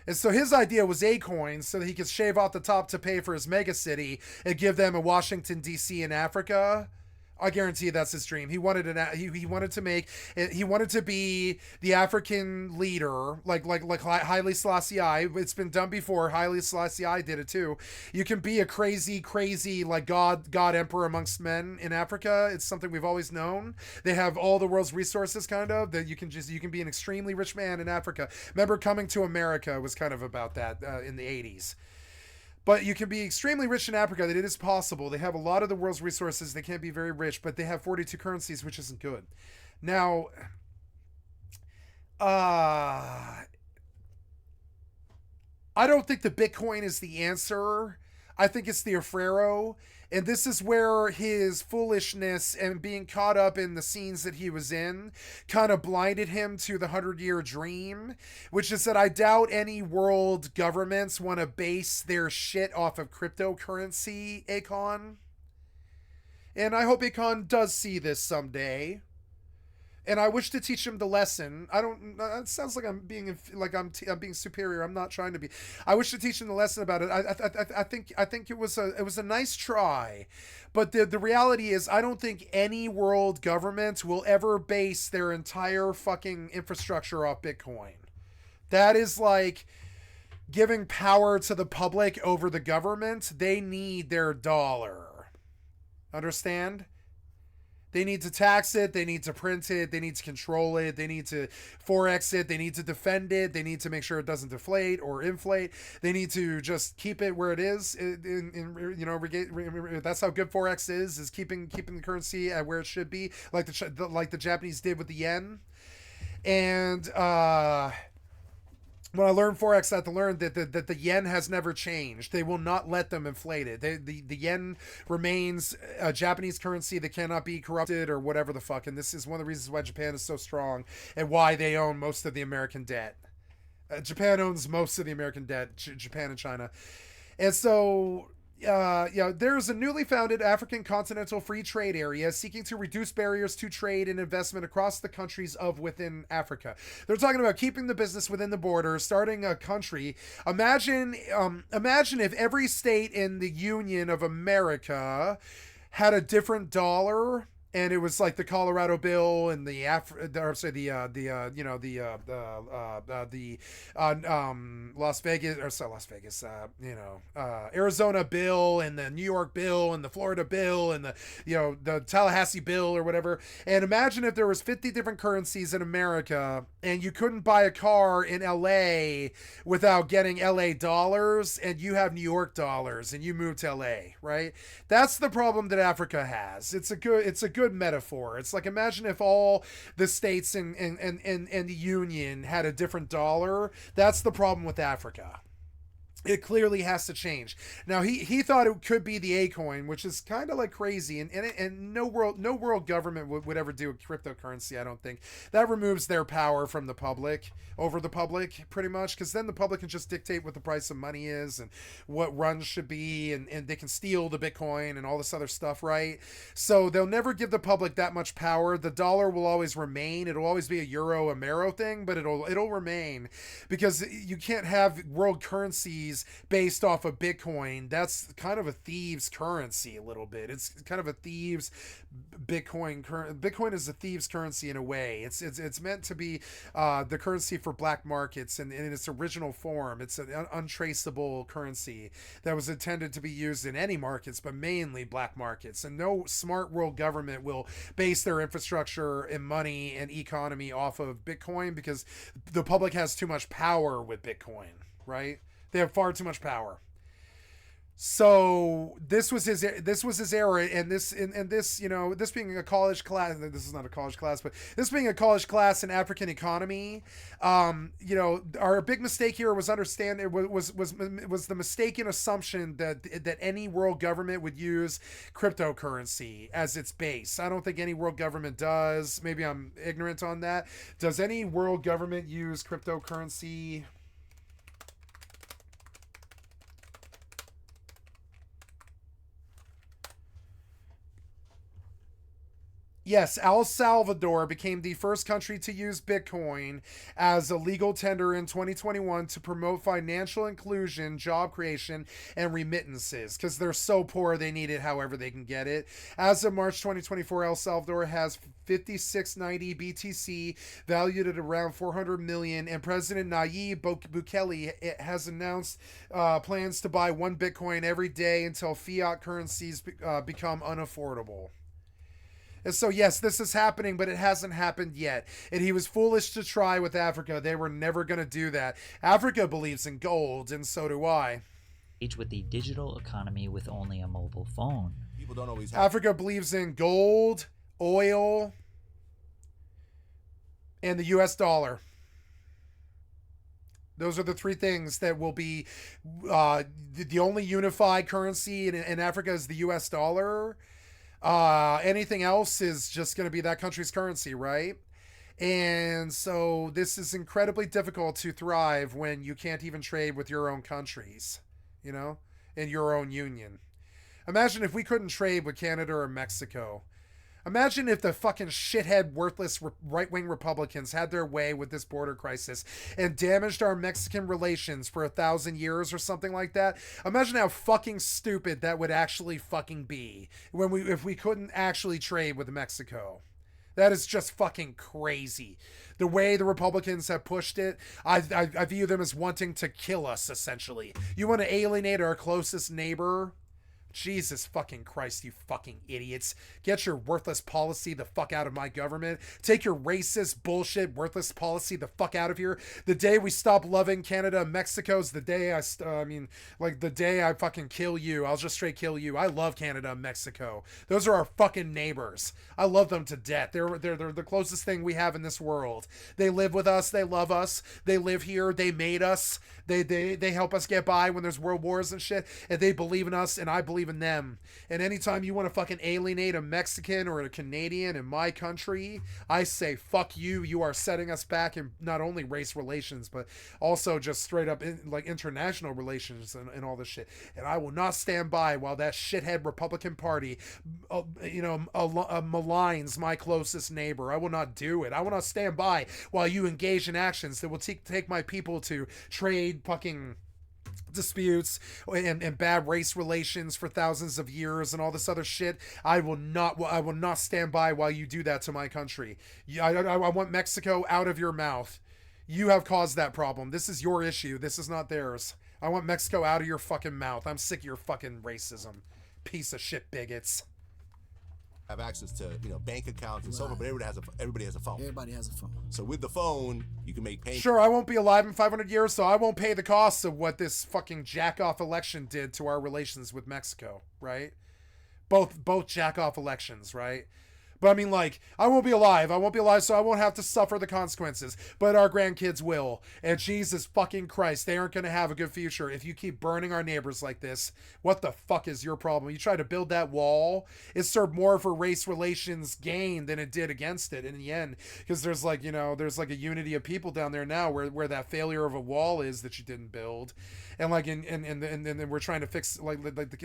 And so his idea was A coins so that he could shave off the top to pay for his mega city and give them a Washington, D.C. in Africa. I guarantee you that's his dream. He wanted to be the African leader, like Haile Selassie I. It's been done before. Haile Selassie I did it too. You can be a crazy like God emperor amongst men in Africa. It's something we've always known. They have all the world's resources, kind of, that you can be an extremely rich man in Africa. Remember, Coming to America was kind of about that in the 80s. But you can be extremely rich in Africa. That it is possible. They have a lot of the world's resources. They can't be very rich, but they have 42 currencies, which isn't good. Now, I don't think the Bitcoin is the answer. I think it's the Afrero. And this is where his foolishness and being caught up in the scenes that he was in kind of blinded him to the 100-year dream, which is that I doubt any world governments want to base their shit off of cryptocurrency, Akon. And I hope Akon does see this someday. And I wish to teach him the lesson. It sounds like I'm being superior. I'm not trying to be. I wish to teach him the lesson about it. I think it was a nice try, but the reality is I don't think any world government will ever base their entire fucking infrastructure off Bitcoin. That is like giving power to the public over the government. They need their dollar. Understand? They need to tax it. They need to print it. They need to control it. They need to forex it. They need to defend it. They need to make sure it doesn't deflate or inflate. They need to just keep it where it is. That's how good forex is keeping the currency at where it should be, like the Japanese did with the yen. And when I learned Forex, I had to learn that the yen has never changed. They will not let them inflate it. The yen remains a Japanese currency that cannot be corrupted or whatever the fuck. And this is one of the reasons why Japan is so strong and why they own most of the American debt. Japan owns most of the American debt, Japan and China. And so... there's a newly founded African Continental Free Trade Area seeking to reduce barriers to trade and investment across the countries of within Africa. They're talking about keeping the business within the borders, starting a country. Imagine if every state in the Union of America had a different dollar. And it was like the Colorado bill and the Arizona bill and the New York bill and the Florida bill and the Tallahassee bill or whatever. And imagine if there was 50 different currencies in America and you couldn't buy a car in LA without getting LA dollars, and you have New York dollars and you move to LA, right? That's the problem that Africa has. It's a good metaphor. It's like, imagine if all the states in the Union had a different dollar. That's the problem with Africa. It clearly has to change. Now he thought it could be the A coin, which is kind of like crazy, and no world government would ever do a cryptocurrency. I don't think that removes their power from the public over the public pretty much, because then the public can just dictate what the price of money is and what runs should be, and they can steal the Bitcoin and all this other stuff, right? So they'll never give the public that much power. The dollar will always remain. It'll always be a euro, a mero thing, but it'll remain, because you can't have world currencies based off of Bitcoin. That's kind of a thieves currency a little bit. It's kind of a thieves Bitcoin. Bitcoin is a thieves currency in a way. It's meant to be the currency for black markets, and in its original form, it's an untraceable currency that was intended to be used in any markets, but mainly black markets. And no smart world government will base their infrastructure and money and economy off of Bitcoin, because the public has too much power with Bitcoin, right? They have far too much power. So this was his era, and this being a college class, this is not a college class, but this being a college class in African economy, our big mistake here was was the mistaken assumption that any world government would use cryptocurrency as its base. I don't think any world government does. Maybe I'm ignorant on that. Does any world government use cryptocurrency? Yes, El Salvador became the first country to use Bitcoin as a legal tender in 2021 to promote financial inclusion, job creation, and remittances, because they're so poor they need it however they can get it. As of March 2024, El Salvador has 5690 BTC, valued at around 400 million, and President Nayib Bukele has announced plans to buy one Bitcoin every day until fiat currencies become unaffordable. And so, yes, this is happening, but it hasn't happened yet. And he was foolish to try with Africa. They were never going to do that. Africa believes in gold, and so do I. With the digital economy with only a mobile phone. People don't always have... Africa believes in gold, oil, and the US dollar. Those are the three things that will be the only unified currency in Africa is the US dollar. Anything else is just going to be that country's currency, right? And so this is incredibly difficult to thrive when you can't even trade with your own countries, in your own union. Imagine if we couldn't trade with Canada or Mexico. Imagine if the fucking shithead, worthless right-wing Republicans had their way with this border crisis and damaged our Mexican relations for 1,000 years or something like that. Imagine how fucking stupid that would actually fucking be if we couldn't actually trade with Mexico. That is just fucking crazy. The way the Republicans have pushed it, I view them as wanting to kill us, essentially. You want to alienate our closest neighbor? Jesus fucking Christ, you fucking idiots. Get your worthless policy the fuck out of my government. Take your racist, bullshit, worthless policy the fuck out of here. The day we stop loving Canada and Mexico's the day the day I fucking kill you. I'll just straight kill you. I love Canada and Mexico. Those are our fucking neighbors. I love them to death. They're the closest thing we have in this world. They live with us. They love us. They live here. They made us. They help us get by when there's world wars and shit. And they believe in us, and I believe in them. And anytime you want to fucking alienate a Mexican or a Canadian in my country, I say fuck you. You are setting us back in not only race relations, but also just straight up international relations and all this shit. And I will not stand by while that shithead Republican Party maligns my closest neighbor. I will not do it. I will not stand by while you engage in actions that will take my people to trade fucking disputes and bad race relations for thousands of years and all this other shit. I will not stand by while you do that to my country. I want Mexico out of your mouth. You have caused that problem. This is your issue. This is not theirs. I want Mexico out of your fucking mouth. I'm sick of your fucking racism. Piece of shit bigots. Have access to bank accounts and so forth, but everybody has a phone. Everybody has a phone. So with the phone, you can make payments. Sure, I won't be alive in 500 years, so I won't pay the costs of what this fucking jack-off election did to our relations with Mexico, right? Both jack-off elections, right? But I mean, I won't be alive. So I won't have to suffer the consequences. But our grandkids will. And Jesus fucking Christ, they aren't going to have a good future if you keep burning our neighbors like this. What the fuck is your problem? You try to build that wall. It served more for race relations gain than it did against it in the end. Because there's there's a unity of people down there now where that failure of a wall is that you didn't build. And and we're trying to fix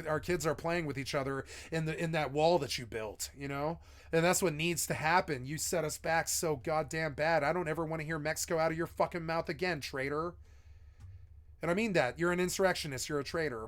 our kids are playing with each other in that wall that you built, And that's what needs to happen. You set us back so goddamn bad. I don't ever want to hear Mexico out of your fucking mouth again, traitor. And I mean that. You're an insurrectionist. You're a traitor.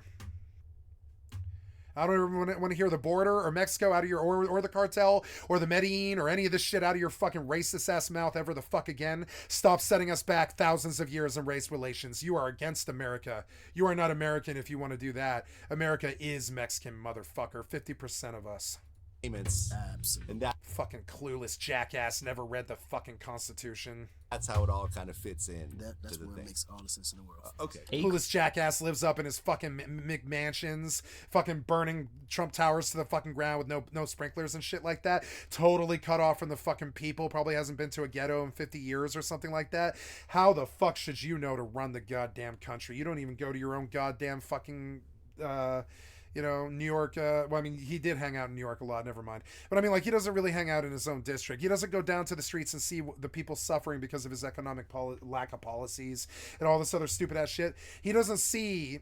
I don't ever want to hear the border or Mexico out of your, or the cartel or the Medellin or any of this shit out of your fucking racist ass mouth ever the fuck again. Stop setting us back thousands of years in race relations. You are against America. You are not American if you want to do that. America is Mexican, motherfucker. 50% of us. Payments. Absolutely. And Fucking clueless jackass, never read the fucking Constitution. that's how it all kind of fits in. That's to the where thing. it makes all the sense in the world. Okay. Clueless jackass lives up in his fucking McMansions, fucking burning Trump Towers to the fucking ground with no sprinklers and shit like that. Totally cut off from the fucking people. Probably hasn't been to a ghetto in 50 years or something like that. How the fuck should you know to run the goddamn country? You don't even go to your own goddamn fucking New York. He did hang out in New York a lot, never mind. But he doesn't really hang out in his own district. He doesn't go down to the streets and see the people suffering because of his economic lack of policies and all this other stupid ass shit. He doesn't see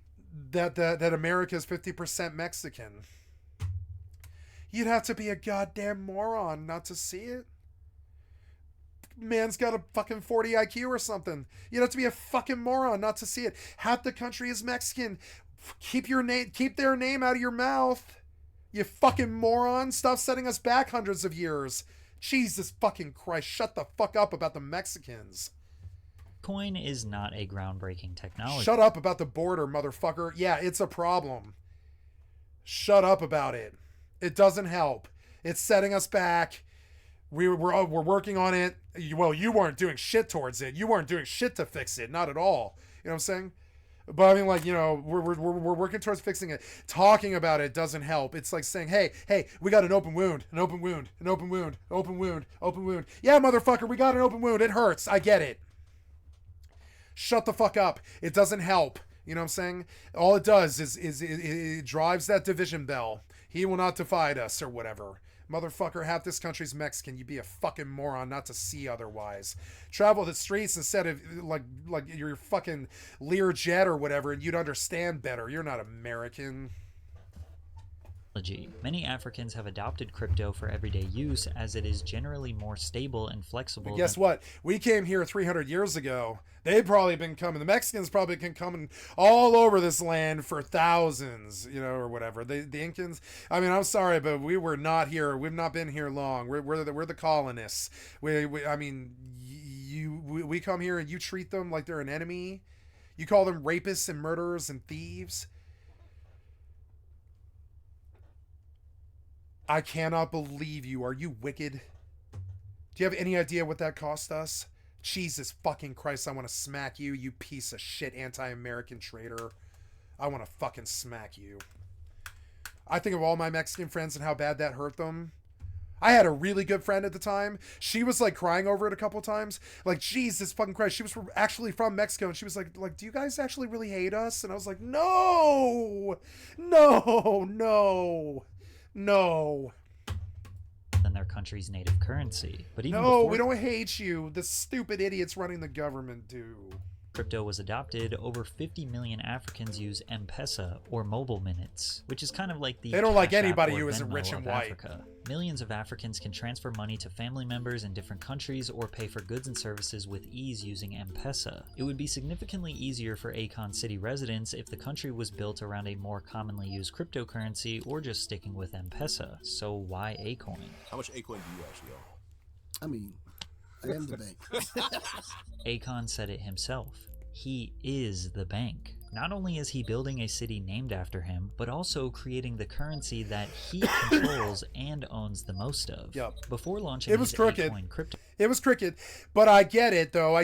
that America is 50% Mexican. You'd have to be a goddamn moron not to see it. Man's got a fucking 40 IQ or something. You'd have to be a fucking moron not to see it. Half the country is Mexican. Keep their name out of your mouth. You fucking moron. Stop setting us back hundreds of years. Jesus fucking Christ. Shut the fuck up about the Mexicans. Bitcoin is not a groundbreaking technology. Shut up about the border, motherfucker. Yeah, it's a problem. Shut up about it. It doesn't help. It's setting us back. We're working on it. Well, you weren't doing shit towards it. You weren't doing shit to fix it. Not at all. You know what I'm saying? But we're working towards fixing it. Talking about it doesn't help. It's like saying, hey, we got an open wound. Yeah, motherfucker, we got an open wound. It hurts. I get it. Shut the fuck up. It doesn't help. You know what I'm saying? All it does is it drives that division bell. He will not divide us or whatever. Motherfucker, half this country's Mexican. You'd be a fucking moron not to see otherwise. Travel the streets instead of like your fucking Lear jet or whatever, and you'd understand better. You're not American. Many Africans have adopted crypto for everyday use as it is generally more stable and flexible. But guess what? We came here 300 years ago. They've probably been coming. The Mexicans probably been coming all over this land for thousands, or whatever. The Incans. I'm sorry, but we were not here. We've not been here long. We're the colonists. We come here and you treat them like they're an enemy. You call them rapists and murderers and thieves. I cannot believe you. Are you wicked? Do you have any idea what that cost us? Jesus fucking Christ, I want to smack you, you piece of shit anti-American traitor. I want to fucking smack you. I think of all my Mexican friends and how bad that hurt them. I had a really good friend at the time. She was like crying over it a couple times. Like, Jesus fucking Christ. She was actually from Mexico, and she was like, do you guys actually really hate us? And I was like, no, no, no, no. Than their country's native currency. But even No, before we don't hate you. The stupid idiots running the government do. crypto was adopted, over 50 million Africans use M-Pesa, or mobile minutes, which is kind of like the They don't like Cash App anybody or who isn't Venmo rich and of white. Africa. Millions of Africans can transfer money to family members in different countries or pay for goods and services with ease using M-Pesa. It would be significantly easier for Akon City residents if the country was built around a more commonly used cryptocurrency or just sticking with M-Pesa. So why Acoin? How much Acoin do you actually own? I mean, I am the bank. Akon said it himself. He is the bank. Not only is he building a city named after him, but also creating the currency that he controls and owns the most of. Yep. Before launching It was his crooked. Acoin crypto It was cricket, but I get it though.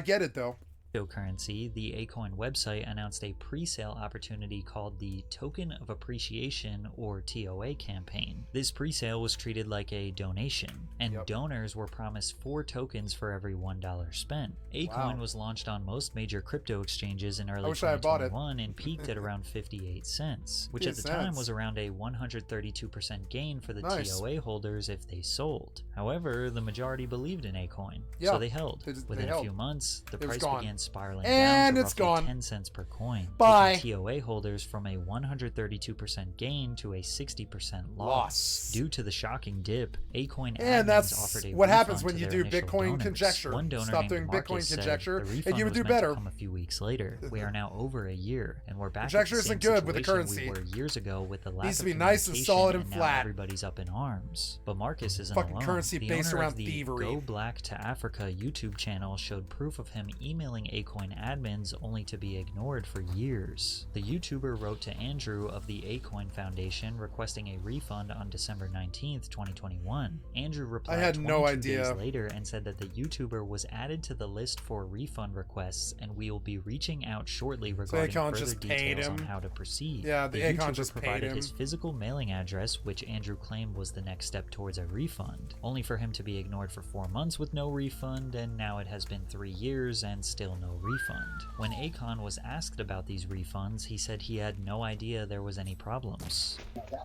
cryptocurrency, the Acoin website announced a pre-sale opportunity called the Token of Appreciation, or TOA campaign. This pre-sale was treated like a donation, and donors were promised 4 tokens for every $1 spent. Acoin was launched on most major crypto exchanges in early 2021 and peaked at around 58 cents, which at the time was around a 132% gain for the TOA holders if they sold. However, the majority believed in Acoin, so they held. Within a few months, the price began spiraling and down it's to roughly gone. 10 cents per coin, Bye. taking TOA holders from a 132% gain to a 60% loss. Due to the shocking dip, Acoin And admins that's offered a what happens refund when to you their do initial Bitcoin donors. conjecture. One donor Stop named doing Marcus Bitcoin said, conjecture, the refund and you would was do meant to better. come a few weeks later. We are now over a year, and we're back Conjecture at the same isn't good with the situation currency. we were years ago with the lack Needs of to be nice and solid and now flat. everybody's up in arms. But Marcus isn't Fucking alone. currency The based owner around of the thievery. Go Black to Africa YouTube channel showed proof of him emailing Acoin admins only to be ignored for years. The YouTuber wrote to Andrew of the Acoin Foundation requesting a refund on December 19th, 2021. Andrew replied had 22 no idea. days later and said that the YouTuber was added to the list for refund requests and we will be reaching out shortly regarding Akon further just paid details on him. how to proceed. Yeah, the Akon YouTuber just paid provided him. his physical mailing address, which Andrew claimed was the next step towards a refund, only for him to be ignored for 4 months with no refund, and now it has been 3 years and still no refund. When Akon was asked about these refunds, he said he had no idea there was any problems. Because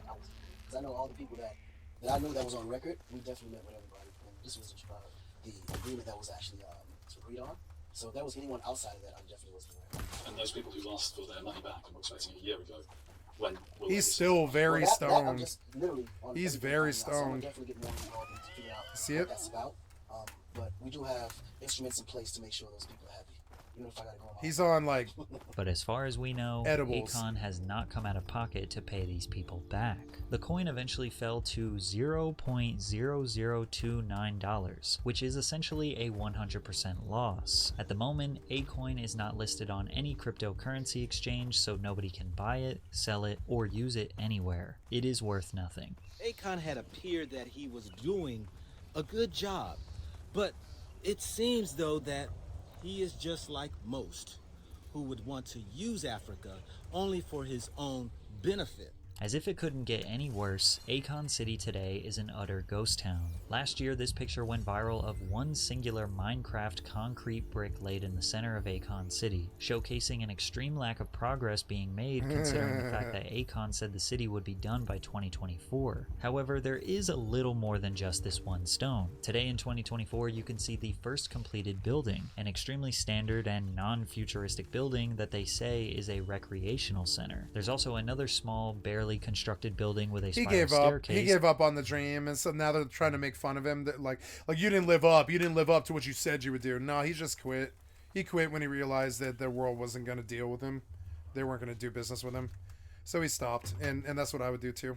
I know all the people that I knew that was on record. We definitely met with everybody. And this was the agreement that was actually agreed on. So if there was anyone outside of that, I definitely wasn't aware. And those people who asked for their money back and were expecting it a year ago, when will He's they still very Well, that I'm stoned. just literally on He's everything very right now, so I'm gonna stoned. definitely get more involved and figure out See what it? that's about. But we do have instruments in place to make sure those people are happy. Even if I gotta go on my He's on like But as far as we know, Edibles. Akon has not come out of pocket to pay these people back. The coin eventually fell to $0.0029, which is essentially a 100% loss. At the moment, Acoin is not listed on any cryptocurrency exchange, so nobody can buy it, sell it, or use it anywhere. It is worth nothing. Akon had appeared that he was doing a good job, but it seems though that he is just like most who would want to use Africa only for his own benefit. As if it couldn't get any worse, Akon City today is an utter ghost town. Last year, this picture went viral of one singular Minecraft concrete brick laid in the center of Akon City, showcasing an extreme lack of progress being made considering the fact that Akon said the city would be done by 2024. However, there is a little more than just this one stone. Today in 2024, you can see the first completed building, an extremely standard and non-futuristic building that they say is a recreational center. There's also another small, barely constructed building with a he spiral gave up. staircase. He gave up on the dream, and so now they're trying to make fun of him. That like you didn't live up. You didn't live up to what you said you would do. No, he just quit. He quit when he realized that the world wasn't going to deal with him. They weren't going to do business with him, so he stopped. And that's what I would do too.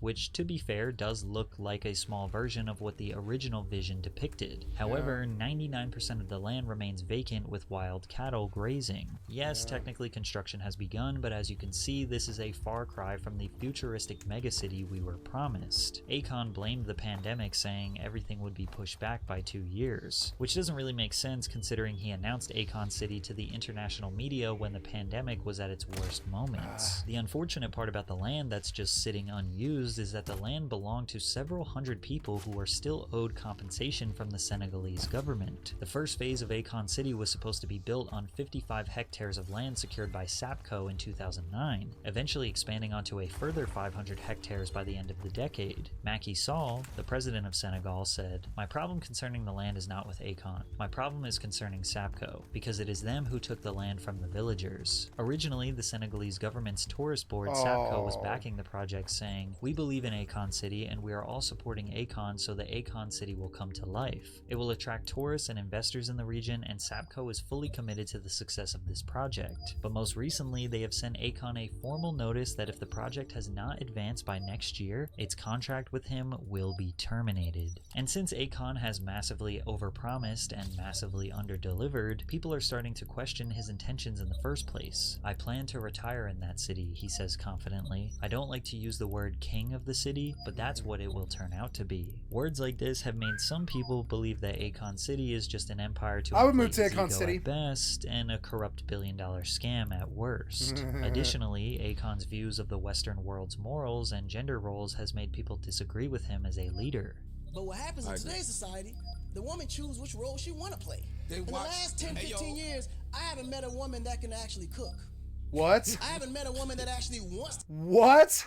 which, to be fair, does look like a small version of what the original vision depicted. However, 99% of the land remains vacant with wild cattle grazing. Yes, technically construction has begun, but as you can see, this is a far cry from the futuristic megacity we were promised. Akon blamed the pandemic, saying everything would be pushed back by 2 years, which doesn't really make sense considering he announced Akon City to the international media when the pandemic was at its worst moments. The unfortunate part about the land that's just sitting unused is that the land belonged to several hundred people who are still owed compensation from the Senegalese government. The first phase of Akon City was supposed to be built on 55 hectares of land secured by SAPCO in 2009, eventually expanding onto a further 500 hectares by the end of the decade. Macky Sall, the president of Senegal, said, "My problem concerning the land is not with Akon. My problem is concerning SAPCO, because it is them who took the land from the villagers." Originally, the Senegalese government's tourist board, SAPCO, was backing the project, saying, "We believe in Akon City and we are all supporting Akon so that Akon City will come to life. It will attract tourists and investors in the region, and SAPCO is fully committed to the success of this project." But most recently, they have sent Akon a formal notice that if the project has not advanced by next year, its contract with him will be terminated. And since Akon has massively overpromised and massively underdelivered, people are starting to question his intentions in the first place. "I plan to retire in that city," he says confidently. "I don't like to use the word king of the city, but that's what it will turn out to be." Words like this have made some people believe that Akon City is just an empire to inflate his ego at best and a corrupt billion-dollar scam at worst. Additionally, Akon's views of the Western world's morals and gender roles has made people disagree with him as a leader. But what happens in today's society, the woman chooses which role she want to play. In the last 10, 15 years, I haven't met a woman that can actually cook. What? I haven't met a woman that actually wants What?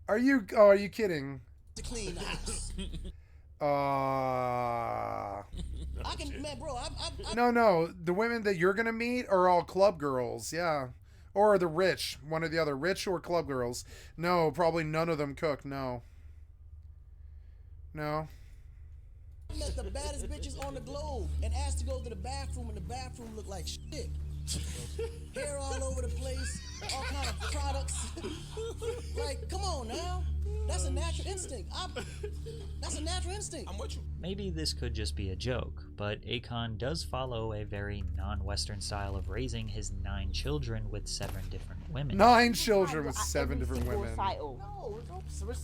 Are you kidding? to clean the house. I can, man, bro. No. The women that you're gonna meet are all club girls, yeah, or the rich, one or the other, rich or club girls. No, probably none of them cook. No. I met the baddest bitches on the globe and asked to go to the bathroom, and the bathroom looked like shit. Hair all over the place, all kind of products. Like, come on now. That's a natural instinct. That's a natural instinct. I'm with you. Maybe this could just be a joke, but Akon does follow a very non-Western style of raising his 9 children with 7 different women. 9 children with 7 different women. No,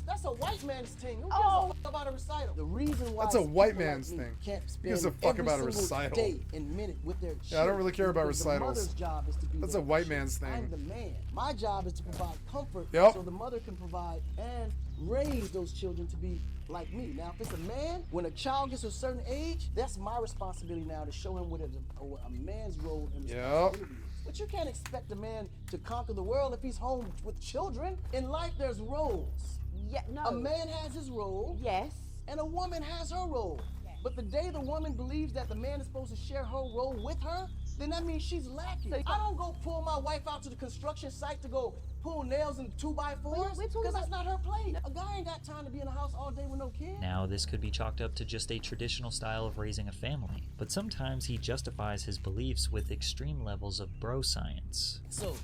that's a white man's thing. Who gives a fuck about a recital? The reason why That's a white people man's like me thing. Can't spend Gives a fuck every about a single recital. day and minute with their Yeah, I don't really care about because recitals. The mother's job is to be That's there a white for man's children. thing. I'm the man. My job is to provide comfort Yep. so the mother can provide and raise those children to be like me. Now, if it's a man, when a child gets a certain age, that's my responsibility now to show him what a man's role and responsibility is. But you can't expect a man to conquer the world if he's home with children. In life, there's roles. Yeah, no. A man has his role. Yes. And a woman has her role. But the day the woman believes that the man is supposed to share her role with her, then that means she's lacking. I don't go pull my wife out to the construction site to go pull nails in 2x4s because that's not her play. A guy ain't got time to be in the house all day with no kids. Now, this could be chalked up to just a traditional style of raising a family, but sometimes he justifies his beliefs with extreme levels of bro science. So,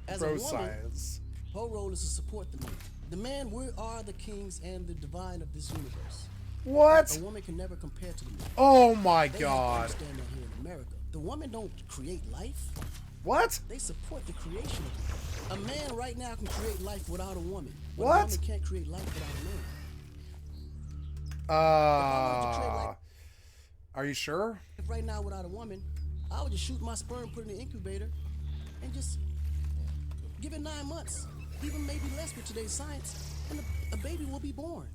as Bro a woman, science. her role is to support the man. The man, we are the kings and the divine of this universe. What? A woman can never compare to the man. Oh my They god. have to understand that here in America. The women don't create life. What? They support the creation of it. A man right now can create life without a woman. But What? a woman can't create life without a man. Are you sure? If right now without a woman, I would just shoot my sperm, put it in the incubator, and just give it 9 months, even maybe less with today's science, and a baby will be born.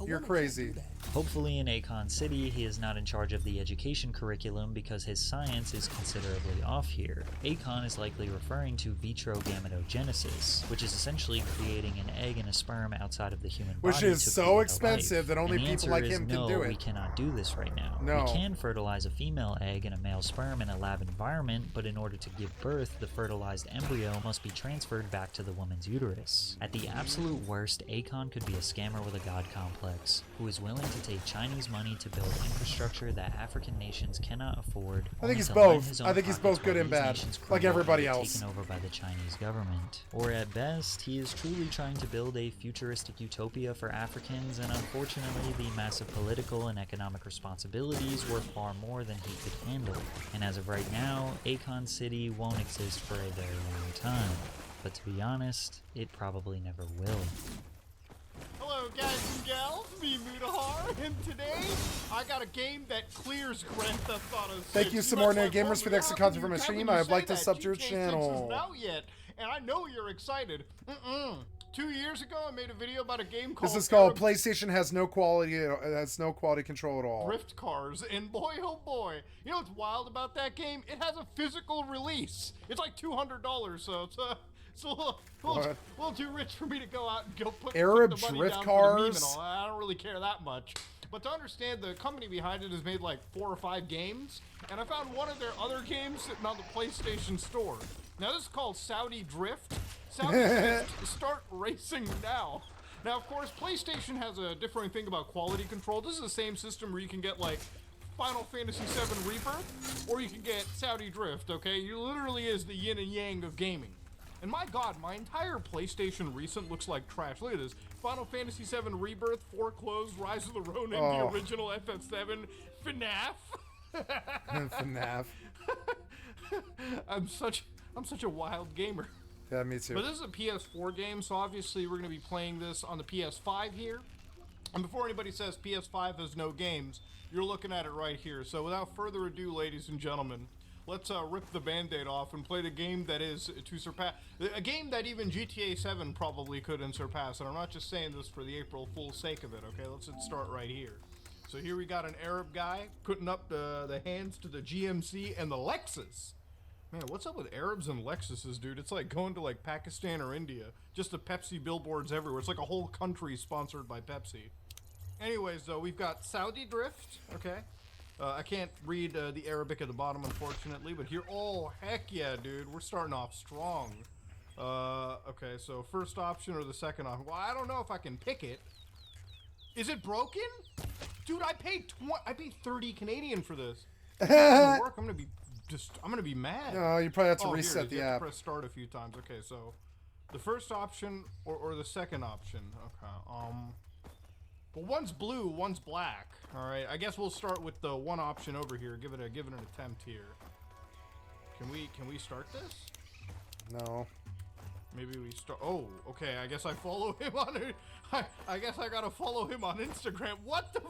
You're crazy. Hopefully in Akon City, he is not in charge of the education curriculum because his science is considerably off here. Akon is likely referring to vitro gametogenesis, which is essentially creating an egg and a sperm outside of the human body. Which is to so create a expensive life. that only And the people like answer is him can no, do it. we cannot do this right now. No. We can fertilize a female egg and a male sperm in a lab environment, but in order to give birth, the fertilized embryo must be transferred back to the woman's uterus. At the absolute worst, Akon could be a scammer with a god complex. complex, who is willing to take Chinese money to build infrastructure that African nations cannot afford. I think he's only to line both. his I own think he's pockets both good while and these bad, nations like crumble everybody and get else. taken over by the Chinese government. Or at best, he is truly trying to build a futuristic utopia for Africans, and unfortunately the massive political and economic responsibilities were far more than he could handle. And as of right now, Akon City won't exist for a very long time. But to be honest, it probably never will. Hello guys and gals, me Mudahar, and today I got a game that clears Grand Theft Auto 6. Thank you, Subordinate Gamers, for the extra content from my stream. I'd like to sub to your channel. Isn't out yet, and I know you're excited. 2 years ago, I made a video about a game called. This is called PlayStation has no quality. Has no quality control at all. Drift Cars, and boy, oh boy, you know what's wild about that game? It has a physical release. It's like $200, so it's a little too rich for me to go out and go put Arab the money drift down cars. for the meme and all. I don't really care that much. But to understand, the company behind it has made like 4 or 5 games, and I found one of their other games sitting on the PlayStation Store. Now this is called Saudi Drift. Saudi Drift, start racing now. Now, of course, PlayStation has a differing thing about quality control. This is the same system where you can get like Final Fantasy VII Rebirth, or you can get Saudi Drift. Okay, it literally is the yin and yang of gaming. And my god, my entire PlayStation recent looks like trash. Look at this. Final Fantasy VII Rebirth, Foreclosed, Rise of the Ronin, the original FF7, FNAF. FNAF. I'm such a wild gamer. Yeah, me too. But this is a PS4 game, so obviously we're going to be playing this on the PS5 here. And before anybody says PS5 has no games, you're looking at it right here. So without further ado, ladies and gentlemen, let's rip the Band-Aid off and play the game that is to surpass, a game that even GTA 7 probably couldn't surpass. And I'm not just saying this for the April Fool's sake of it, okay? Let's start right here. So here we got an Arab guy putting up the hands to the GMC and the Lexus. Man, what's up with Arabs and Lexuses, dude? It's like going to like Pakistan or India. Just the Pepsi billboards everywhere. It's like a whole country sponsored by Pepsi. Anyways, though, we've got Saudi Drift, okay? I can't read the Arabic at the bottom, unfortunately, but here, oh, heck yeah, dude. We're starting off strong. Okay, so first option or the second option? Well, I don't know if I can pick it. Is it broken? Dude, I paid 30 Canadian for this. If it doesn't work, I'm gonna be mad. No, you probably have to reset the you have app. to press start a few times. Okay, so the first option or the second option. Okay. Well, one's blue, one's black. All right. I guess we'll start with the one option over here. Give it an attempt here. Can we start this? No. Maybe we start. Oh, okay. I guess I follow him on it. I guess I gotta follow him on Instagram. What the?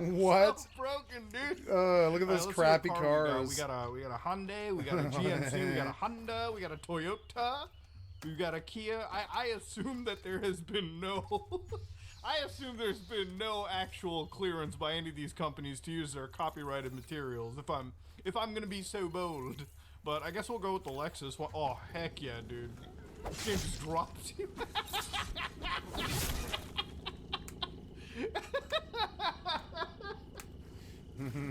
What? So broken, dude. Look at those crappy cars. We got a Hyundai. We got a GMC. We got a Honda. We got a Toyota. We got a Kia. I assume that there has been no. I assume there's been no actual clearance by any of these companies to use their copyrighted materials. If I'm gonna be so bold. But I guess we'll go with the Lexus one. Oh, heck yeah, dude. This game just drops you. It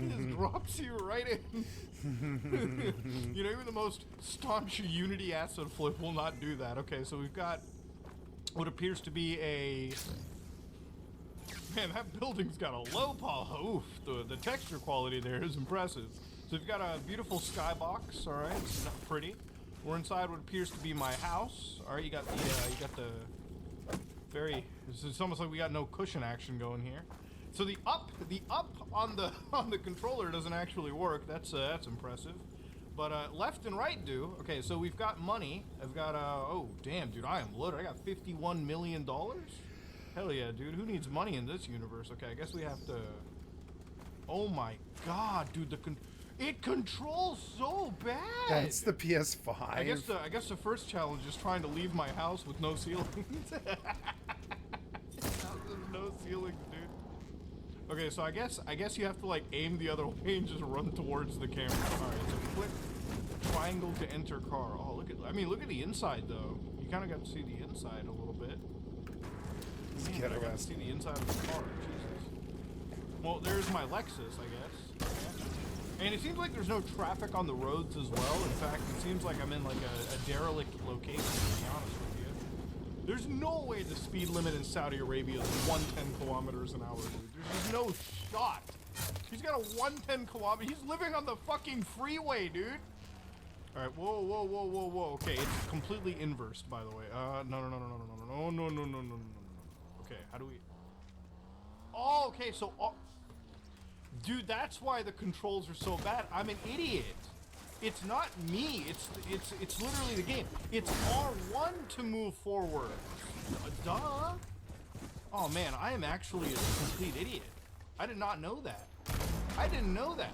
just drops you right in. You know, even the most staunch Unity asset flip will not do that. Okay, so we've got what appears to be a... Man, that building's got a low poly. Oof, the texture quality there is impressive. So we've got a beautiful skybox, all right, it's not pretty. We're inside what appears to be my house. All right, you got the very, it's almost like we got no cushion action going here. So the up on the controller doesn't actually work. That's impressive. But left and right do. Okay, so we've got money. I've got oh damn, dude, I am loaded. I got $51 million. Hell yeah, dude. Who needs money in this universe? Okay, I guess we have to. Oh my god, dude, it controls so bad. That's the PS5. I guess the first challenge is trying to leave my house with no ceilings. No ceilings, dude. Okay, so I guess you have to like aim the other way and just run towards the camera. All right, so click triangle to enter car. Oh, look at the inside though. You kind of got to see the inside a little bit. Man, I got to see the inside of the car. Jesus. Well, there's my Lexus, I guess. Okay. And it seems like there's no traffic on the roads as well. In fact, it seems like I'm in like a derelict location, to be honest with you. There's no way the speed limit in Saudi Arabia is 110 kilometers an hour, dude. There's just no shot. He's got a 110 kilometer. He's living on the fucking freeway, dude. All right, whoa, whoa, whoa, whoa, whoa. Okay, it's completely inversed, by the way. No. Okay, how do we? Oh, okay, so, dude, that's why the controls are so bad. I'm an idiot. It's not me. It's literally the game. It's R1 to move forward. Duh. Oh man, I am actually a complete idiot. I did not know that. I didn't know that.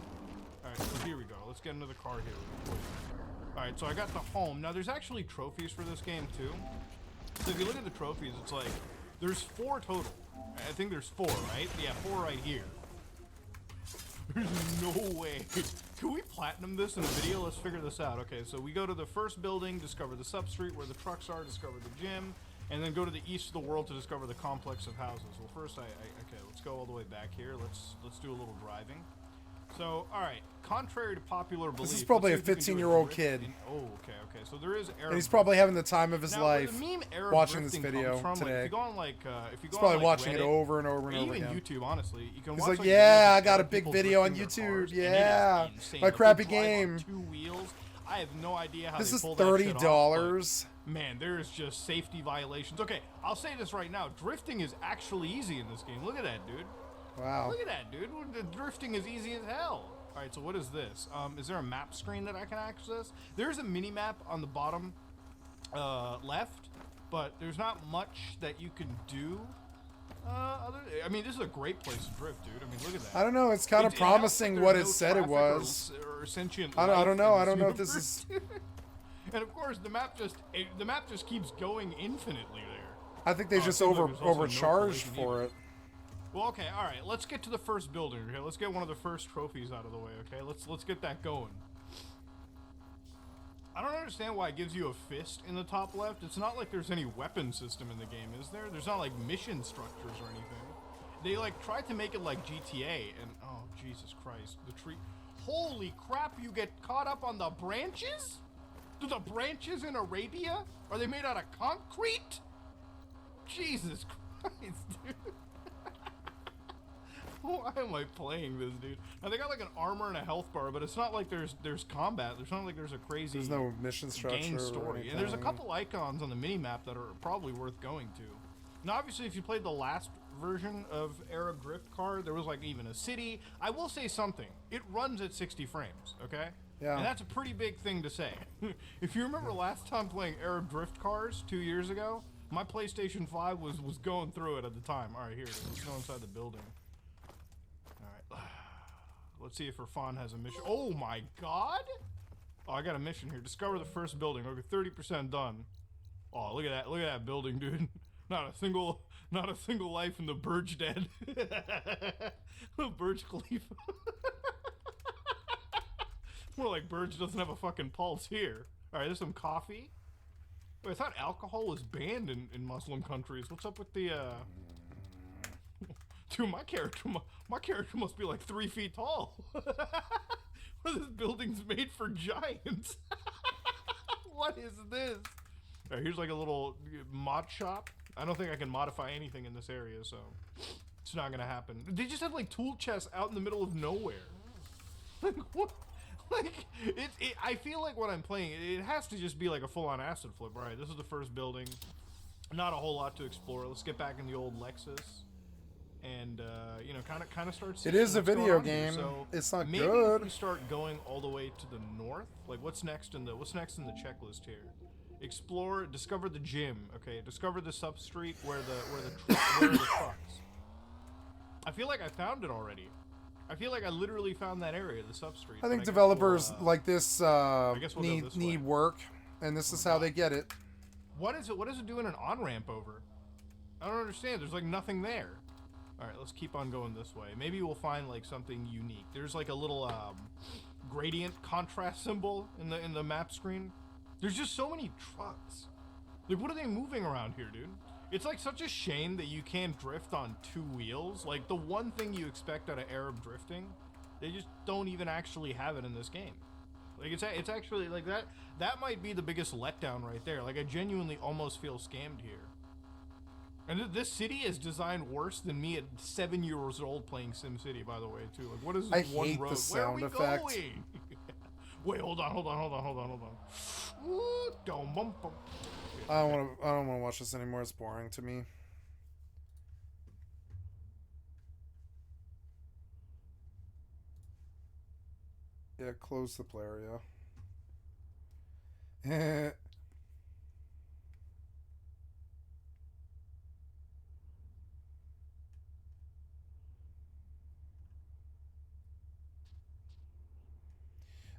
All right, so here we go. Let's get into the car here. All right, so I got the home. Now there's actually trophies for this game too. So if you look at the trophies, it's like there's 4 total. I think there's 4, right? Yeah, 4 right here. There's no way. Can we platinum this in a video? Let's figure this out. Okay, so we go to the first building, discover the substreet where the trucks are, discover the gym, and then go to the east of the world to discover the complex of houses. Well, first, okay, let's go all the way back here. Let's do a little driving. So, all right. Contrary to popular belief, this is probably a 15-year-old kid. Oh, okay. So there is Arab. And he's probably having the time of his now, life watching this video today. If you go on like, he's probably watching it over and over and over even again. YouTube, honestly, you can he's watch. Like, yeah, I got a big video on YouTube. Yeah, my crappy game. 2 wheels. I have no idea how this they is pull $30. that shit off, man, there's just safety violations. Okay, I'll say this right now: drifting is actually easy in this game. Look at that, dude. Wow. Look at that, dude. The drifting is easy as hell. All right, so what is this? Is there a map screen that I can access? There's a mini map on the bottom left, but there's not much that you can do. I mean, this is a great place to drift, dude. I mean, look at that. I don't know. It's kind of promising what it said it was. Or sentient I don't know. I don't know if universe. this is. And of course, the map just keeps going infinitely there. I think they just overcharged for it. Well, okay, all right. Let's get to the first building. Okay, let's get one of the first trophies out of the way. Okay, let's get that going. I don't understand why it gives you a fist in the top left. It's not like there's any weapon system in the game, is there? There's not like mission structures or anything. They like tried to make it like GTA, and oh Jesus Christ, the tree! Holy crap! You get caught up on the branches? Do the branches in Arabia? Are they made out of concrete? Jesus Christ, dude. Why am I playing this, dude? Now they got like an armor and a health bar, but it's not like there's combat. There's not like there's a crazy There's no mission structure game story. or And there's a anything. couple icons on the mini map that are probably worth going to. Now, obviously, if you played the last version of Arab Drift Car, there was like even a city. I will say something. It runs at 60 frames, okay? Yeah. And that's a pretty big thing to say. If you remember last time playing Arab Drift Cars 2 years ago, my PlayStation 5 was going through it at the time. All right, here it is. Let's go inside the building. Let's see if Irfan has a mission. Oh my god! Oh, I got a mission here. Discover the first building. Okay, 30% done. Oh, look at that! Look at that building, dude. Not a single life in the Burj dead. Burj Khalifa. More like Burj doesn't have a fucking pulse here. All right, there's some coffee. Wait, I thought alcohol was banned in Muslim countries. What's up with the? Dude, my character must be like 3 feet tall. This building's made for giants. What is this? All right, here's like a little mod shop. I don't think I can modify anything in this area, so it's not gonna happen. They just have like tool chests out in the middle of nowhere. Like what? Like I feel like when I'm playing it has to just be like a full-on acid flip. All right, this is the first building. Not a whole lot to explore. Let's get back in the old Lexus. And you know, kind of start. It is a video game. So it's not maybe good. If we start going all the way to the north, like what's next in the checklist here? Explore, discover the gym. Okay, discover the substreet where the trucks. I feel like I found it already. I feel like I literally found that area, the substreet. I think developers like this this need work, and this is how they get it. What is it? What is it doing an on-ramp over? I don't understand. There's like nothing there. All right, let's keep on going this way. Maybe we'll find like something unique. There's like a little gradient contrast symbol in the map screen. There's just so many trucks. Like, what are they moving around here, dude? It's like such a shame that you can't drift on 2 wheels. Like the one thing you expect out of Arab drifting, they just don't even actually have it in this game. Like it's actually like that might be the biggest letdown right there. Like I genuinely almost feel scammed here. And this city is designed worse than me at 7 years old playing SimCity, by the way, too. Like, what is this I one hate road? the Where are sound we effect. going? Wait, hold on. Ooh, don't bump, bump. I don't want to watch this anymore. It's boring to me. Yeah, close the player, yeah.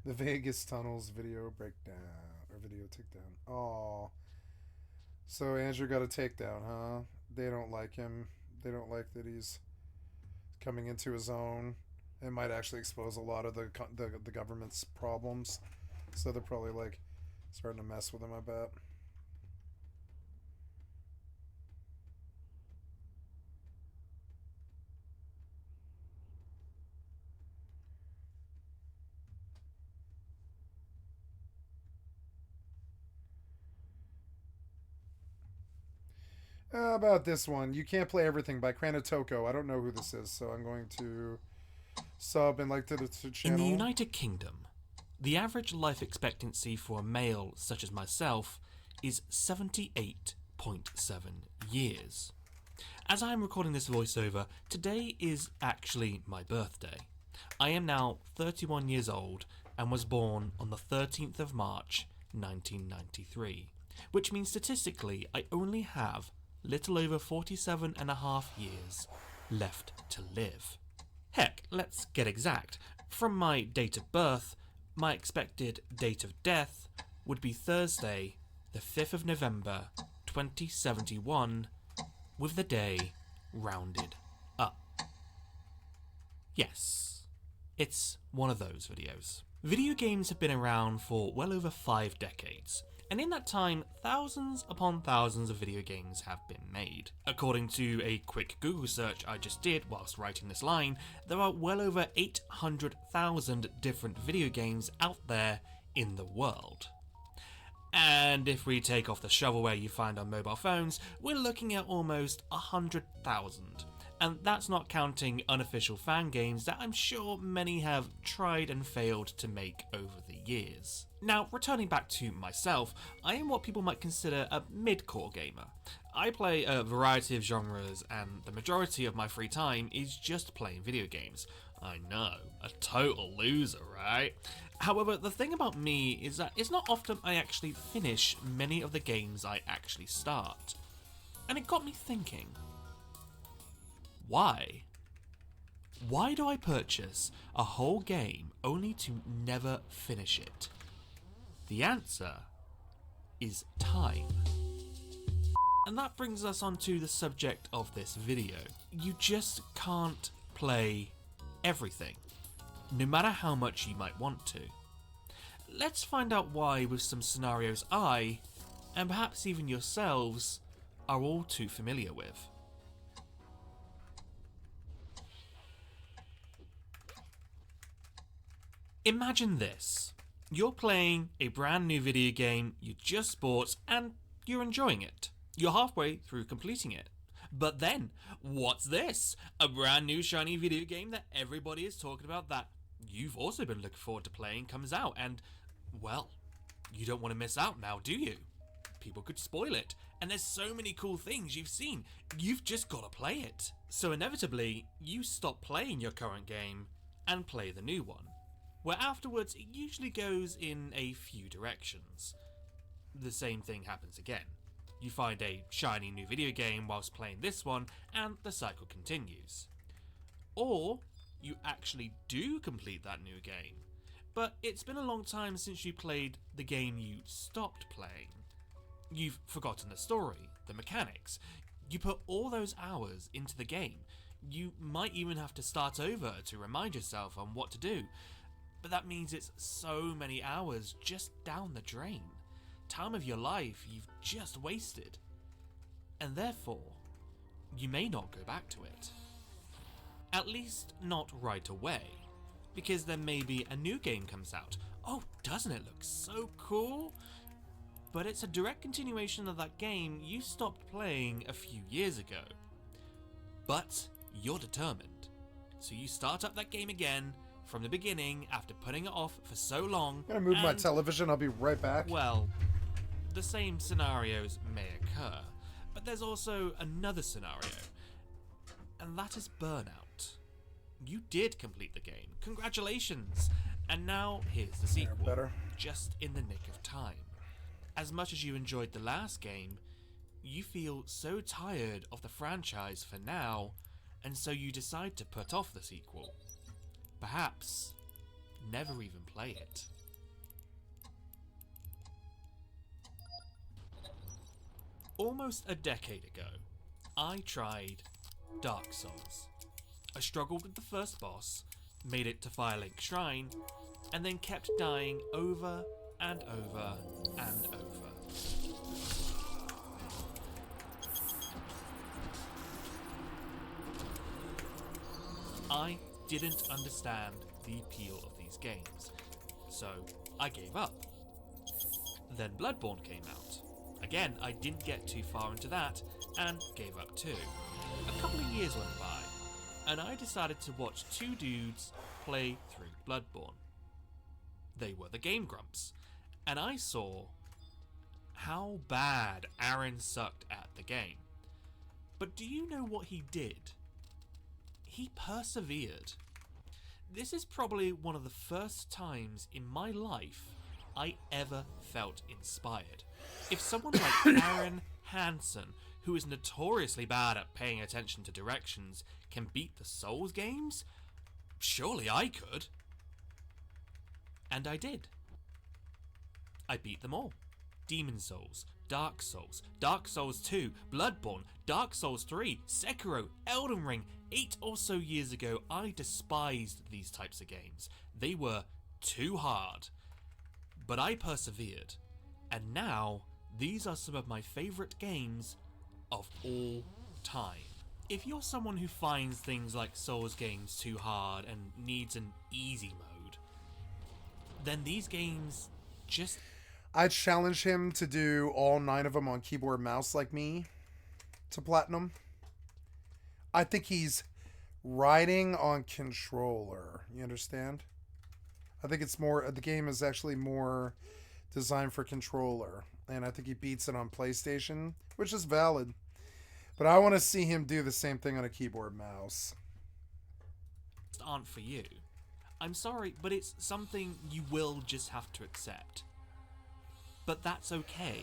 The Vegas tunnels video breakdown or video takedown. Oh, so Andrew got a takedown, huh? They don't like him. They don't like that he's coming into his own. It might actually expose a lot of the government's problems. So they're probably like starting to mess with him, I bet. How about this one? You Can't Play Everything by Kranitoko. I don't know who this is, so I'm going to sub and like to the channel. In the United Kingdom, the average life expectancy for a male such as myself is 78.7 years. As I am recording this voiceover, today is actually my birthday. I am now 31 years old and was born on the 13th of March 1993, which means statistically I only have little over 47 and a half years left to live. Heck, let's get exact. From my date of birth, my expected date of death would be Thursday, the 5th of November, 2071, with the day rounded up. Yes, it's one of those videos. Video games have been around for well over 5 decades, and in that time, thousands upon thousands of video games have been made. According to a quick Google search I just did whilst writing this line, there are well over 800,000 different video games out there in the world. And if we take off the shovelware you find on mobile phones, we're looking at almost 100,000. And that's not counting unofficial fan games that I'm sure many have tried and failed to make over the years. Now, returning back to myself, I am what people might consider a mid-core gamer. I play a variety of genres, and the majority of my free time is just playing video games. I know, a total loser, right? However, the thing about me is that it's not often I actually finish many of the games I actually start. And it got me thinking, why? Why do I purchase a whole game only to never finish it? The answer is time. And that brings us on to the subject of this video. You just can't play everything, no matter how much you might want to. Let's find out why with some scenarios I, and perhaps even yourselves, are all too familiar with. Imagine this. You're playing a brand new video game you just bought and you're enjoying it. You're halfway through completing it. But then, what's this? A brand new shiny video game that everybody is talking about that you've also been looking forward to playing comes out, and, well, you don't want to miss out now, do you? People could spoil it, and there's so many cool things you've seen. You've just got to play it. So inevitably, you stop playing your current game and play the new one, where afterwards it usually goes in a few directions. The same thing happens again. You find a shiny new video game whilst playing this one, and the cycle continues. Or, you actually do complete that new game, but it's been a long time since you played the game you stopped playing. You've forgotten the story, the mechanics. You put all those hours into the game. You might even have to start over to remind yourself on what to do, but that means it's so many hours just down the drain. Time of your life you've just wasted. And therefore, you may not go back to it. At least not right away, because then maybe a new game comes out. Oh, doesn't it look so cool? but it's a direct continuation of that game you stopped playing a few years ago. But you're determined, so you start up that game again from the beginning after putting it off for so long. I'm gonna move my television, I'll be right back. Well, the same scenarios may occur, but there's also another scenario, and that is burnout. You did complete the game, congratulations, and now here's the sequel, just in the nick of time. As much as you enjoyed the last game, you feel so tired of the franchise for now, and so you decide to put off the sequel. Perhaps never even play it. Almost a decade ago, I tried Dark Souls. I struggled with the first boss, made it to Firelink Shrine, and then kept dying over and over and over. I didn't understand the appeal of these games, so I gave up. Then Bloodborne came out. Again, I didn't get too far into that, and gave up too. A couple of years went by, and I decided to watch two dudes play through Bloodborne. They were the Game Grumps, and I saw how bad Aaron sucked at the game. But do you know what he did? He persevered. This is probably one of the first times in my life I ever felt inspired. If someone like Aaron Hansen, who is notoriously bad at paying attention to directions, can beat the Souls games, surely I could. And I did. I beat them all. Demon Souls, Dark Souls, Dark Souls 2, Bloodborne, Dark Souls 3, Sekiro, Elden Ring. 8 or so years ago, I despised these types of games. They were too hard. But I persevered. And now, these are some of my favourite games of all time. If you're someone who finds things like Souls games too hard and needs an easy mode, then these games just... I'd challenge him to do all 9 of them on keyboard mouse like me to platinum. I think he's riding on controller. You understand? I think it's more... The game is actually more designed for controller. And I think he beats it on PlayStation, which is valid. But I want to see him do the same thing on a keyboard mouse. Aren't for you. I'm sorry, but it's something you will just have to accept. But that's okay.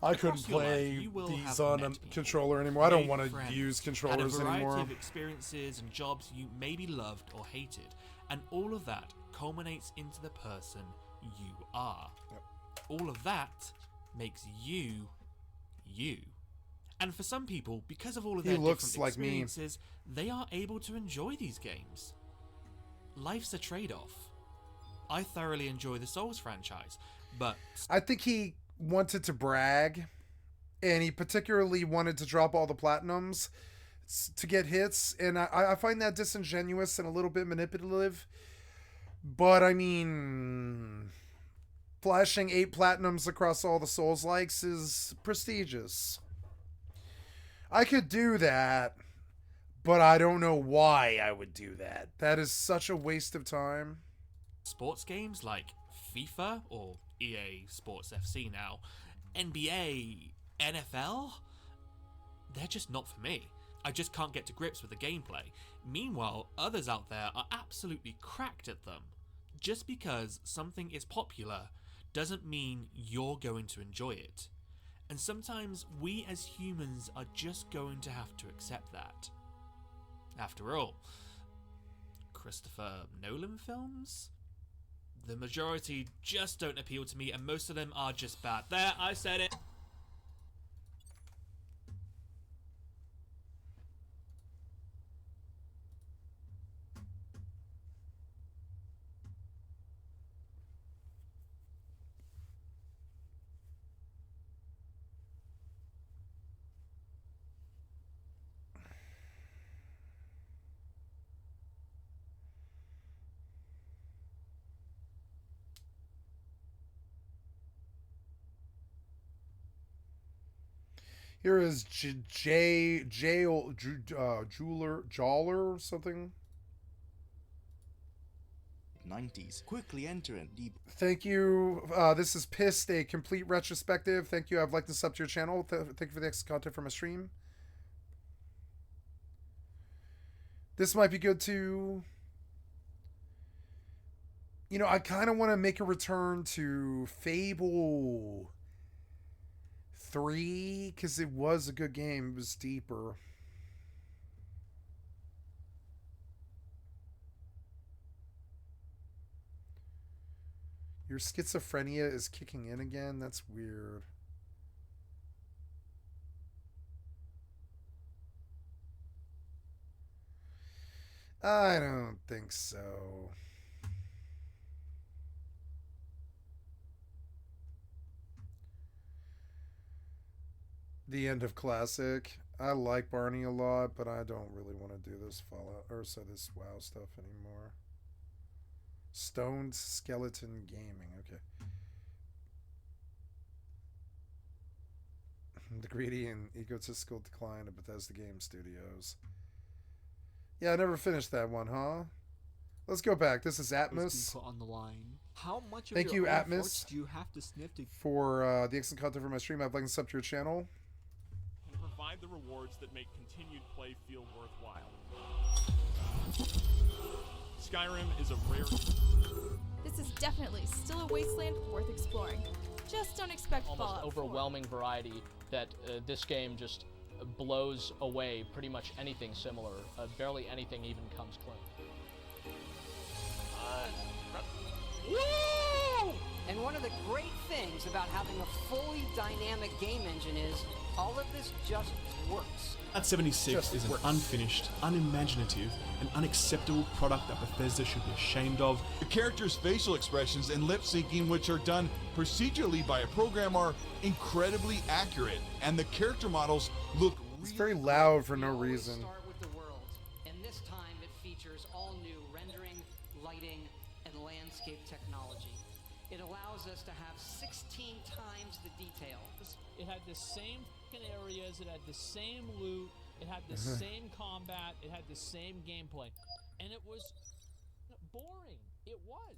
I couldn't play these on a controller anymore. I don't want to use controllers anymore. Had a variety of experiences and jobs you maybe loved or hated, and all of that culminates into the person you are. Yep. All of that makes you, you. And for some people, because of all of their different experiences, they are able to enjoy these games. Life's a trade-off. I thoroughly enjoy the Souls franchise, but... I think he wanted to brag, and he particularly wanted to drop all the platinums to get hits, and I find that disingenuous and a little bit manipulative. But I mean, flashing 8 platinums across all the Souls likes is prestigious. I could do that, but I don't know why I would do that. That is such a waste of time. Sports games like FIFA or EA Sports FC now, NBA, NFL, they're just not for me. I just can't get to grips with the gameplay. Meanwhile, others out there are absolutely cracked at them. Just because something is popular doesn't mean you're going to enjoy it. And sometimes we as humans are just going to have to accept that. After all, Christopher Nolan films? The majority just don't appeal to me, and most of them are just bad. There, I said it. Here is Jeweler or something. 90s. Quickly entering deep. Thank you. This is Pissed, a complete retrospective. Thank you. I've liked and subbed to your channel. Thank you for the extra content from my stream. This might be good too. You know, I kind of want to make a return to Fable 3 because it was a good game. It was deeper. Your schizophrenia is kicking in again? That's weird. I don't think so. The end of Classic. I like Barney a lot, but I don't really want to do this Fallout or this WoW stuff anymore. Stoned Skeleton Gaming. Okay. The greedy and egotistical decline of Bethesda Game Studios. Yeah, I never finished that one, huh? Let's go back. This is Atmos. Put on the line. How much of Thank your you, own Atmos, forks do you have to sniff to for the excellent content for my stream. I've liked and subbed to your channel. And provide the rewards that make continued play feel worthwhile. Skyrim is a rare. This is definitely still a wasteland worth exploring. Just don't expect almost Fallout 4. overwhelming variety that this game just blows away pretty much anything similar. Barely anything even comes close. Woo! And one of the great things about having a fully dynamic game engine is all of this just works. Fallout 76 is an unfinished, unimaginative, and unacceptable product that Bethesda should be ashamed of. The characters' facial expressions and lip syncing, which are done procedurally by a program, are incredibly accurate, and the character models look It's very loud for no reason. Start with the world, and this time it features all new rendering, lighting, and landscape technology. It allows us to have 16 times the detail. It had the same areas, it had the same loot, it had the same combat, it had the same gameplay, and it was boring. It was.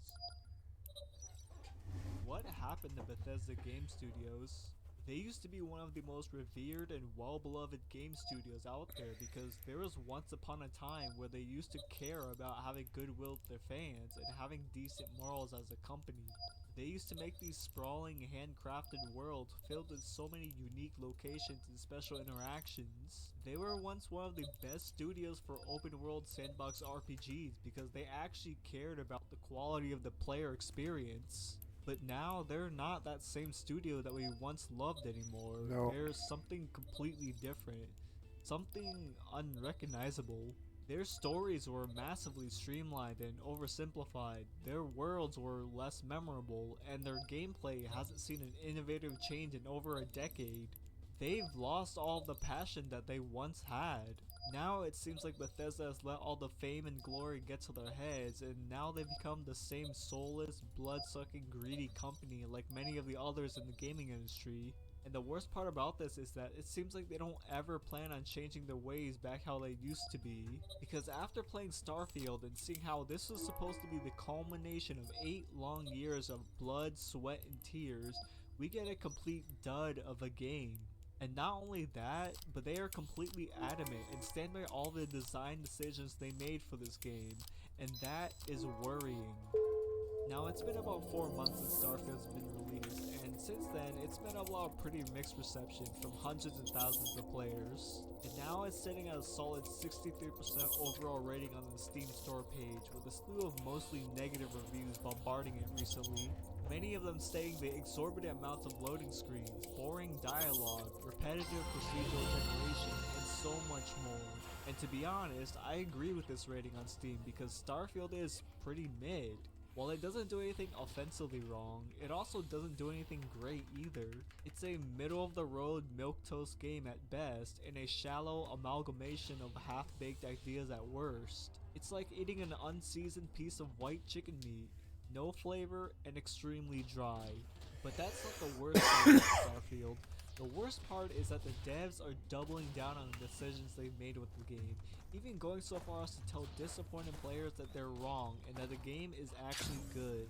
What happened to Bethesda Game Studios? They used to be one of the most revered and well-beloved game studios out there because there was once upon a time where they used to care about having goodwill with their fans and having decent morals as a company. They used to make these sprawling, handcrafted worlds filled with so many unique locations and special interactions. They were once one of the best studios for open-world sandbox RPGs because they actually cared about the quality of the player experience. But now they're not that same studio that we once loved anymore. No. There's something completely different. Something unrecognizable. Their stories were massively streamlined and oversimplified, their worlds were less memorable, and their gameplay hasn't seen an innovative change in over a decade. They've lost all the passion that they once had. Now it seems like Bethesda has let all the fame and glory get to their heads, and now they've become the same soulless, blood-sucking, greedy company like many of the others in the gaming industry. And the worst part about this is that it seems like they don't ever plan on changing their ways back how they used to be. Because after playing Starfield and seeing how this was supposed to be the culmination of 8 long years of blood, sweat, and tears, we get a complete dud of a game. And not only that, but they are completely adamant and stand by all the design decisions they made for this game, and that is worrying. Now it's been about 4 months since Starfield's been released, and since then it's met a lot of pretty mixed reception from hundreds and thousands of players. And now it's sitting at a solid 63% overall rating on the Steam store page, with a slew of mostly negative reviews bombarding it recently. Many of them stating the exorbitant amounts of loading screens, boring dialogue, repetitive procedural generation, and so much more. And to be honest, I agree with this rating on Steam because Starfield is pretty mid. While it doesn't do anything offensively wrong, it also doesn't do anything great either. It's a middle-of-the-road milquetoast game at best, and a shallow amalgamation of half-baked ideas at worst. It's like eating an unseasoned piece of white chicken meat. No flavor and extremely dry. But that's not the worst thing about Starfield. The worst part is that the devs are doubling down on the decisions they've made with the game, even going so far as to tell disappointed players that they're wrong and that the game is actually good.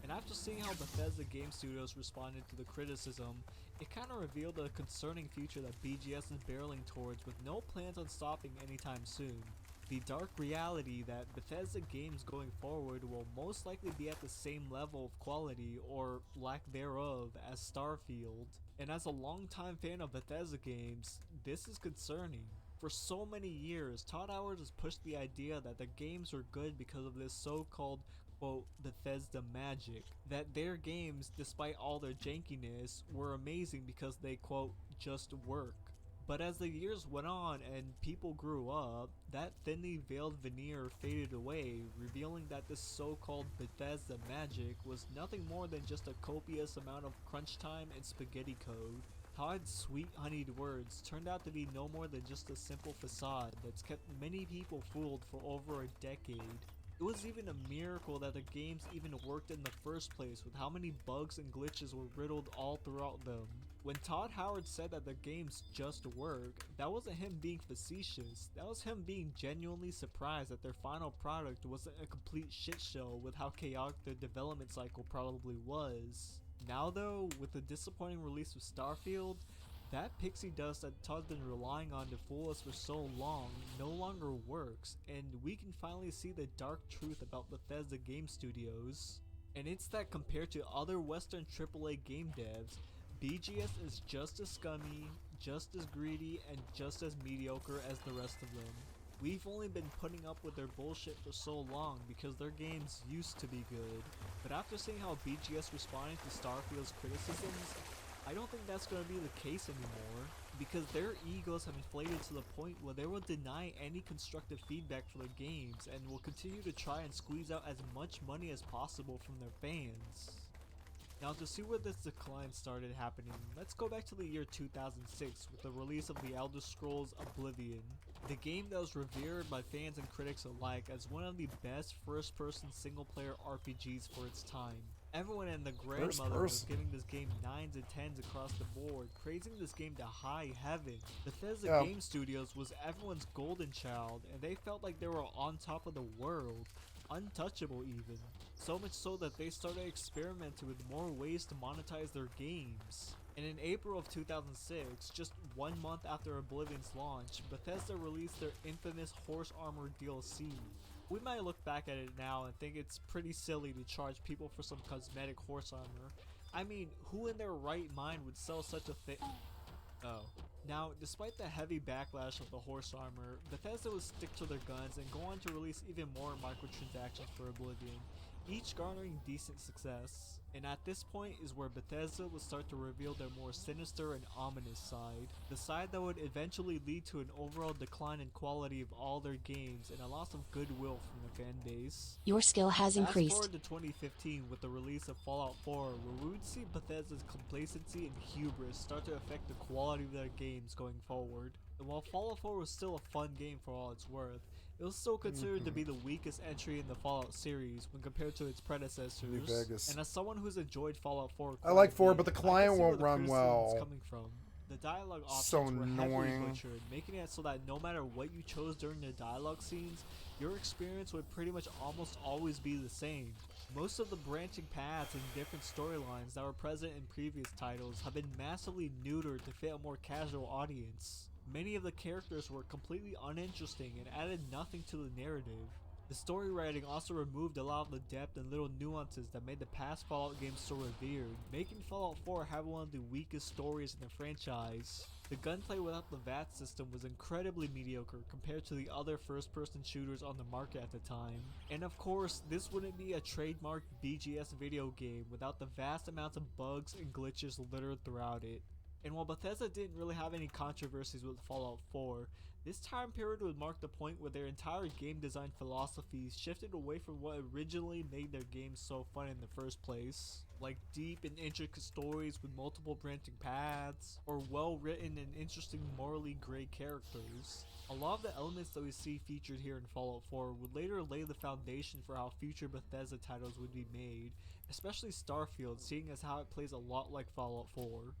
And after seeing how Bethesda Game Studios responded to the criticism, it kinda revealed a concerning future that BGS is barreling towards with no plans on stopping anytime soon. The dark reality that Bethesda games going forward will most likely be at the same level of quality, or lack thereof, as Starfield. And as a longtime fan of Bethesda games, this is concerning. For so many years, Todd Howard has pushed the idea that the games were good because of this so-called, quote, Bethesda magic. That their games, despite all their jankiness, were amazing because they, quote, just work. But as the years went on and people grew up, that thinly veiled veneer faded away, revealing that this so-called Bethesda magic was nothing more than just a copious amount of crunch time and spaghetti code. Todd's sweet honeyed words turned out to be no more than just a simple facade that's kept many people fooled for over a decade. It was even a miracle that the games even worked in the first place, with how many bugs and glitches were riddled all throughout them. When Todd Howard said that the games just work, that wasn't him being facetious, that was him being genuinely surprised that their final product wasn't a complete shit show with how chaotic their development cycle probably was. Now though, with the disappointing release of Starfield, that pixie dust that Todd's been relying on to fool us for so long no longer works, and we can finally see the dark truth about Bethesda Game Studios. And it's that compared to other Western AAA game devs, BGS is just as scummy, just as greedy, and just as mediocre as the rest of them. We've only been putting up with their bullshit for so long because their games used to be good. But after seeing how BGS responded to Starfield's criticisms, I don't think that's going to be the case anymore, because their egos have inflated to the point where they will deny any constructive feedback for their games and will continue to try and squeeze out as much money as possible from their fans. Now, to see where this decline started happening, let's go back to the year 2006 with the release of The Elder Scrolls Oblivion, the game that was revered by fans and critics alike as one of the best first-person single-player RPGs for its time. Everyone and the grandmother was giving this game 9s and 10s across the board, praising this game to high heaven. Bethesda Game Studios was everyone's golden child, and they felt like they were on top of the world. Untouchable even. So much so that they started experimenting with more ways to monetize their games. And in April of 2006, just 1 month after Oblivion's launch, Bethesda released their infamous Horse Armor DLC. We might look back at it now and think it's pretty silly to charge people for some cosmetic horse armor. I mean, who in their right mind would sell such a thing? Oh. Now, despite the heavy backlash of the horse armor, Bethesda would stick to their guns and go on to release even more microtransactions for Oblivion, each garnering decent success. And at this point is where Bethesda would start to reveal their more sinister and ominous side, the side that would eventually lead to an overall decline in quality of all their games and a loss of goodwill from the fan base. Your skill has increased. Fast forward to 2015 with the release of Fallout 4, where we would see Bethesda's complacency and hubris start to affect the quality of their games going forward. And while Fallout 4 was still a fun game for all it's worth, it was still considered to be the weakest entry in the Fallout series when compared to its predecessors. And as someone who's enjoyed Fallout 4, I like 4, but the client won't run well. Coming from. The dialogue options So were heavily annoying. butchered, making it so that no matter what you chose during the dialogue scenes, your experience would pretty much almost always be the same. Most of the branching paths and different storylines that were present in previous titles have been massively neutered to fit a more casual audience. Many of the characters were completely uninteresting and added nothing to the narrative. The story writing also removed a lot of the depth and little nuances that made the past Fallout games so revered, making Fallout 4 have one of the weakest stories in the franchise. The gunplay without the VAT system was incredibly mediocre compared to the other first-person shooters on the market at the time. And of course, this wouldn't be a trademarked BGS video game without the vast amounts of bugs and glitches littered throughout it. And while Bethesda didn't really have any controversies with Fallout 4, this time period would mark the point where their entire game design philosophies shifted away from what originally made their games so fun in the first place, like deep and intricate stories with multiple branching paths, or well written and interesting morally gray characters. A lot of the elements that we see featured here in Fallout 4 would later lay the foundation for how future Bethesda titles would be made, especially Starfield, seeing as how it plays a lot like Fallout 4.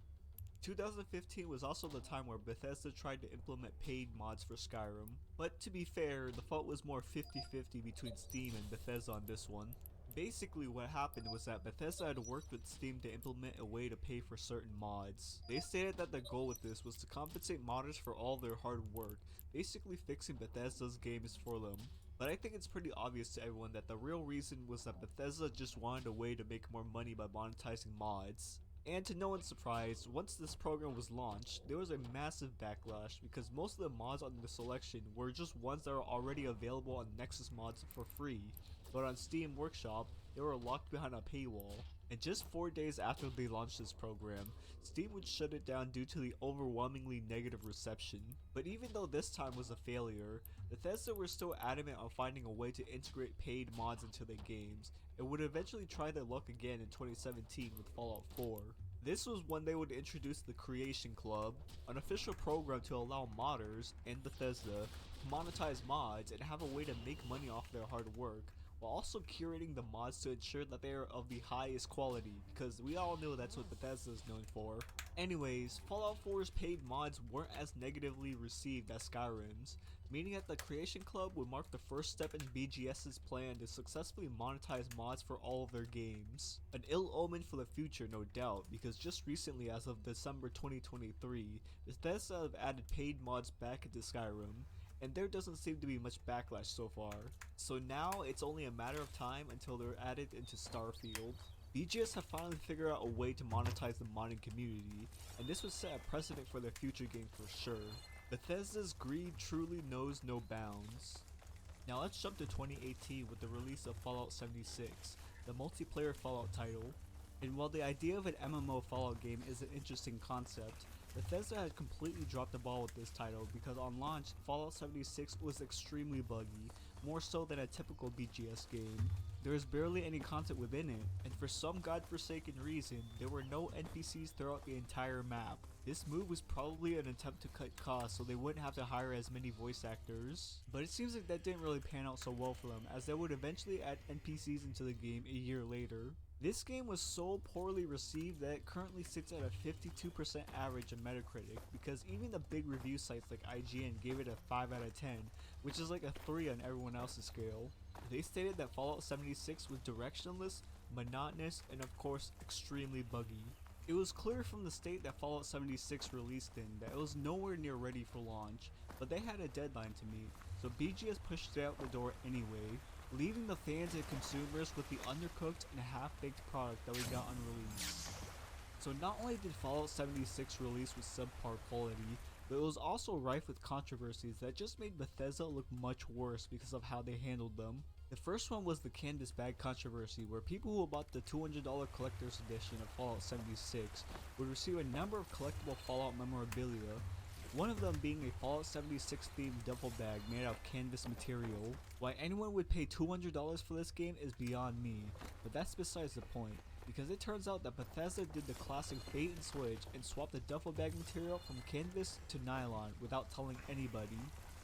2015 was also the time where Bethesda tried to implement paid mods for Skyrim, but to be fair, the fault was more 50-50 between Steam and Bethesda on this one. Basically what happened was that Bethesda had worked with Steam to implement a way to pay for certain mods. They stated that the goal with this was to compensate modders for all their hard work, basically fixing Bethesda's games for them. But I think it's pretty obvious to everyone that the real reason was that Bethesda just wanted a way to make more money by monetizing mods. And to no one's surprise, once this program was launched, there was a massive backlash because most of the mods on the selection were just ones that were already available on Nexus Mods for free, but on Steam Workshop, they were locked behind a paywall. And just 4 days after they launched this program, Steam would shut it down due to the overwhelmingly negative reception. But even though this time was a failure, Bethesda were still adamant on finding a way to integrate paid mods into their games, and would eventually try their luck again in 2017 with Fallout 4. This was when they would introduce the Creation Club, an official program to allow modders and Bethesda to monetize mods and have a way to make money off their hard work, while also curating the mods to ensure that they are of the highest quality, because we all know that's what Bethesda is known for. Anyways, Fallout 4's paid mods weren't as negatively received as Skyrim's, meaning that the Creation Club would mark the first step in BGS's plan to successfully monetize mods for all of their games. An ill omen for the future, no doubt, because just recently, as of December 2023, Bethesda have added paid mods back into Skyrim, and there doesn't seem to be much backlash so far. So now it's only a matter of time until they're added into Starfield. BGS have finally figured out a way to monetize the modding community, and this would set a precedent for their future game for sure. Bethesda's greed truly knows no bounds. Now let's jump to 2018 with the release of Fallout 76, the multiplayer Fallout title. And while the idea of an MMO Fallout game is an interesting concept, Bethesda had completely dropped the ball with this title because on launch, Fallout 76 was extremely buggy, more so than a typical BGS game. There was barely any content within it, and for some godforsaken reason, there were no NPCs throughout the entire map. This move was probably an attempt to cut costs so they wouldn't have to hire as many voice actors. But it seems like that didn't really pan out so well for them, as they would eventually add NPCs into the game a year later. This game was so poorly received that it currently sits at a 52% average on Metacritic, because even the big review sites like IGN gave it a 5 out of 10, which is like a 3 on everyone else's scale. They stated that Fallout 76 was directionless, monotonous, and of course extremely buggy. It was clear from the state that Fallout 76 released in that it was nowhere near ready for launch, but they had a deadline to meet, so BGS pushed it out the door anyway, leaving the fans and consumers with the undercooked and half-baked product that we got on release. So not only did Fallout 76 release with subpar quality, but it was also rife with controversies that just made Bethesda look much worse because of how they handled them. The first one was the canvas bag controversy, where people who bought the $200 collector's edition of Fallout 76 would receive a number of collectible Fallout memorabilia, one of them being a Fallout 76 themed duffel bag made out of canvas material. Why anyone would pay $200 for this game is beyond me, but that's besides the point, because it turns out that Bethesda did the classic bait and switch and swapped the duffel bag material from canvas to nylon without telling anybody.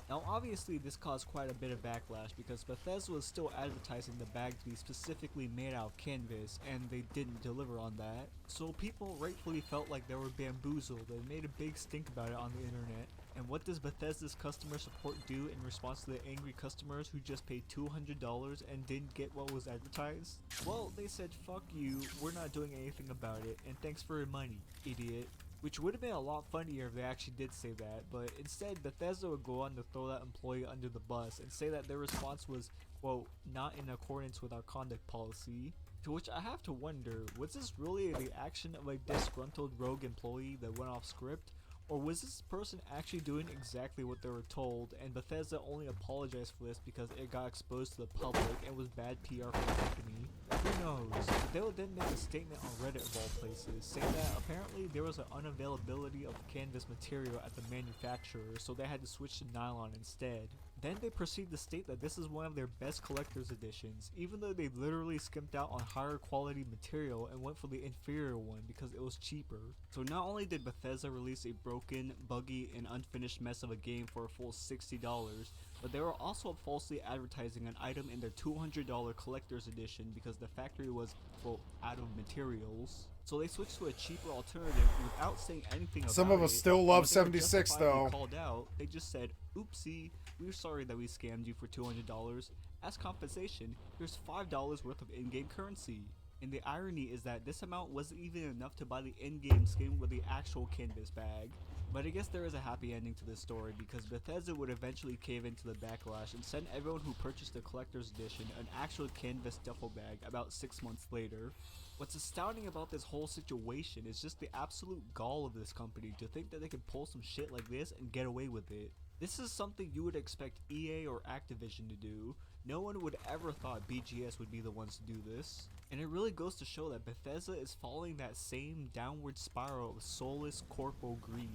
Now obviously this caused quite a bit of backlash because Bethesda was still advertising the bag to be specifically made out of canvas, and they didn't deliver on that. So people rightfully felt like they were bamboozled and made a big stink about it on the internet. And what does Bethesda's customer support do in response to the angry customers who just paid $200 and didn't get what was advertised? Well, they said, "Fuck you, we're not doing anything about it, and thanks for your money, idiot." Which would have been a lot funnier if they actually did say that, but instead Bethesda would go on to throw that employee under the bus and say that their response was, quote, "not in accordance with our conduct policy." To which I have to wonder, was this really the action of a disgruntled rogue employee that went off script? Or was this person actually doing exactly what they were told, and Bethesda only apologized for this because it got exposed to the public and was bad PR for the company? Who knows? But they would then make a statement on Reddit of all places, saying that apparently there was an unavailability of canvas material at the manufacturer, so they had to switch to nylon instead. Then they proceed to state that this is one of their best collector's editions, even though they literally skimped out on higher quality material and went for the inferior one because it was cheaper. So not only did Bethesda release a broken, buggy, and unfinished mess of a game for a full $60, but they were also falsely advertising an item in their $200 collector's edition because the factory was, quote, out of materials. so they switched to a cheaper alternative without saying anything about it. Some of us still love When they were 76 justifiably though. called out, they just said, "Oopsie, we're sorry that we scammed you for $200. As compensation, here's $5 worth of in-game currency." And the irony is that this amount wasn't even enough to buy the in-game skin with the actual canvas bag. But I guess there is a happy ending to this story, because Bethesda would eventually cave into the backlash and send everyone who purchased the collector's edition an actual canvas duffel bag about 6 months later. What's astounding about this whole situation is just the absolute gall of this company to think that they could pull some shit like this and get away with it. This is something you would expect EA or Activision to do. No one would ever thought BGS would be the ones to do this. And it really goes to show that Bethesda is following that same downward spiral of soulless corporal greed.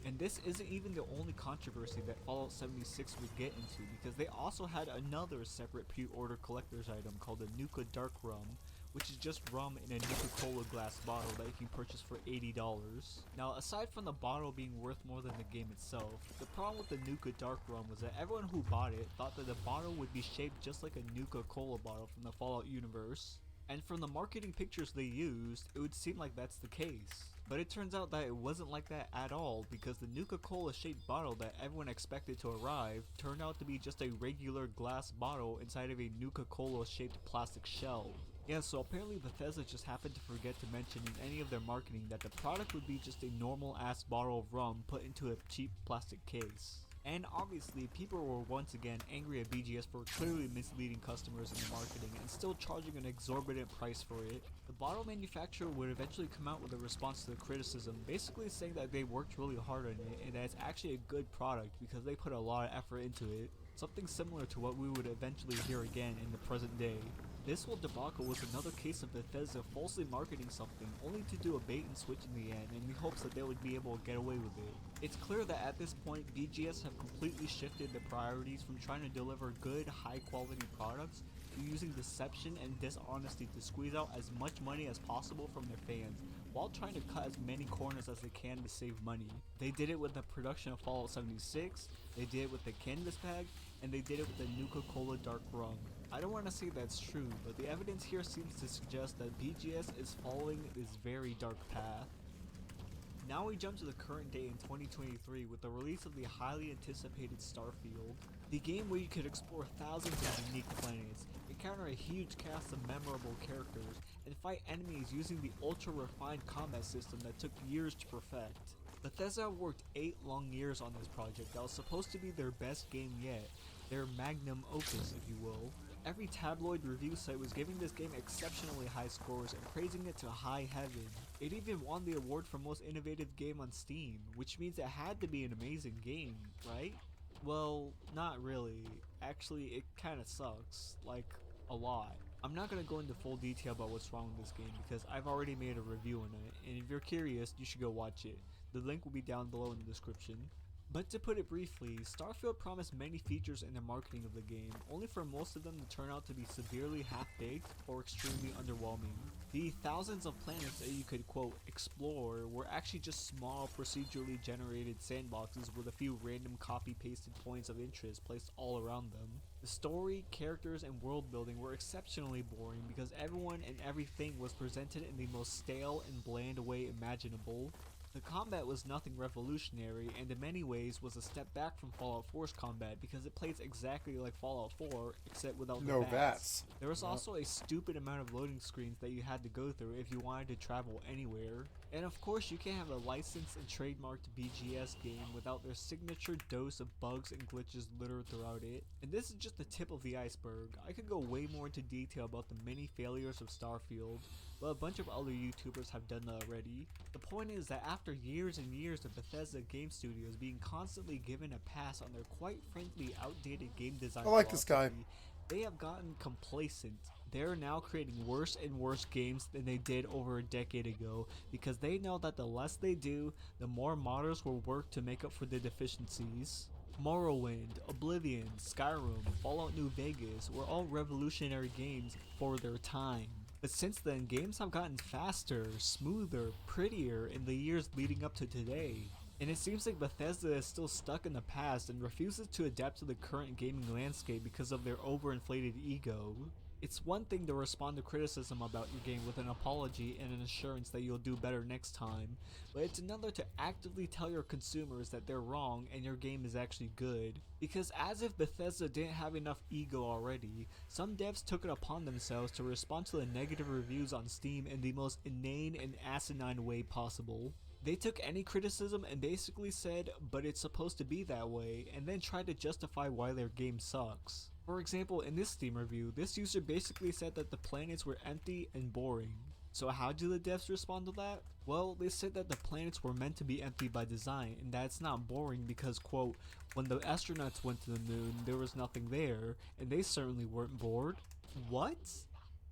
And this isn't even the only controversy that Fallout 76 would get into, because they also had another separate pre-order collector's item called the Nuka Dark Rum, which is just rum in a Nuka-Cola glass bottle that you can purchase for $80. Now, aside from the bottle being worth more than the game itself, the problem with the Nuka Dark Rum was that everyone who bought it thought that the bottle would be shaped just like a Nuka-Cola bottle from the Fallout universe. And from the marketing pictures they used, it would seem like that's the case. But it turns out that it wasn't like that at all, because the Nuka-Cola shaped bottle that everyone expected to arrive turned out to be just a regular glass bottle inside of a Nuka-Cola shaped plastic shell. Yeah, so apparently Bethesda just happened to forget to mention in any of their marketing that the product would be just a normal ass bottle of rum put into a cheap plastic case. And obviously, people were once again angry at BGS for clearly misleading customers in the marketing and still charging an exorbitant price for it. The bottle manufacturer would eventually come out with a response to the criticism, basically saying that they worked really hard on it and that it's actually a good product because they put a lot of effort into it. Something similar to what we would eventually hear again in the present day. This whole debacle was another case of Bethesda falsely marketing something only to do a bait and switch in the end in the hopes that they would be able to get away with it. It's clear that at this point BGS have completely shifted the priorities from trying to deliver good, high quality products to using deception and dishonesty to squeeze out as much money as possible from their fans, while trying to cut as many corners as they can to save money. They did it with the production of Fallout 76, they did it with the canvas bag, and they did it with the Nuka-Cola Dark Rum. I don't want to say that's true, but the evidence here seems to suggest that BGS is following this very dark path. Now we jump to the current day in 2023 with the release of the highly anticipated Starfield, the game where you could explore thousands of unique planets, encounter a huge cast of memorable characters, and fight enemies using the ultra-refined combat system that took years to perfect. Bethesda worked 8 long years on this project that was supposed to be their best game yet, their magnum opus if you will. Every tabloid review site was giving this game exceptionally high scores and praising it to high heaven. It even won the award for most innovative game on Steam, which means it had to be an amazing game, right? Well, not really. Actually, it kinda sucks. Like, a lot. I'm not gonna go into full detail about what's wrong with this game because I've already made a review on it, and if you're curious, you should go watch it. The link will be down below in the description. But to put it briefly, Starfield promised many features in the marketing of the game, only for most of them to turn out to be severely half-baked or extremely underwhelming. The thousands of planets that you could, quote, explore were actually just small procedurally generated sandboxes with a few random copy-pasted points of interest placed all around them. The story, characters, and world building were exceptionally boring because everyone and everything was presented in the most stale and bland way imaginable. The combat was nothing revolutionary and in many ways was a step back from Fallout 4's combat because it plays exactly like Fallout 4 except without the VATS. There was also a stupid amount of loading screens that you had to go through if you wanted to travel anywhere. And of course you can't have a licensed and trademarked BGS game without their signature dose of bugs and glitches littered throughout it. And this is just the tip of the iceberg. I could go way more into detail about the many failures of Starfield, but a bunch of other YouTubers have done that already. The point is that after years and years of Bethesda game studios being constantly given a pass on their quite frankly outdated game design I like this guy. they have gotten complacent. They're now creating worse and worse games than they did over a decade ago because they know that the less they do, the more modders will work to make up for the deficiencies. Morrowind, Oblivion, Skyrim, Fallout New Vegas were all revolutionary games for their time. But since then, games have gotten faster, smoother, prettier in the years leading up to today. And it seems like Bethesda is still stuck in the past and refuses to adapt to the current gaming landscape because of their overinflated ego. It's one thing to respond to criticism about your game with an apology and an assurance that you'll do better next time, but it's another to actively tell your consumers that they're wrong and your game is actually good. Because as if Bethesda didn't have enough ego already, some devs took it upon themselves to respond to the negative reviews on Steam in the most inane and asinine way possible. They took any criticism and basically said, but it's supposed to be that way, and then tried to justify why their game sucks. For example, in this Steam review, this user basically said that the planets were empty and boring. So how do the devs respond to that? Well, they said that the planets were meant to be empty by design, and that it's not boring because, quote, when the astronauts went to the moon, there was nothing there, and they certainly weren't bored. What?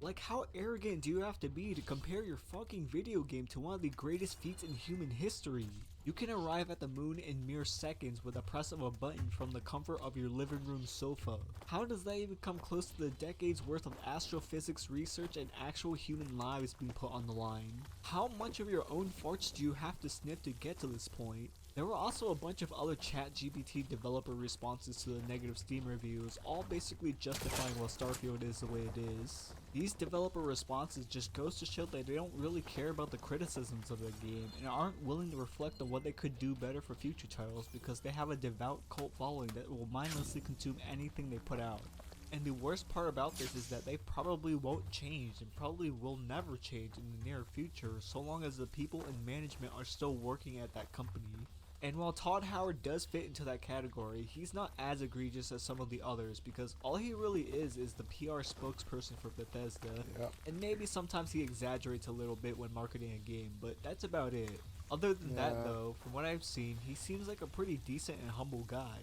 Like, how arrogant do you have to be to compare your fucking video game to one of the greatest feats in human history? You can arrive at the moon in mere seconds with a press of a button from the comfort of your living room sofa. How does that even come close to the decades worth of astrophysics research and actual human lives being put on the line? How much of your own farts do you have to sniff to get to this point? There were also a bunch of other ChatGPT developer responses to the negative Steam reviews, all basically justifying why Starfield is the way it is. These developer responses just goes to show that they don't really care about the criticisms of the game and aren't willing to reflect on what they could do better for future titles because they have a devout cult following that will mindlessly consume anything they put out. And the worst part about this is that they probably won't change and probably will never change in the near future so long as the people in management are still working at that company. And while Todd Howard does fit into that category, he's not as egregious as some of the others because all he really is the PR spokesperson for Bethesda. Yep. And maybe sometimes he exaggerates a little bit when marketing a game, but that's about it. Other than that though, from what I've seen, he seems like a pretty decent and humble guy.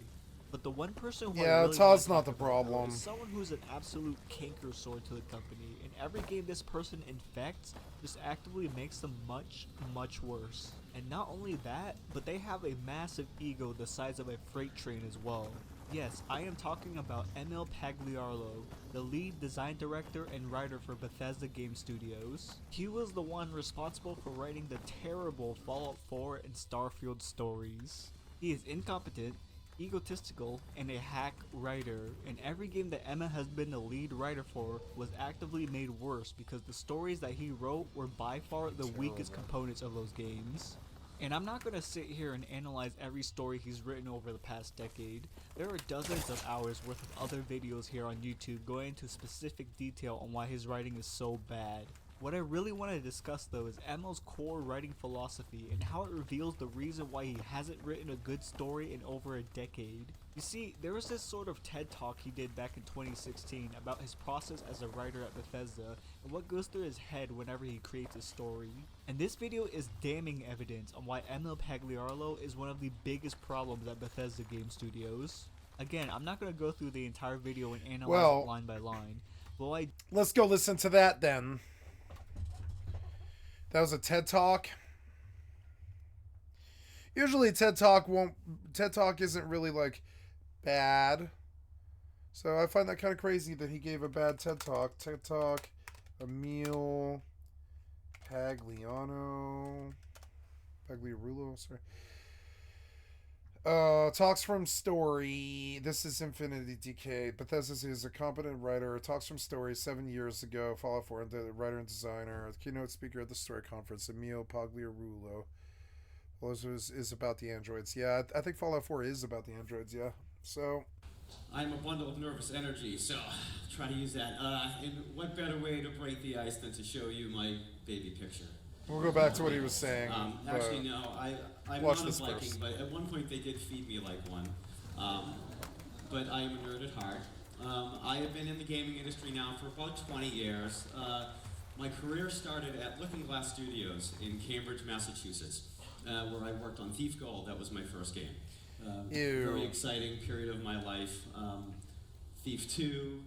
But the one person who I really Todd's want not to the talk about problem. is someone who's an absolute canker sore to the company, and every game this person infects just actively makes them much, much worse. And not only that, but they have a massive ego the size of a freight train as well. Yes, I am talking about Emil Pagliarlo, the lead design director and writer for Bethesda Game Studios. He was the one responsible for writing the terrible Fallout 4 and Starfield stories. He is incompetent, egotistical, and a hack writer, and every game that Emma has been the lead writer for was actively made worse because the stories that he wrote were by far the weakest components of those games. And I'm not going to sit here and analyze every story he's written over the past decade. There are dozens of hours worth of other videos here on YouTube going into specific detail on why his writing is so bad. What I really want to discuss though is Emil's core writing philosophy and how it reveals the reason why he hasn't written a good story in over a decade. You see, there was this sort of TED talk he did back in 2016 about his process as a writer at Bethesda and what goes through his head whenever he creates a story. And this video is damning evidence on why Emil Pagliarlo is one of the biggest problems at Bethesda Game Studios. Again, I'm not going to go through the entire video and analyze it line by line, but let's go listen to that then. That was a TED Talk. Usually TED Talk isn't really like bad. So I find that kind of crazy that he gave a bad TED Talk. TED Talk, Emil Pagliarlo, sorry. Talks from Story. This is Infinity DK. Bethesda is a competent writer. Talks from Story 7 years ago. Fallout 4, the writer and designer. The keynote speaker at the Story conference. Emil Pagliarlo. Well, this is about the androids. Yeah, I think Fallout 4 is about the androids. Yeah. So. I'm a bundle of nervous energy, so I'll try to use that. And what better way to break the ice than to show you my baby picture? We'll go back to what he was saying. Actually, no, I'm watch not this a Viking, first. but at one point they did feed me like one. But I am a nerd at heart. I have been in the gaming industry now for about 20 years. My career started at Looking Glass Studios in Cambridge, Massachusetts, where I worked on Thief Gold. That was my first game. Very exciting period of my life. Thief 2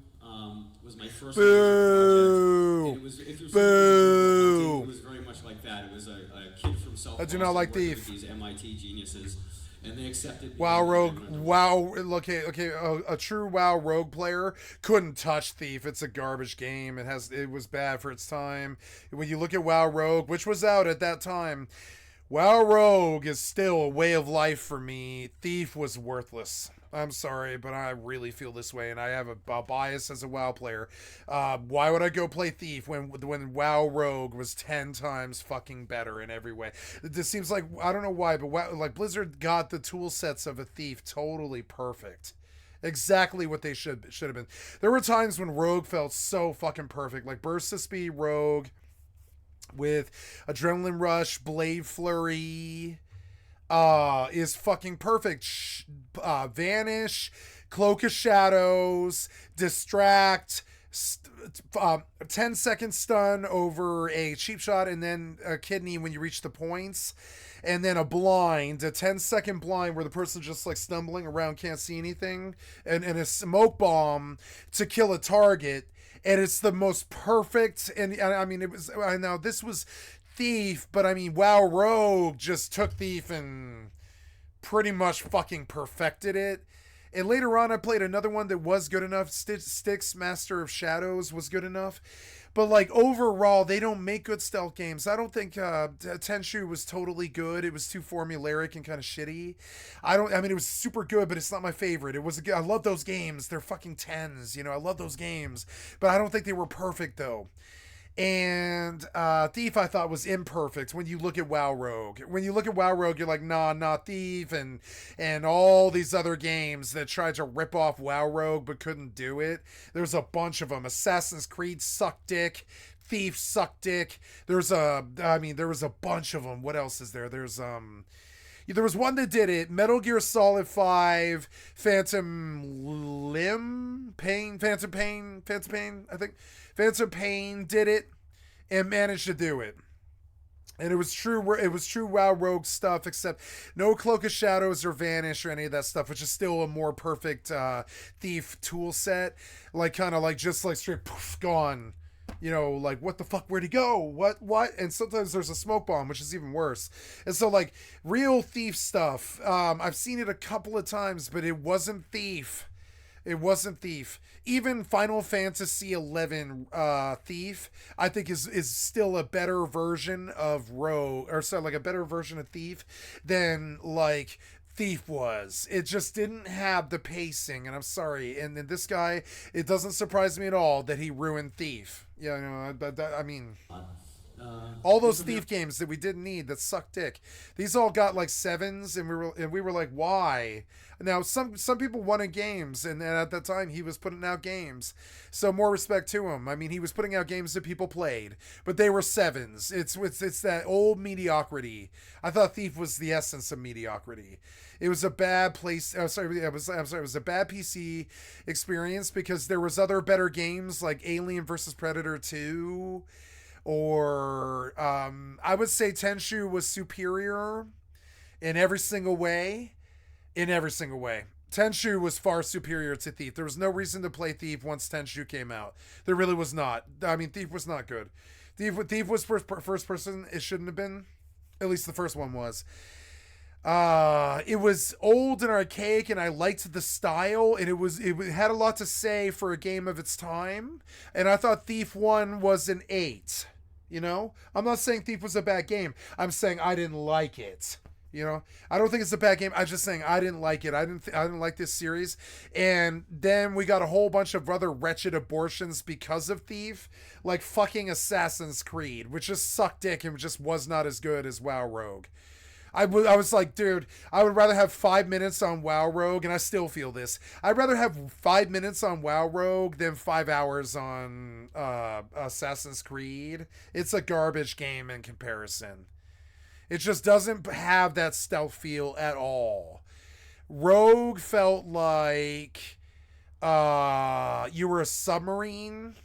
was my first Boo! project. It was Boo! It was very much like that. It was a kid from South I do not like Boston working Thief. with these MIT geniuses, and they accepted me. WoW Rogue. WoW. Okay. A true WoW Rogue player couldn't touch Thief. It's a garbage game. It was bad for its time. When you look at WoW Rogue, which was out at that time, WoW Rogue is still a way of life for me. Thief was worthless. I'm sorry, but I really feel this way, and I have a bias as a WoW player. Why would I go play Thief when WoW Rogue was 10 times fucking better in every way? This seems like, I don't know why, but like Blizzard got the tool sets of a Thief totally perfect. Exactly what they should have been. There were times when Rogue felt so fucking perfect, like Burst of Speed Rogue with Adrenaline Rush, Blade Flurry, is fucking perfect. Vanish, Cloak of Shadows, Distract, 10-second stun over a cheap shot, and then a kidney when you reach the points, and then a blind, a 10-second blind where the person's just like stumbling around, can't see anything, and a smoke bomb to kill a target. And it's the most perfect, and I mean, it was, I know this was Thief, but I mean, WoW Rogue just took Thief and pretty much fucking perfected it. And later on, I played another one that was good enough. Styx, Master of Shadows, was good enough. But like overall, they don't make good stealth games. I don't think Tenchu was totally good. It was too formulaic and kind of shitty. I mean, it was super good, but it's not my favorite. I love those games. They're fucking 10s, you know. I love those games, but I don't think they were perfect though. And Thief, I thought, was imperfect when you look at WoW Rogue. When you look at WoW Rogue, you're like, nah, not Thief, and all these other games that tried to rip off WoW Rogue but couldn't do it. There's a bunch of them. Assassin's Creed sucked dick. Thief sucked dick. There was a bunch of them. What else is there? There was one that did it. Metal Gear Solid 5, Phantom Pain, I think. Phantom Pain did it and managed to do it. And it was true WoW Rogue stuff, except no Cloak of Shadows or Vanish or any of that stuff, which is still a more perfect Thief tool set. Like, kind of like, just like straight poof, gone. You know, like, what the fuck, where'd he go? What? And sometimes there's a smoke bomb, which is even worse. And so, like, real Thief stuff, I've seen it a couple of times, but it wasn't Thief. It wasn't Thief. Even Final Fantasy XI Thief, I think is still a better version of Rogue, or sorry, like a better version of Thief than like Thief was. It just didn't have the pacing, and I'm sorry. And then this guy, it doesn't surprise me at all that he ruined Thief. Yeah, you know, but I mean, all those Thief games that we didn't need that sucked dick. These all got like 7s, and we were like, why? Now some people wanted games, and at that time he was putting out games, so more respect to him. I mean, he was putting out games that people played, but they were 7s. It's that old mediocrity. I thought Thief was the essence of mediocrity. It was a bad place. It was a bad PC experience because there was other better games like Alien vs Predator 2. Or I would say Tenchu was superior in every single way. Tenchu was far superior to Thief. There was no reason to play Thief once Tenchu came out. There really was not. I mean, Thief was not good. Thief was first person. It shouldn't have been. At least the first one was. It was old and archaic, and I liked the style, and it had a lot to say for a game of its time. And I thought Thief 1 was an 8. You know, I'm not saying Thief was a bad game. I'm saying I didn't like it. You know, I don't think it's a bad game. I'm just saying I didn't like it. I didn't like this series. And then we got a whole bunch of other wretched abortions because of Thief, like fucking Assassin's Creed, which just sucked dick and just was not as good as WoW Rogue. I was like, dude, I would rather have 5 minutes on WoW Rogue, and I still feel this. I'd rather have 5 minutes on WoW Rogue than 5 hours on Assassin's Creed. It's a garbage game in comparison. It just doesn't have that stealth feel at all. Rogue felt like you were a submarine.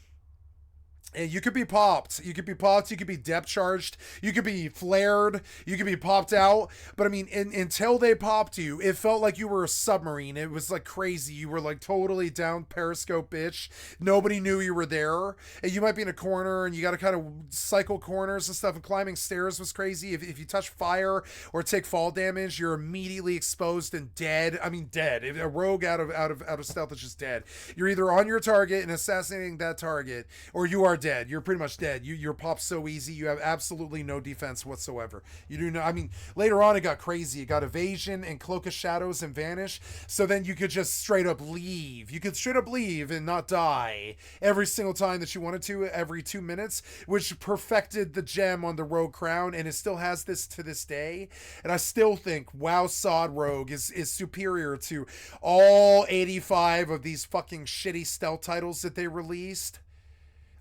And you could be popped. You could be depth charged. You could be flared. You could be popped out. But I mean, until they popped you, it felt like you were a submarine. It was like crazy. You were like totally down periscope bitch. Nobody knew you were there. And you might be in a corner and you got to kind of cycle corners and stuff. And climbing stairs was crazy. If you touch fire or take fall damage, you're immediately exposed and dead. I mean, dead. If a rogue out of stealth is just dead. You're either on your target and assassinating that target, or you are dead. You're pretty much dead. You're popped so easy. You have absolutely no defense whatsoever. You do not. I mean, later on it got crazy. It got evasion and cloak of shadows and vanish. So then you could just straight up leave. You could straight up leave and not die every single time that you wanted to, every 2 minutes, which perfected the gem on the Rogue Crown, and it still has this to this day. And I still think WoW Sod Rogue is superior to all 85 of these fucking shitty stealth titles that they released.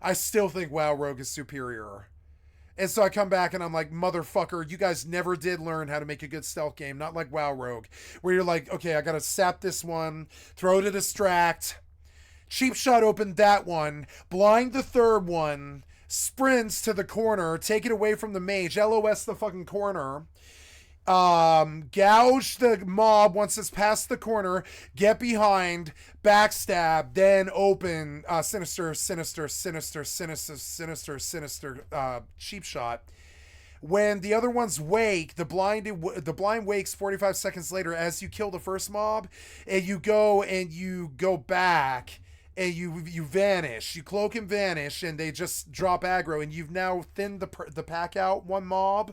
I still think WoW Rogue is superior. And so I come back and I'm like, motherfucker, you guys never did learn how to make a good stealth game. Not like WoW Rogue, where you're like, okay, I gotta sap this one, throw to distract, cheap shot open that one, blind the third one, sprints to the corner, take it away from the mage, LOS the fucking corner, gouge the mob once it's past the corner, get behind, backstab, then open, sinister, cheap shot. When the other ones wake, the blind wakes 45 seconds later as you kill the first mob, and you go back and you vanish, you cloak and vanish, and they just drop aggro, and you've now thinned the pack out one mob.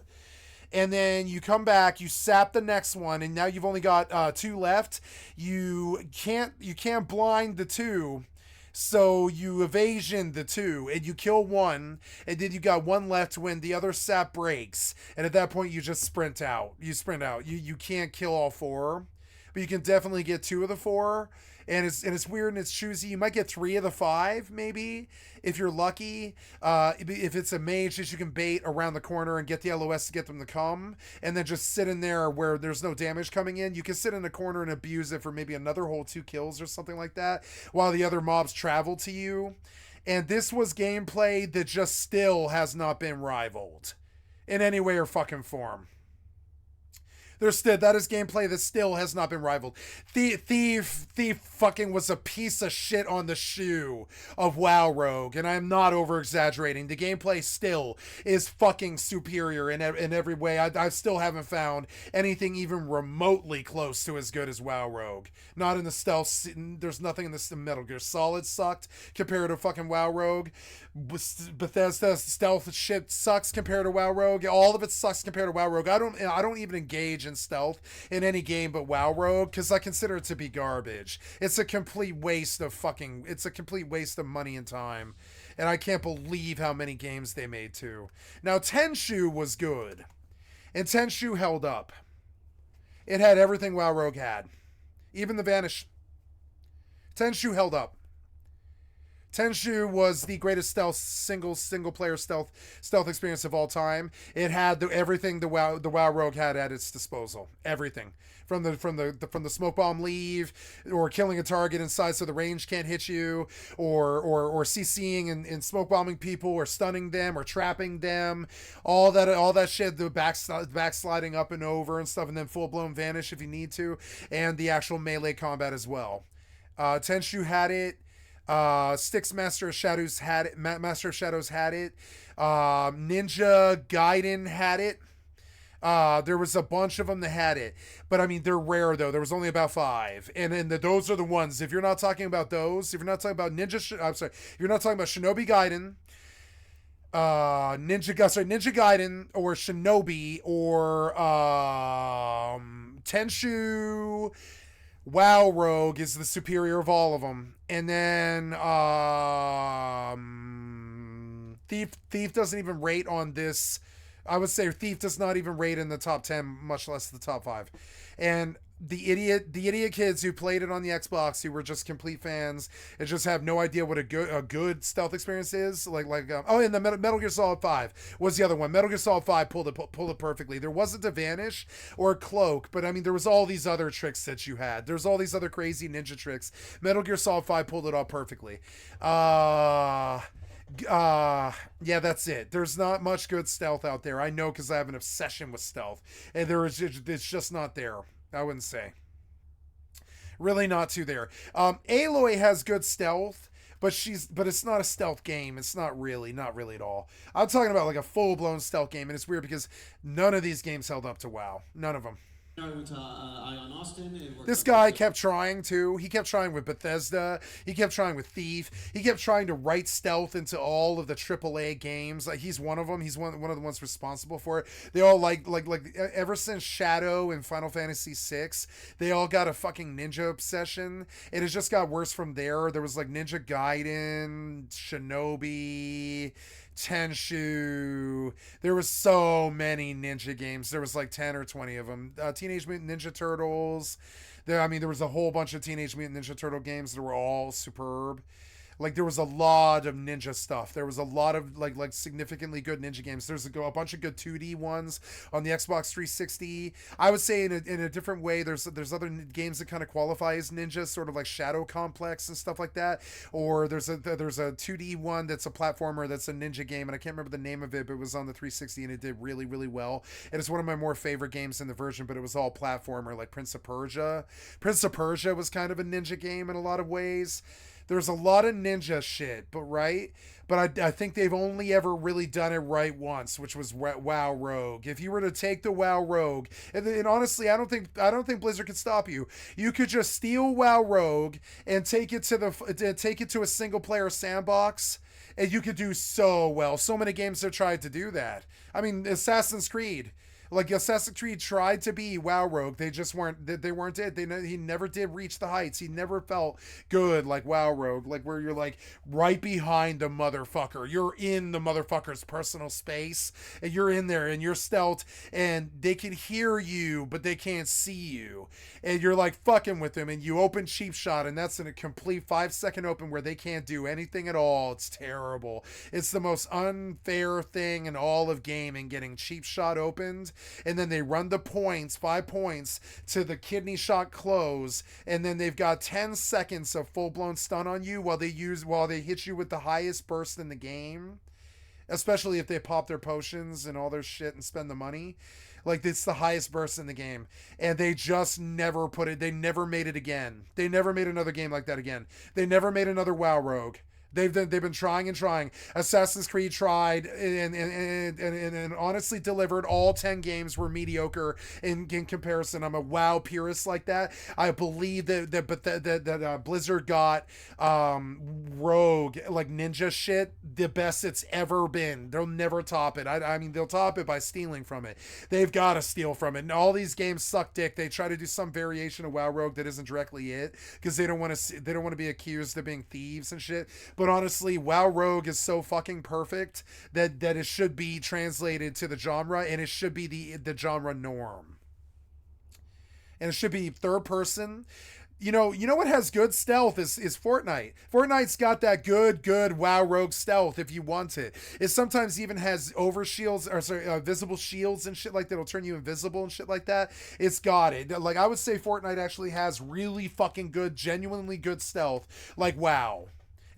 And then you come back, you sap the next one, and now you've only got 2 left. You can't blind the 2, so you evasion the 2, and you kill 1, and then you got 1 left when the other sap breaks. And at that point, you just sprint out. You can't kill all 4, but you can definitely get 2 of the 4. And it's weird and it's choosy. You might get 3 of the 5, maybe, if you're lucky. If it's a mage that you can bait around the corner and get the LOS to get them to come, and then just sit in there where there's no damage coming in. You can sit in a corner and abuse it for maybe another whole 2 kills or something like that, while the other mobs travel to you. And this was gameplay that just still has not been rivaled in any way or fucking form. That is gameplay that still has not been rivaled. Thief fucking was a piece of shit on the shoe of WoW Rogue, and I'm not over exaggerating. The gameplay still is fucking superior in every way. I still haven't found anything even remotely close to as good as WoW Rogue. Not in the stealth. There's nothing in the Metal Gear Solid sucked compared to fucking WoW Rogue. Bethesda's stealth shit sucks compared to WoW Rogue. All of it sucks compared to WoW Rogue. I don't even engage in stealth in any game but WoW Rogue, because I consider it to be garbage. It's a complete waste of money and time. And I can't believe how many games they made too. Now Tenshu was good. And Tenshu held up. It had everything WoW Rogue had. Even the Vanish. Tenshu held up. Tenshu was the greatest single player stealth experience of all time. It had everything the WoW Rogue had at its disposal. Everything. From the smoke bomb leave, or killing a target inside so the range can't hit you, or CCing and smoke bombing people, or stunning them, or trapping them, all that shit, the backsliding up and over and stuff, and then full blown vanish if you need to, and the actual melee combat as well. Tenshu had it. Styx Master of Shadows had it. Ninja Gaiden had it. There was a bunch of them that had it, but I mean, they're rare though. There was only about 5, and then those are the ones. If you're not talking about those, if you're not talking about if you're not talking about Shinobi Gaiden, Ninja Gaiden, or Shinobi, or Tenshu, WoW Rogue is the superior of all of them. And then Thief doesn't even rate on this. I would say Thief does not even rate in the top 10, much less the top 5. And the idiot kids who played it on the Xbox, who were just complete fans and just have no idea what a good stealth experience is. And the Metal Gear Solid 5 was the other one. Metal Gear Solid 5 pulled it perfectly. There wasn't a vanish or a cloak, but I mean, there was all these other tricks that you had. There's all these other crazy ninja tricks. Metal Gear Solid 5 pulled it off perfectly. Yeah, that's it. There's not much good stealth out there. I know, because I have an obsession with stealth, and it's just not there. I wouldn't say. Really not too there. Aloy has good stealth, but it's not a stealth game. It's not really at all. I'm talking about like a full-blown stealth game, and it's weird because none of these games held up to WoW. None of them. Started with Ion Austin. And worked This on guy kept trying to. He kept trying with Bethesda. He kept trying with Thief. He kept trying to write stealth into all of the AAA games. Like, he's one of them. He's one of the ones responsible for it. They all like ever since Shadow and Final Fantasy VI, they all got a fucking ninja obsession. And it just got worse from there. There was like Ninja Gaiden, Shinobi, Tenshu. There was so many ninja games. There was like 10 or 20 of them. Teenage Mutant Ninja Turtles. There was a whole bunch of Teenage Mutant Ninja Turtle games that were all superb. Like, there was a lot of ninja stuff. There was a lot of like significantly good ninja games. There's a bunch of good 2D ones on the Xbox 360. I would say in a different way, there's other games that kind of qualify as ninja, sort of like Shadow Complex and stuff like that. Or there's a 2D one that's a platformer that's a ninja game, and I can't remember the name of it, but it was on the 360 and it did really, really well. And it's one of my more favorite games in the version, but it was all platformer, like Prince of Persia. Prince of Persia was kind of a ninja game in a lot of ways. There's a lot of ninja shit, but I think they've only ever really done it right once, which was WoW Rogue. If you were to take the WoW Rogue, and honestly, I don't think Blizzard could stop you. You could just steal WoW Rogue and take it to a single player sandbox, and you could do so well. So many games have tried to do that. I mean, Assassin's Creed. Like, Assassin's Creed tried to be WoW Rogue. They just weren't it. He never did reach the heights. He never felt good like WoW Rogue, like where you're like right behind the motherfucker. You're in the motherfucker's personal space, and you're in there, and you're stealth, and they can hear you, but they can't see you. And you're like fucking with them, and you open Cheap Shot, and that's in a complete 5-second open where they can't do anything at all. It's terrible. It's the most unfair thing in all of gaming, getting Cheap Shot opened. And then they run the points, 5 points, to the kidney shot close, and then they've got 10 seconds of full-blown stun on you while they hit you with the highest burst in the game, especially if they pop their potions and all their shit and spend the money. Like, it's the highest burst in the game, and they just never they never made it again. They never made another game like that again. They never made another WoW Rogue. They've been trying and trying. Assassin's Creed tried and honestly delivered. All 10 games were mediocre in comparison. I'm a WoW purist like that. I believe that Blizzard got Rogue, like ninja shit, the best it's ever been. They'll never top it. I mean, they'll top it by stealing from it. They've got to steal from it. And all these games suck dick. They try to do some variation of WoW Rogue that isn't directly it, because they don't want to be accused of being thieves and shit. But honestly, WoW Rogue is so fucking perfect that it should be translated to the genre, and it should be the genre norm. And it should be third person. You know what has good stealth is Fortnite. Fortnite's got that good WoW Rogue stealth if you want it. It sometimes even has visible shields and shit like that. It'll turn you invisible and shit like that. It's got it. Like, I would say Fortnite actually has really fucking good, genuinely good stealth, like WoW.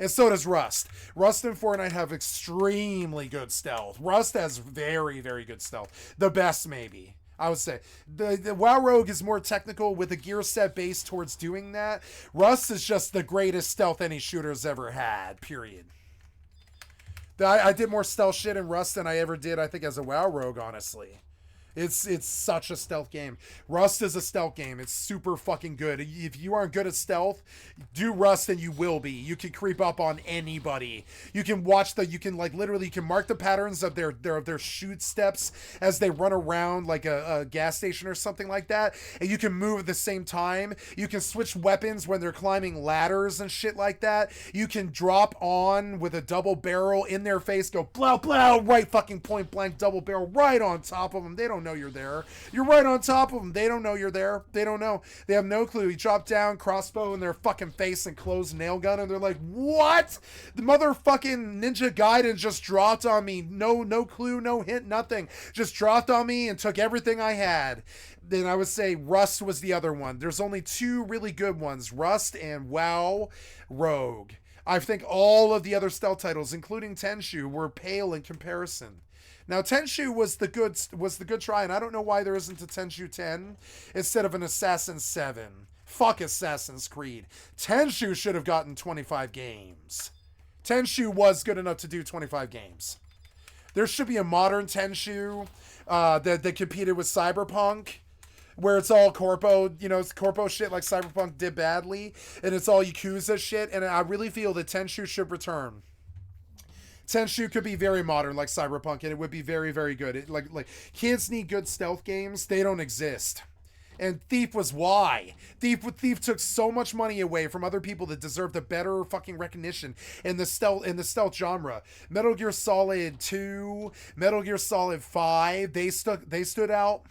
And so does Rust. Rust and Fortnite have extremely good stealth. Rust has very, very good stealth. The best, maybe, I would say. The WoW Rogue is more technical with a gear set based towards doing that. Rust is just the greatest stealth any shooter's ever had, period. I did more stealth shit in Rust than I ever did, I think, as a WoW Rogue, honestly. It's such a stealth game. Rust is a stealth game. It's super fucking good. If you aren't good at stealth, do Rust and you will be. You can creep up on anybody. You can literally you can mark the patterns of their shoot steps as they run around like a gas station or something like that. And you can move at the same time. You can switch weapons when they're climbing ladders and shit like that. You can drop on with a double barrel in their face, go blow, blow, right fucking point blank double barrel right on top of them. They don't know you're there. You're right on top of them. They don't know you're there. They don't know. They have no clue. You drop down, crossbow in their fucking face and close nail gun, and they're like, what? The motherfucking Ninja Gaiden just dropped on me. No clue, no hint, nothing. Just dropped on me and took everything I had. Then I would say Rust was the other one. There's only 2 really good ones, Rust and WoW Rogue. I think all of the other stealth titles, including Tenshu, were pale in comparison. Now, Tenshu was the good try, and I don't know why there isn't a Tenshu 10 instead of an Assassin 7. Fuck Assassin's Creed. Tenshu should have gotten 25 games. Tenshu was good enough to do 25 games. There should be a modern Tenshu that competed with Cyberpunk, where it's all corpo, it's corpo shit like Cyberpunk did badly, and it's all Yakuza shit, and I really feel that Tenchu should return. Tenchu could be very modern like Cyberpunk, and it would be very, very good. Like kids need good stealth games. They don't exist. And Thief was why. Thief took so much money away from other people that deserved a better fucking recognition in the stealth genre. Metal Gear Solid 2, Metal Gear Solid 5, they stood out.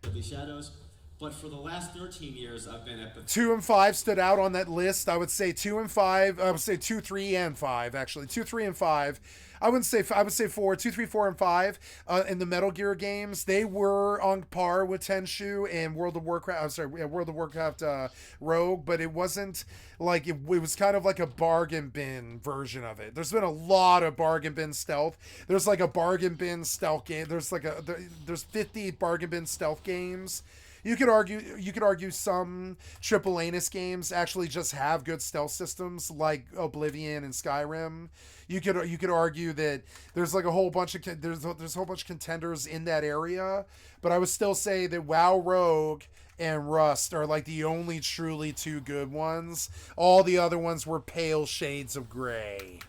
The shadows, but for the last 13 years I've been at the 2 and 5 stood out on that list. I would say 2 and 5. I would say 2, 3, and 5 actually. 2, 3, and 5. I would say 4, 2, 3, 4, and 5 in the Metal Gear games. They were on par with Tenchu and World of Warcraft. World of Warcraft Rogue, but it wasn't like it was kind of like a bargain bin version of it. There's been a lot of bargain bin stealth. There's like a bargain bin stealth game. There's 50 bargain bin stealth games. You could argue some triple anus games actually just have good stealth systems like Oblivion and Skyrim. You could argue that there's like a whole bunch of there's a whole bunch of contenders in that area, but I would still say that WoW Rogue and Rust are like the only truly two good ones. All the other ones were pale shades of gray.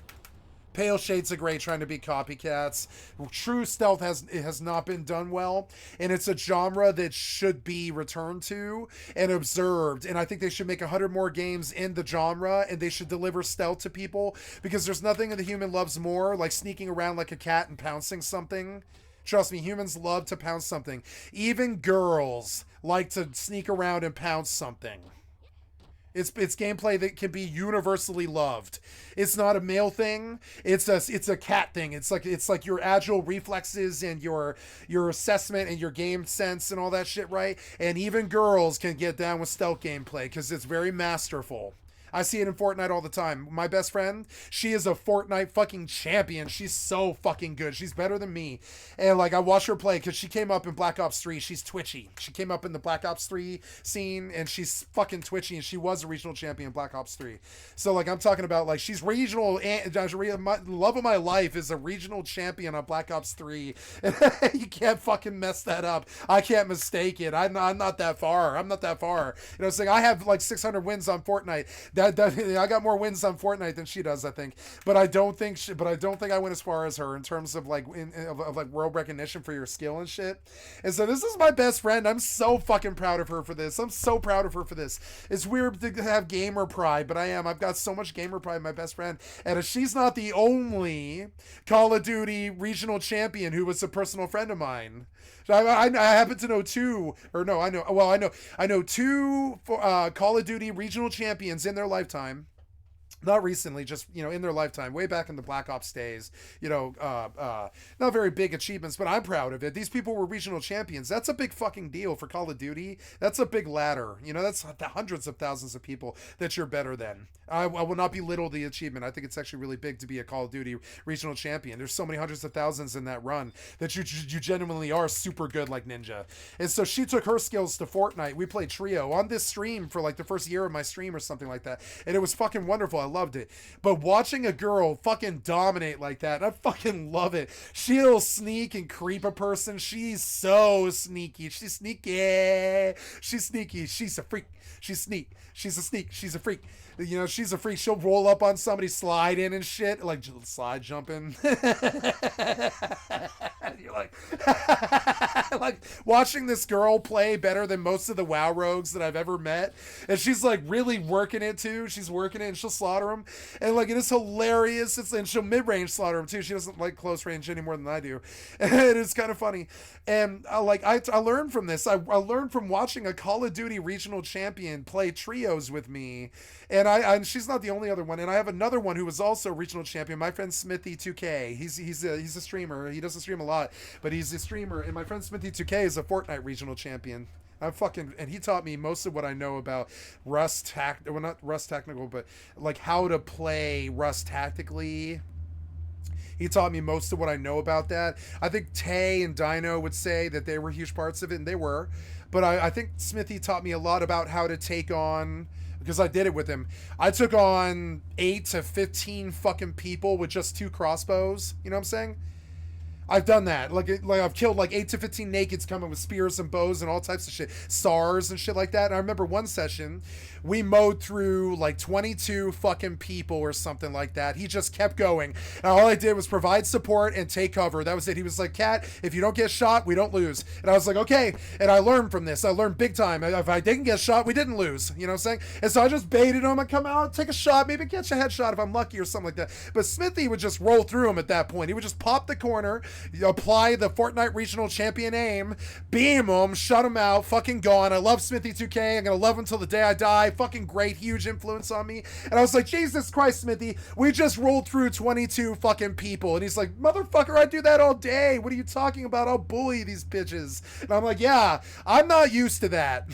Pale shades of gray trying to be copycats. True stealth has not been done well, and it's a genre that should be returned to and observed. And I think they should make 100 more games in the genre, and they should deliver stealth to people, because there's nothing the human loves more like sneaking around like a cat and pouncing something. Trust me, humans love to pounce something. Even girls like to sneak around and pounce something. It's gameplay that can be universally loved. It's not a male thing. It's a cat thing. It's like your agile reflexes and your assessment and your game sense and all that shit, right? And even girls can get down with stealth gameplay because it's very masterful. I see it in Fortnite all the time. My best friend, she is a Fortnite fucking champion. She's so fucking good. She's better than me. And like I watch her play because she came up in Black Ops 3. She's twitchy. She came up in the Black Ops 3 scene and she's fucking twitchy, and she was a regional champion in Black Ops 3. So like I'm talking about like she's regional, and love of my life is a regional champion on Black Ops 3. You can't fucking mess that up. I can't mistake it. I'm not that far. I'm not that far. You know what I'm saying? I have like 600 wins on Fortnite. I got more wins on Fortnite than she does, I think. But I don't think I went as far as her in terms of like of like world recognition for your skill and shit. And so this is my best friend. I'm so fucking proud of her for this. I'm so proud of her for this. It's weird to have gamer pride, but I am. I've got so much gamer pride in my best friend. And she's not the only Call of Duty regional champion who was a personal friend of mine. I happen to know two Call of Duty regional champions in their lifetime. Not recently, just, in their lifetime, way back in the Black Ops days, not very big achievements, but I'm proud of it. These people were regional champions. That's a big fucking deal for Call of Duty. That's a big ladder. That's hundreds of thousands of people that you're better than. I will not belittle the achievement. I think it's actually really big to be a Call of Duty regional champion. There's so many hundreds of thousands in that run that you genuinely are super good like Ninja. And so she took her skills to Fortnite. We played trio on this stream for like the first year of my stream or something like that. And it was fucking wonderful. I loved it. But watching a girl fucking dominate like that, I fucking love it. She'll sneak and creep a person. She's so sneaky. She's sneaky. She's sneaky. She's a freak. She's sneak. She's a sneak. She's a freak. She's a freak. She'll roll up on somebody, slide in and shit, like slide jumping. You're like, like watching this girl play better than most of the WoW rogues that I've ever met, and she's like really working it too. She's working it, and she'll slaughter them, and like it is hilarious. And she'll mid-range slaughter them too. She doesn't like close range any more than I do, and it's kind of funny. And I learned from this. I learned from watching a Call of Duty regional champion play trios with me. And she's not the only other one. And I have another one who was also a regional champion. My friend Smithy2K. He's a streamer. He doesn't stream a lot, but he's a streamer. And my friend Smithy2K is a Fortnite regional champion. And he taught me most of what I know about Rust not Rust technical, but like how to play Rust tactically. He taught me most of what I know about that. I think Tay and Dino would say that they were huge parts of it, and they were. But I think Smithy taught me a lot about how to take on, because I did it with him. I took on 8 to 15 fucking people with just 2 crossbows. You know what I'm saying? I've done that. Like I've killed like 8 to 15 nakeds coming with spears and bows and all types of shit. SARS and shit like that. And I remember one session, we mowed through like 22 fucking people or something like that. He just kept going. And all I did was provide support and take cover. That was it. He was like, Cat, if you don't get shot, we don't lose. And I was like, okay. And I learned from this. I learned big time. If I didn't get shot, we didn't lose. You know what I'm saying? And so I just baited him. I come out, take a shot, maybe catch a headshot if I'm lucky or something like that. But Smithy would just roll through him at that point. He would just pop the corner, apply the Fortnite regional champion aim, beam him, shut him out, fucking gone. I love Smithy 2K. I'm gonna love him till the day I die. Fucking great, huge influence on me. And I was like, Jesus Christ, Smithy, we just rolled through 22 fucking people. And he's like, motherfucker, I do that all day. What are you talking about? I'll bully these bitches. And I'm like, yeah, I'm not used to that.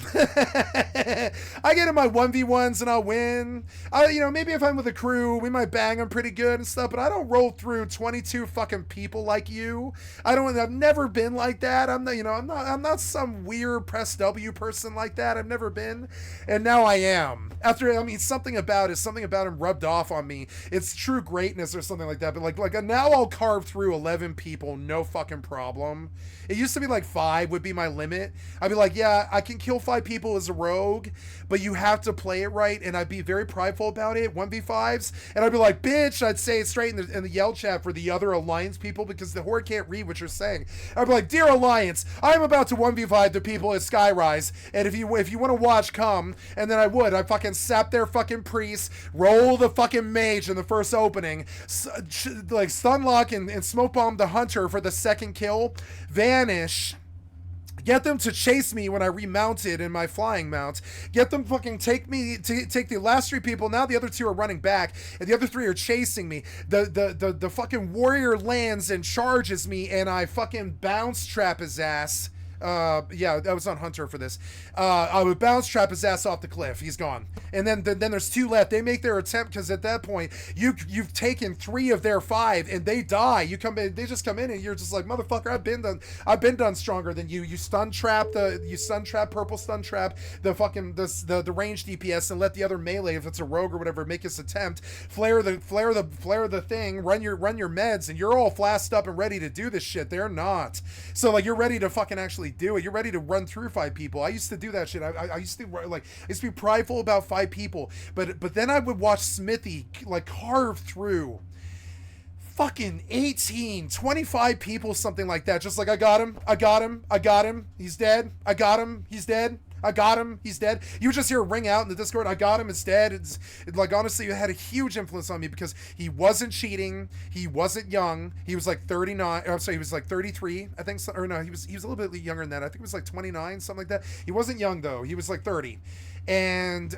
I get in my 1v1s and I'll win. Maybe if I'm with a crew, we might bang them pretty good and stuff, but I don't roll through 22 fucking people like you. I've never been like that. I'm not some weird press W person like that. I've never been. And now I am. Something about him rubbed off on me. It's true greatness or something like that. But like now I'll carve through 11 people, no fucking problem. It used to be like 5 would be my limit. I'd be like, yeah, I can kill 5 people as a rogue, but you have to play it right. And I'd be very prideful about it, 1v5s. And I'd be like, bitch, I'd say it straight in the yell chat for the other Alliance people because the Horde can't read what you're saying. I'd be like, dear Alliance, I'm about to 1v5 the people at Skyrise. And if you want to watch, come. And then I'd fucking sap their fucking priest, roll the fucking mage in the first opening, like stunlock and smoke bomb the hunter for the second kill, vanish, get them to chase me when I remounted in my flying mount, get them fucking take the last 3 people. Now the other 2 are running back and the other 3 are chasing me. The fucking warrior lands and charges me and I fucking bounce trap his ass. Yeah, I was on Hunter for this. I would bounce trap his ass off the cliff. He's gone. And then there's 2 left. They make their attempt because at that point you've taken 3 of their 5 and they die. You come in, they just come in and you're just like, motherfucker, I've been done stronger than you. You stun trap purple stun trap the fucking the range DPS and let the other melee, if it's a rogue or whatever, make his attempt. Flare the thing. Run your meds and you're all flasked up and ready to do this shit. They're not. So like you're ready to fucking actually do it. You're ready to run through 5 people. I used to do that shit. I used to be prideful about 5 people, but then I would watch Smithy like carve through fucking 18, 25 people, something like that. Just like, I got him, he's dead. I got him, he's dead. I got him, he's dead. You would just hear a ring out in the Discord, I got him, it's dead. It's like, honestly, it had a huge influence on me because he wasn't cheating, he wasn't young, he was like 39, I'm sorry, he was like 33, I think, or no, he was a little bit younger than that. I think he was like 29, something like that. He wasn't young though, he was like 30. And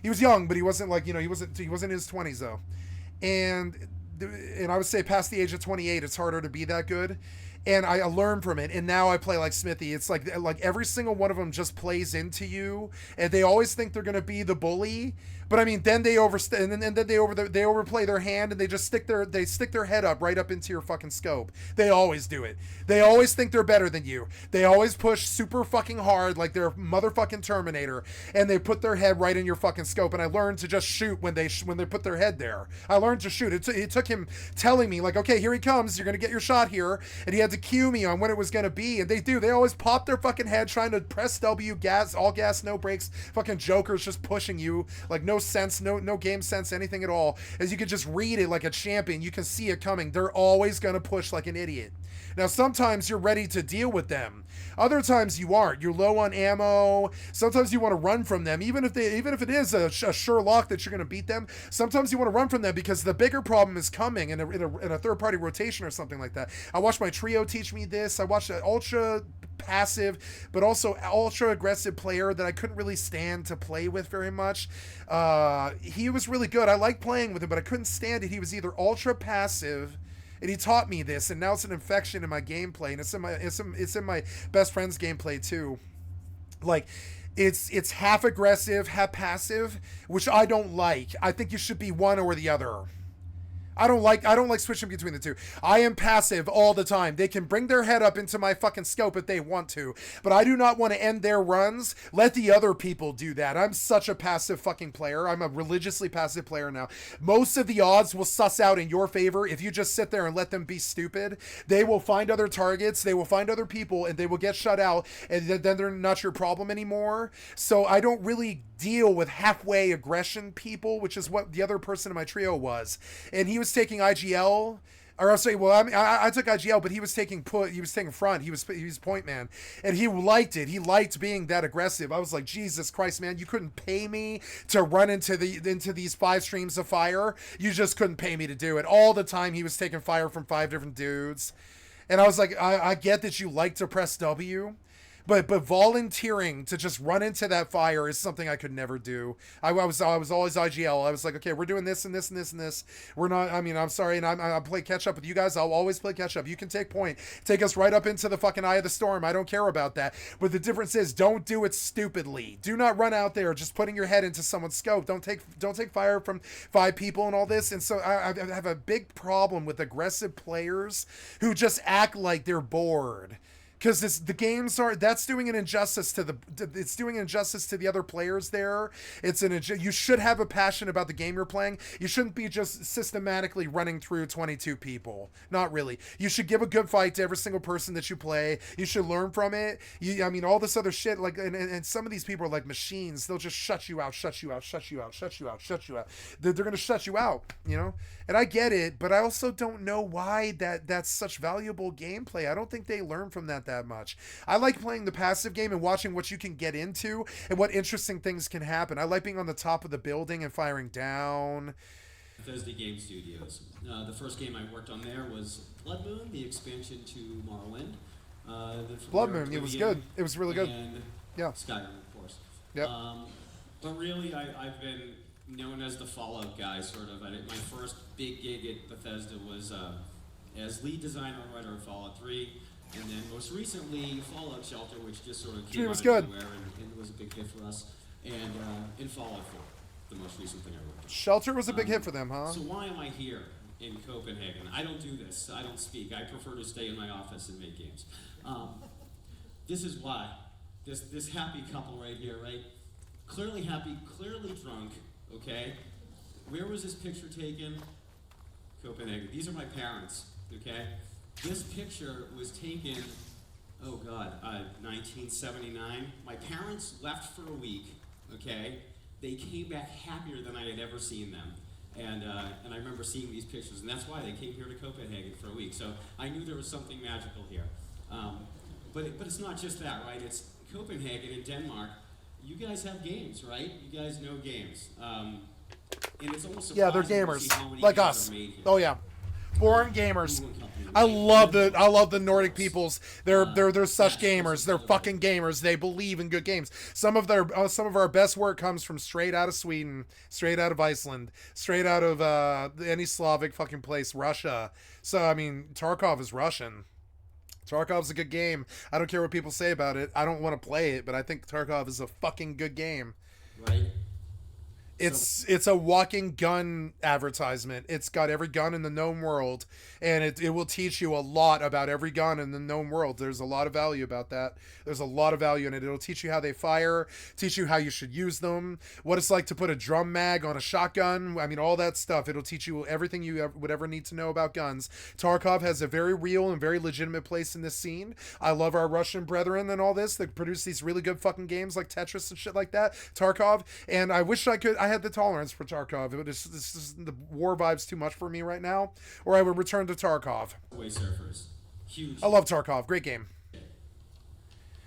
he was young, but he wasn't like, he wasn't in his 20s though. And I would say past the age of 28, it's harder to be that good. And I learned from it, and now I play like Smithy. It's like every single one of them just plays into you, and they always think they're gonna be the bully. But I mean, then they overstay, and then they overplay their hand, and they just stick their head up right up into your fucking scope. They always do it. They always think they're better than you. They always push super fucking hard, like they're motherfucking Terminator, and they put their head right in your fucking scope. And I learned to just shoot when they put their head there. I learned to shoot. It took him telling me like, okay, here he comes. You're gonna get your shot here, and he had to cue me on when it was gonna be. And they do. They always pop their fucking head trying to press W, all gas, no brakes. Fucking jokers just pushing you like no sense, no game sense, anything at all. As you can just read it like a champion, you can see it coming. They're always gonna push like an idiot. Now sometimes you're ready to deal with them, other times you aren't. You're low on ammo. Sometimes you want to run from them, even if it is a sure lock that you're gonna beat them. Sometimes you want to run from them because the bigger problem is coming in a third-party rotation or something like that. I watched my trio teach me this. I watched an ultra passive but also ultra aggressive player that I couldn't really stand to play with very much. He was really good. I liked playing with him, but I couldn't stand it. He was either ultra passive, and he taught me this, and now it's an infection in my gameplay, and it's in my best friend's gameplay too. Like, it's half aggressive, half passive, which I don't like. I think you should be one or the other. I don't like switching between the two. I am passive all the time. They can bring their head up into my fucking scope if they want to, but I do not want to end their runs. Let the other people do that. I'm such a passive fucking player. I'm a religiously passive player now. Most of the odds will suss out in your favor if you just sit there and let them be stupid. They will find other targets, they will find other people, and they will get shut out, and then they're not your problem anymore. So I don't really deal with halfway aggression people, which is what the other person in my trio was. And he was taking IGL, or I'll say, well, I took IGL, but he was taking front. He was point man, and he liked it. He liked being that aggressive. I was like, Jesus Christ, man, you couldn't pay me to run into these 5 streams of fire. You just couldn't pay me to do it. All the time he was taking fire from 5 different dudes, and I was like, I get that you like to press W. But volunteering to just run into that fire is something I could never do. I was always IGL. I was like, okay, we're doing this and this and this and this. We're not. I mean, I'm sorry, and I play catch up with you guys. I'll always play catch up. You can take point, take us right up into the fucking eye of the storm. I don't care about that. But the difference is, don't do it stupidly. Do not run out there just putting your head into someone's scope. Don't take fire from 5 people and all this. And so I have a big problem with aggressive players who just act like they're bored. Because that's doing an injustice to the other players there. You should have a passion about the game you're playing. You shouldn't be just systematically running through 22 people. Not really. You should give a good fight to every single person that you play. You should learn from it. All this other shit, like, and some of these people are like machines. They'll just shut you out. They're going to shut you out, you know? And I get it, but I also don't know why that's such valuable gameplay. I don't think they learn from that much. I like playing the passive game and watching what you can get into and what interesting things can happen. I like being on the top of the building and firing down. Bethesda Game Studios. The first game I worked on there was Blood Moon, the expansion to Morrowind. Blood Moon, it was good. It was really good. And yeah. Skyrim, of course. Yep. But really, I've been known as the Fallout guy, sort of. My first big gig at Bethesda was as lead designer and writer of Fallout 3. And then most recently, Fallout Shelter, which just sort of came out of nowhere and was a big hit for us. And in Fallout 4, the most recent thing I worked on. Shelter was a big hit for them, huh? So why am I here in Copenhagen? I don't do this. I don't speak. I prefer to stay in my office and make games. This is why. This happy couple right here, right? Clearly happy, clearly drunk, okay? Where was this picture taken? Copenhagen. These are my parents, okay? This picture was taken, 1979. My parents left for a week, okay? They came back happier than I had ever seen them. And I remember seeing these pictures, and that's why they came here to Copenhagen for a week. So I knew there was something magical here. But it's not just that, right? It's Copenhagen in Denmark. You guys have games, right? You guys know games. And it's almost surprising they're gamers, to see how many like games us. are made here. Oh yeah. Born gamers. I love the Nordic peoples. They're such gamers. They're fucking gamers. They believe in good games. Some of our best work comes from straight out of Sweden, straight out of Iceland, straight out of any Slavic fucking place, Russia. So I mean, Tarkov is Russian. Tarkov's a good game. I don't care what people say about it. I don't want to play it, but I think Tarkov is a fucking good game. Right. It's a walking gun advertisement. It's got every gun in the known world, and it will teach you a lot about every gun in the known world. There's a lot of value about that. There's a lot of value in it. It'll teach you how they fire, teach you how you should use them, what it's like to put a drum mag on a shotgun. I mean, all that stuff. It'll teach you everything you would ever need to know about guns. Tarkov has a very real and very legitimate place in this scene. I love our Russian brethren and all this that produce these really good fucking games like Tetris and shit like that. Tarkov, and I wish I had the tolerance for Tarkov. The war vibe's too much for me right now, or I would return to Tarkov. Way surfers. Huge. I love Tarkov. Great game.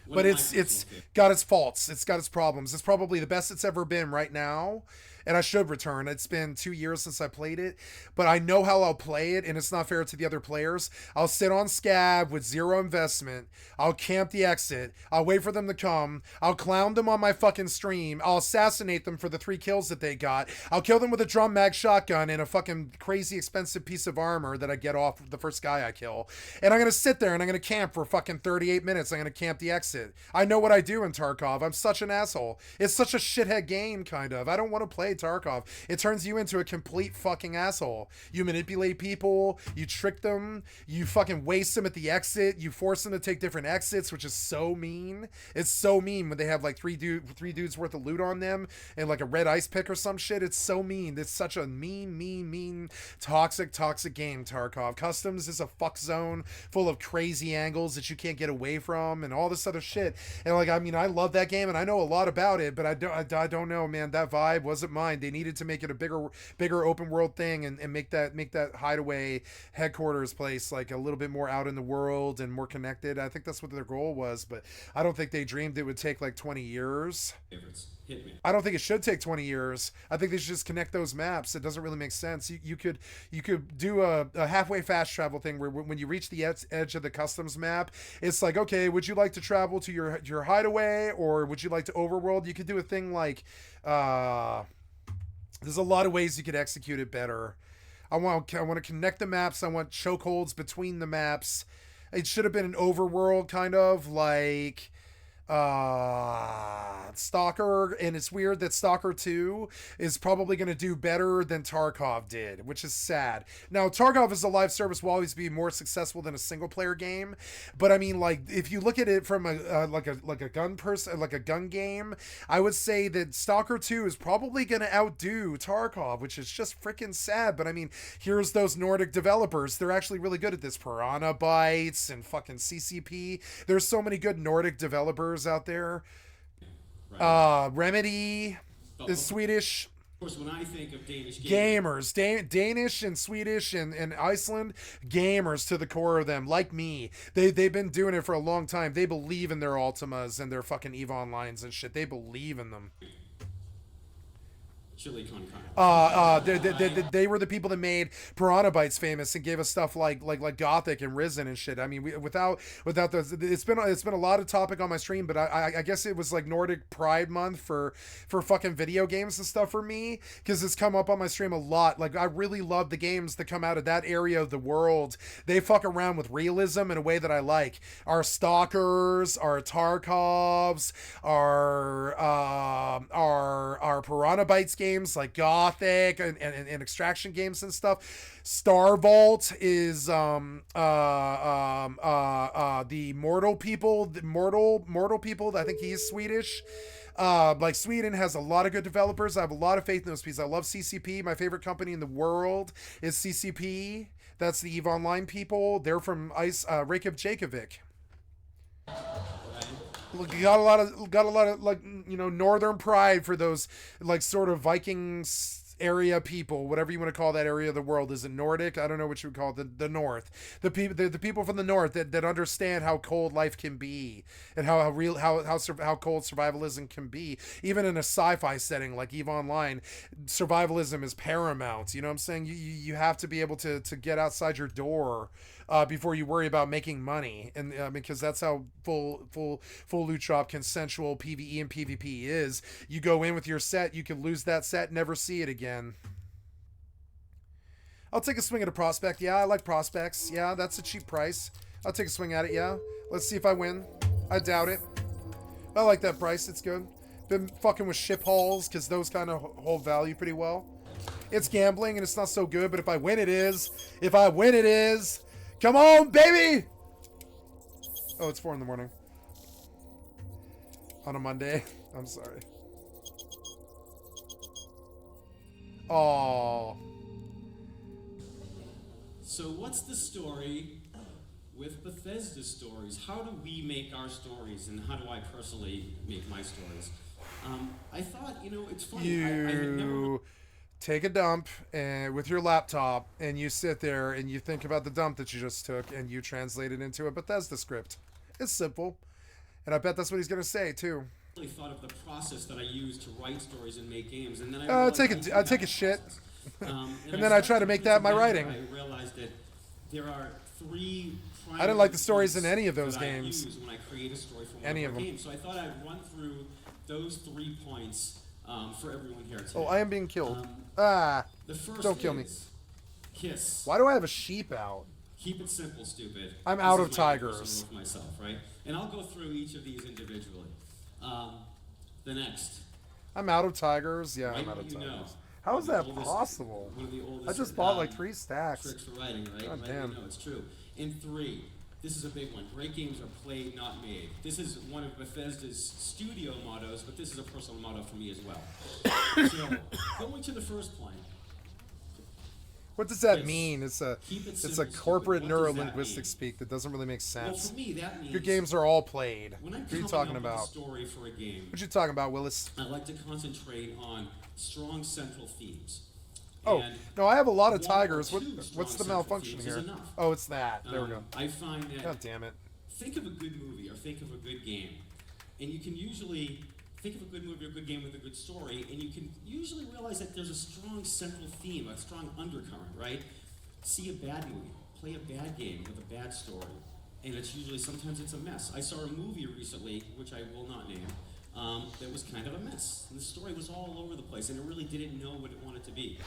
But it's got its faults. It's got its problems. It's probably the best it's ever been right now. And I should return. It's been 2 years since I played it, but I know how I'll play it, and it's not fair to the other players. I'll sit on scab with zero investment. I'll camp the exit. I'll wait for them to come. I'll clown them on my fucking stream. I'll assassinate them for the 3 kills that they got. I'll kill them with a drum mag shotgun and a fucking crazy expensive piece of armor that I get off the first guy I kill. And I'm going to sit there and I'm going to camp for fucking 38 minutes. I'm going to camp the exit. I know what I do in Tarkov. I'm such an asshole. It's such a shithead game, kind of. I don't want to play play Tarkov, it turns you into a complete fucking asshole. You manipulate people, you trick them, you fucking waste them at the exit, you force them to take different exits, which is so mean. It's so mean when they have like three dudes worth of loot on them and like a red ice pick or some shit. It's so mean. It's such a mean, toxic game, Tarkov. Customs is a fuck zone full of crazy angles that you can't get away from and all this other shit. And like, I mean, I love that game and I know a lot about it, but I don't know, man. That vibe wasn't mine. They needed to make it a bigger open world thing and make that hideaway headquarters place like a little bit more out in the world and more connected. I think that's what their goal was, but I don't think they dreamed it would take like 20 years. I don't think it should take 20 years. I think they should just connect those maps. It doesn't really make sense. You could do a halfway fast travel thing where when you reach the edge of the customs map, it's like, okay, would you like to travel to your hideaway or would you like to overworld? You could do a thing like, there's a lot of ways you could execute it better. I want to connect the maps. I want chokeholds between the maps. It should have been an overworld kind of like Stalker, and it's weird that Stalker 2 is probably going to do better than Tarkov did, which is sad. Now, Tarkov as a live service will always be more successful than a single player game, but I mean, like, if you look at it from a gun game, I would say that Stalker 2 is probably going to outdo Tarkov, which is just freaking sad. But I mean, here's those Nordic developers. They're actually really good at this. Piranha Bytes and fucking CCP. There's so many good Nordic developers out there. Remedy is Swedish. Of course, when I think of Danish gamers, Danish and Swedish and Iceland, gamers to the core of them, like me. They've been doing it for a long time. They believe in their Ultimas and their fucking EVE Onlines and shit. They believe in them. Chili con they were the people that made Piranha Bytes famous and gave us stuff like Gothic and Risen and shit. I mean, without those, it's been a lot of topic on my stream, but I guess it was like Nordic Pride Month for fucking video games and stuff for me, because it's come up on my stream a lot. Like, I really love the games that come out of that area of the world. They fuck around with realism in a way that I like. Our Stalkers, our Tarkovs, our Piranha Bytes games like Gothic and extraction games and stuff. Star Vault is the Mortal People. I think he's Swedish. Like, Sweden has a lot of good developers. I have a lot of faith in those people. I love CCP. My favorite company in the world is CCP. That's the EVE Online people. They're from Reykjavik. Got a lot of like, you know, northern pride for those like sort of Vikings area people, whatever you want to call that area of the world. Is it Nordic? I don't know what you would call it. The North, the people from the North that understand how cold life can be and how cold survivalism can be, even in a sci-fi setting like EVE Online. Survivalism is paramount. You know what I'm saying? You have to be able to get outside your door before you worry about making money, and because that's how full loot drop consensual PvE and PvP is. You go in with your set, you can lose that set, never see it again. I'll take a swing at a prospect. Yeah, I like prospects. Yeah, that's a cheap price. I'll take a swing at it. Yeah, let's see if I win. I doubt it. I like that price. It's good. Been fucking with ship hauls because those kind of hold value pretty well. It's gambling and it's not so good, but if I win, it is. If I win, it is. Come on, baby! Oh, it's 4 in the morning. On a Monday. I'm sorry. Oh. So what's the story with Bethesda stories? How do we make our stories, and how do I personally make my stories? I thought, you know, it's funny. I had never... Take a dump with your laptop, and you sit there and you think about the dump that you just took, and you translate it into a Bethesda script. It's simple, and I bet that's what he's gonna say too. I really thought of the process that I use to write stories and make games, and then I take a shit, and then I try to make that my writing. I realized that there are 3. I didn't like the stories in any of those games. I use when I create a story for any of them. Games. So I thought I'd run through those 3 points for everyone here today. Oh, I am being killed. The first don't kill me. Kiss. Why do I have a sheep out? Keep it simple, stupid. I'm out of tigers. Myself, right? And I'll go through each of these individually. The next. I'm out of tigers. Yeah, Write I'm out what of you know. tigers. How is One that of the oldest- possible? One of the oldest, I just bought like 3 stacks. Tricks for writing, right? God Write damn. what you know, it's true. And 3, this is a big one. Great games are played, not made. This is one of Bethesda's studio mottos, but this is a personal motto for me as well. So, going to the first point. What does that Yes. mean? It's a Keep it it's simple, a corporate stupid. What does that neurolinguistic mean? speak that doesn't really make Well, sense. for me, that means Good games are all played. when I'm What are you coming talking up with a about? story for a game, What you talking about, Willis? I like to concentrate on strong central themes. Oh, And no, I have a lot of one or tigers. two What's strong the central malfunction themes is here? enough. Oh, it's that. There we go. I find that. God damn it. Think of a good movie or think of a good game, and you can usually think of a good movie or a good game with a good story, and you can usually realize that there's a strong central theme, a strong undercurrent, right? See a bad movie, play a bad game with a bad story, and it's usually, sometimes it's a mess. I saw a movie recently, which I will not name, that was kind of a mess. And the story was all over the place, and it really didn't know what it wanted to be.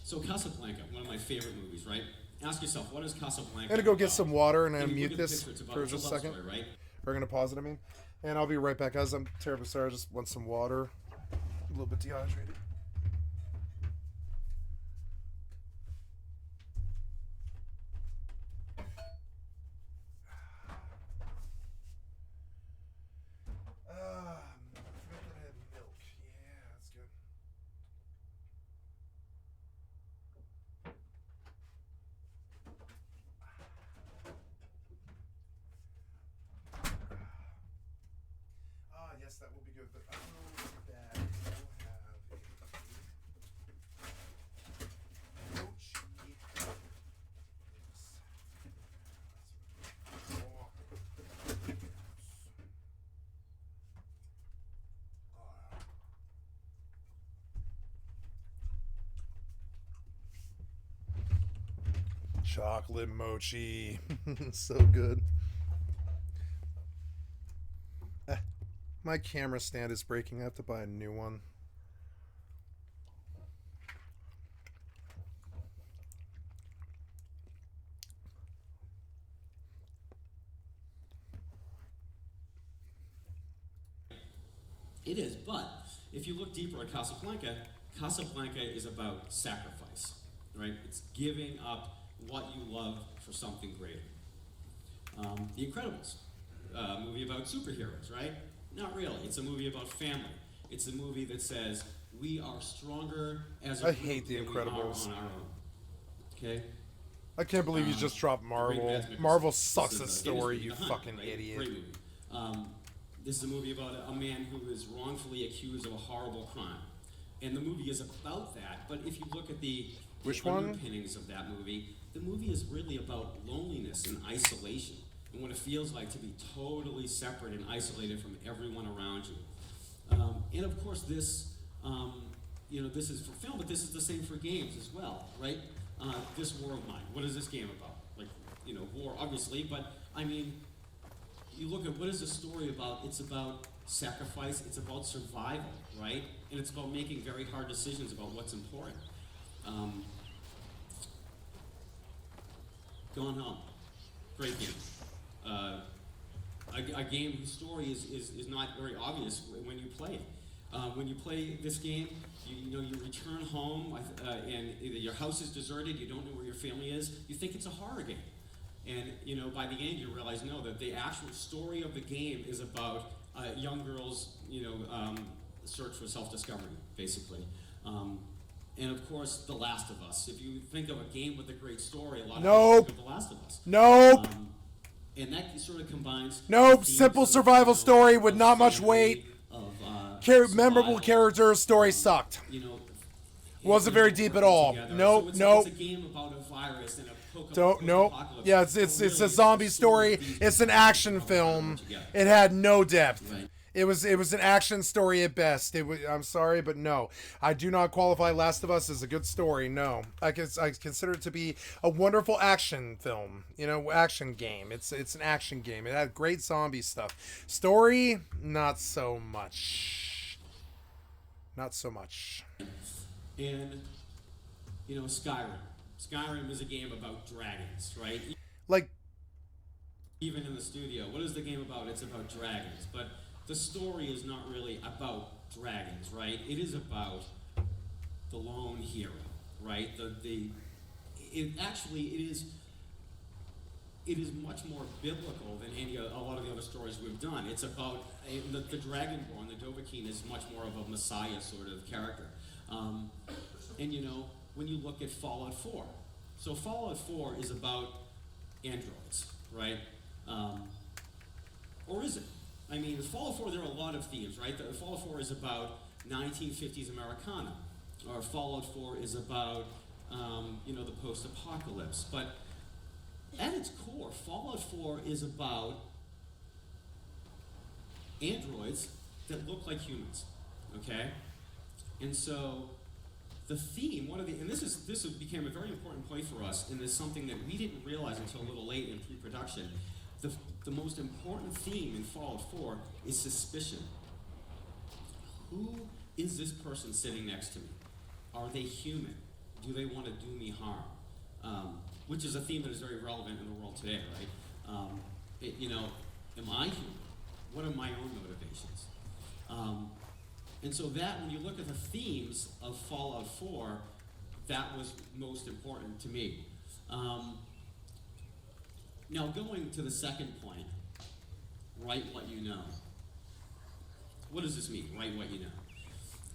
So Casablanca, one of my favorite movies, right? Ask yourself, what is Casablanca? I'm gonna go get about? some water and If you unmute look at the this picture, it's about- for it's a just a love second. story, right? We're gonna pause it, I mean. And I'll be right back, guys. I'm terribly sorry. I just want some water. A little bit dehydrated. I forgot that I had milk. Yeah, that's good. Yes, that will be good. But I don't know that we'll have a mochi. Chocolate mochi. So good. My camera stand is breaking. I have to buy a new one. It is, but if you look deeper at Casablanca, Casablanca is about sacrifice, right? It's giving up what you love for something greater. The Incredibles, a movie about superheroes, right? Not really. It's a movie about family. It's a movie that says we are stronger as a I group hate The than we are Incredibles. on our own. Okay? I can't believe you just dropped Marvel. Great Mads Mikkelsen. Marvel sucks This at is, story, Guinness you Book of the Hunt, fucking right? idiot. Great movie. This is a movie about a man who is wrongfully accused of a horrible crime. And the movie is about that, but if you look at the Which one? underpinnings of that movie, the movie is really about loneliness and isolation, and what it feels like to be totally separate and isolated from everyone around you. And of course, this, this is for film, but this is the same for games as well, right? This World Mind. What is this game about? Like, war, obviously, but I mean, you look at what is the story about? It's about sacrifice. It's about survival, right? And it's about making very hard decisions about what's important. Gone Home, great game. A game whose story is not very obvious when you play it. When you play this game, you return home and either your house is deserted, you don't know where your family is, you think it's a horror game. And by the end you realize no, that the actual story of the game is about young girls, search for self-discovery, basically. And of course, The Last of Us. If you think of a game with a great story, a lot of people think of The Last of Us. Nope. And that sort of combines. Nope. themes Simple of, survival story with not much family, weight. of Memorable character story sucked. Wasn't very deep at all. Nope. Nope. It's a game about a virus and a Don't nope. Yeah, it's a zombie story. It's an action film. It had no depth. It was an action story at best. I'm sorry, but no, I do not qualify Last of Us as a good story. No, I consider it to be a wonderful action film. Action game. It's an action game. It had great zombie stuff. Story, not so much. Not so much. And Skyrim. Skyrim is a game about dragons, right? Like, even in the studio, what is the game about? It's about dragons, but the story is not really about dragons, right? It is about the lone hero, right? It is much more biblical than a lot of the other stories we've done. It's about the Dragonborn, the Dovahkiin, is much more of a messiah sort of character. And you know, when you look at Fallout 4, so Fallout 4 is about androids, right? Or is it? I mean, with Fallout 4, there are a lot of themes, right? Fallout 4 is about 1950s Americana, or Fallout 4 is about, you know, the post-apocalypse. But at its core, Fallout 4 is about androids that look like humans, okay? And so the theme, and this became a very important point for us, and is something that we didn't realize until a little late in pre-production. The most important theme in Fallout 4 is suspicion. Who is this person sitting next to me? Are they human? Do they want to do me harm? Which is a theme that is very relevant in the world today, right? You know, am I human? What are my own motivations? And so that, when you look at the themes of Fallout 4, that was most important to me. Now, going to the second point, write what you know. What does this mean, write what you know?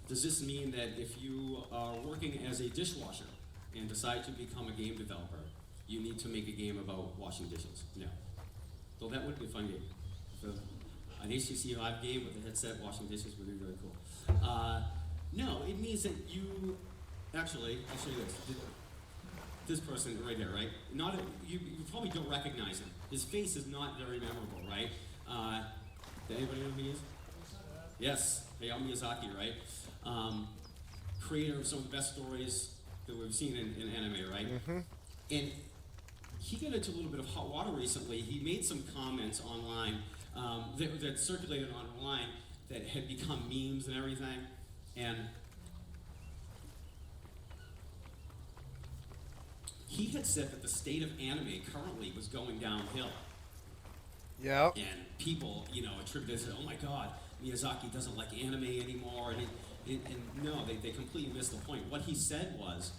Does this mean that if you are working as a dishwasher and decide to become a game developer, you need to make a game about washing dishes? No. Though that would be a fun game. So, an HTC Vive game with a headset washing dishes would be really cool. No, it means that you, actually, I'll show you this person right here, right? You probably don't recognize him. His face is not very memorable, right? Does anybody know who he is? Yes, Hayao Miyazaki, right? Creator of some of the best stories that we've seen in anime, right? Mm-hmm. And he got into a little bit of hot water recently. He made some comments online that circulated online that had become memes and everything. And he had said that the state of anime currently was going downhill. Yeah. And people, you know, attributed it to, oh my God, Miyazaki doesn't like anime anymore. And no, they completely missed the point. What he said was,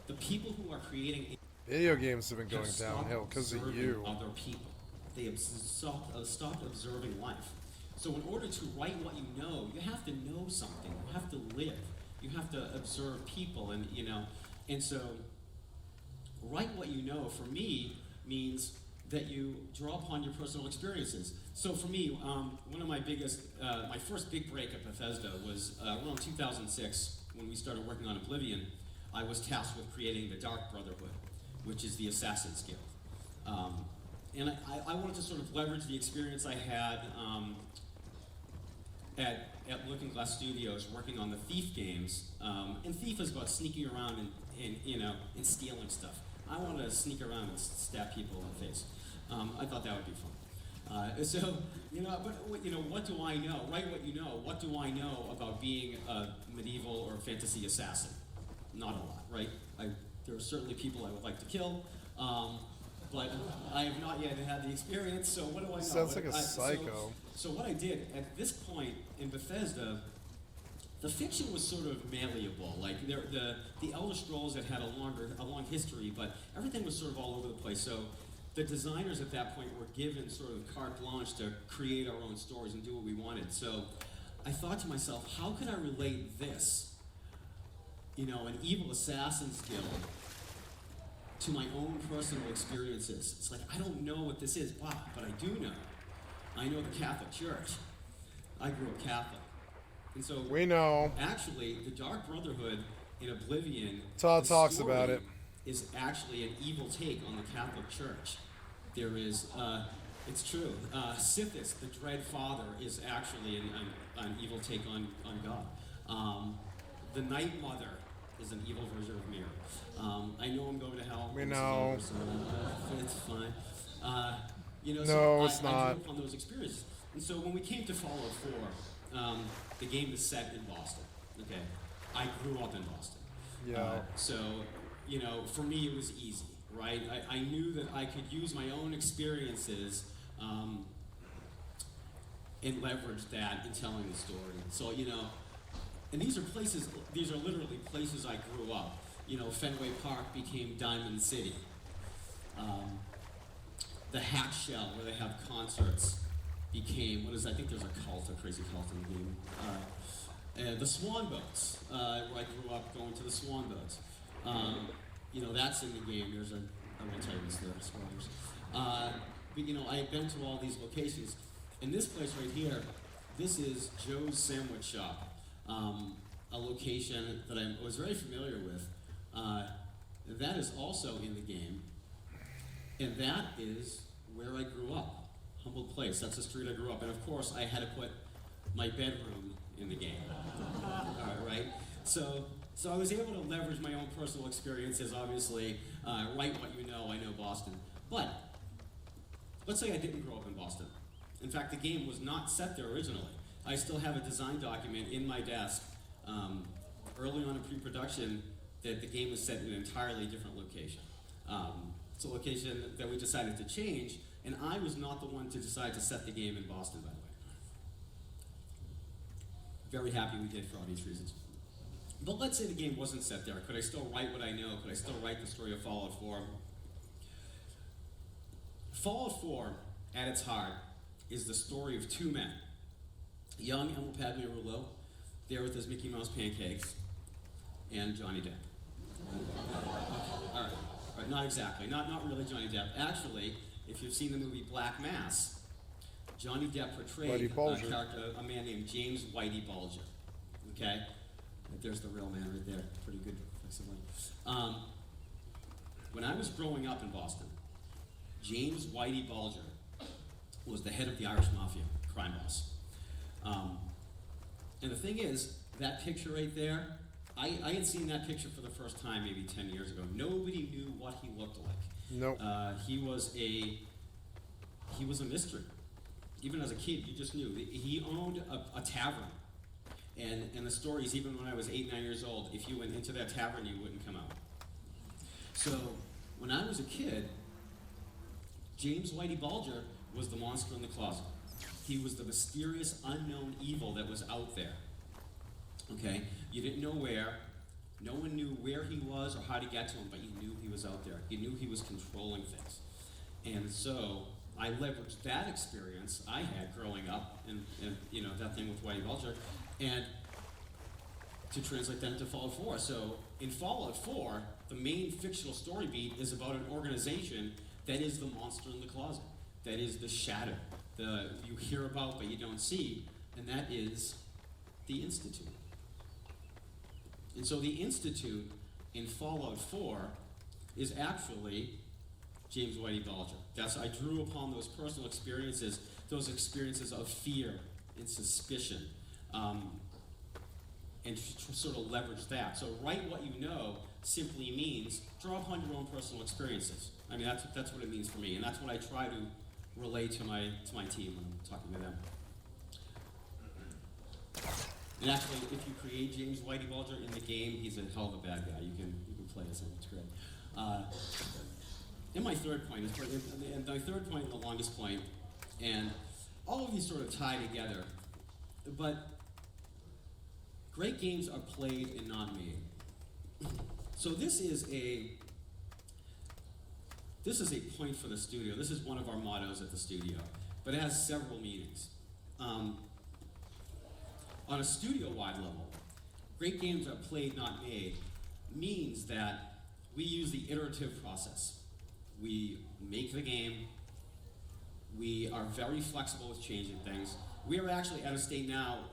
the people who are creating video games have been going downhill because of you. Other people. They have stopped observing life. So in order to write what you know, you have to know something. You have to live. You have to observe people, and you know. And so, write what you know for me means that you draw upon your personal experiences. So for me, one of my my first big break at Bethesda was around 2006 when we started working on Oblivion. I was tasked with creating the Dark Brotherhood, which is the Assassin's Guild. And I wanted to sort of leverage the experience I had at Looking Glass Studios working on the Thief games. And Thief is about sneaking around and stealing stuff. I wanted to sneak around and stab people in the face. I thought that would be fun. So, what do I know? Write what you know. What do I know about being a medieval or fantasy assassin? Not a lot, right? There are certainly people I would like to kill, but I have not yet had the experience, so what do I know? Sounds like a psycho. So what I did, at this point in Bethesda, the fiction was sort of malleable. Like the Elder Scrolls had a long history, but everything was sort of all over the place. So the designers at that point were given sort of carte blanche to create our own stories and do what we wanted. So I thought to myself, how can I relate this, an evil assassin's guild, to my own personal experiences? It's like, I don't know what this is, but I do know. I know the Catholic Church. I grew up Catholic. And so we know. Actually, the Dark Brotherhood in Oblivion, Todd talks about it, is actually an evil take on the Catholic Church. There is, it's true, Sithis, the Dread Father, is actually an evil take on God. The Night Mother is an evil version of Mary. I know I'm going to hell. We know. It's fine. No, so it's not. I drew upon those experiences. And so when we came to Fallout 4, the game is set in Boston. Okay, I grew up in Boston. Yeah. So, for me it was easy, right? I knew that I could use my own experiences and leverage that in telling the story. So, you know, and these are literally places I grew up. You know, Fenway Park became Diamond City. The Hat Shell, where they have concerts, became, I think there's a crazy cult in the game. The Swan Boats, where I grew up going to the Swan Boats. You know, that's in the game. I won't tell you what's there, spoilers. But, you know, I've been to all these locations. And this place right here, this is Joe's Sandwich Shop, a location that I was very familiar with. That is also in the game, and that is where I grew up, Humboldt Place. That's the street I grew up, and of course I had to put my bedroom in the game. Right? So I was able to leverage my own personal experiences, obviously, write what you know, I know Boston. But let's say I didn't grow up in Boston. In fact, the game was not set there originally. I still have a design document in my desk early on in pre-production that the game was set in an entirely different location. It's a location that we decided to change, and I was not the one to decide to set the game in Boston, by the way. Very happy we did for obvious reasons. But let's say the game wasn't set there. Could I still write what I know? Could I still write the story of Fallout 4? Fallout 4, at its heart, is the story of two men. Young Emil Padme Rouleau, there with his Mickey Mouse pancakes, and Johnny Depp. All right, not exactly, not really Johnny Depp. Actually, if you've seen the movie Black Mass, Johnny Depp portrayed a character, a man named James Whitey Bulger. Okay, there's the real man right there. Pretty good facsimile. When I was growing up in Boston, James Whitey Bulger was the head of the Irish Mafia, crime boss. And the thing is, that picture right there, I had seen that picture for the first time maybe 10 years ago. Nobody knew what he looked like. Nope. He was a mystery. Even as a kid, you just knew. He owned a tavern. And the stories, even when I was 8, 9 years old, if you went into that tavern, you wouldn't come out. So when I was a kid, James Whitey Bulger was the monster in the closet. He was the mysterious, unknown evil that was out there. Okay? You didn't know where. No one knew where he was or how to get to him, but you knew he was out there. You knew he was controlling things. And so I leveraged that experience I had growing up, and you know, that thing with Whitey Bulger, and to translate that into Fallout 4. So in Fallout 4, the main fictional story beat is about an organization that is the monster in the closet. That is the shadow, you hear about but you don't see, and that is the Institute. And so the Institute in Fallout 4 is actually James Whitey Bulger. I drew upon those personal experiences, those experiences of fear and suspicion, and sort of leverage that. So write what you know simply means draw upon your own personal experiences. I mean, that's what it means for me, and that's what I try to relay to my team when I'm talking to them. And actually, if you create James Whitey Bulger in the game, he's a hell of a bad guy. You can play as him. It's great. And my third point and the longest point, and all of these sort of tie together. But great games are played and not made. So this is a point for the studio. This is one of our mottos at the studio, but it has several meanings. On a studio-wide level, great games are played, not made, means that we use the iterative process. We make the game, we are very flexible with changing things. We are actually at a state now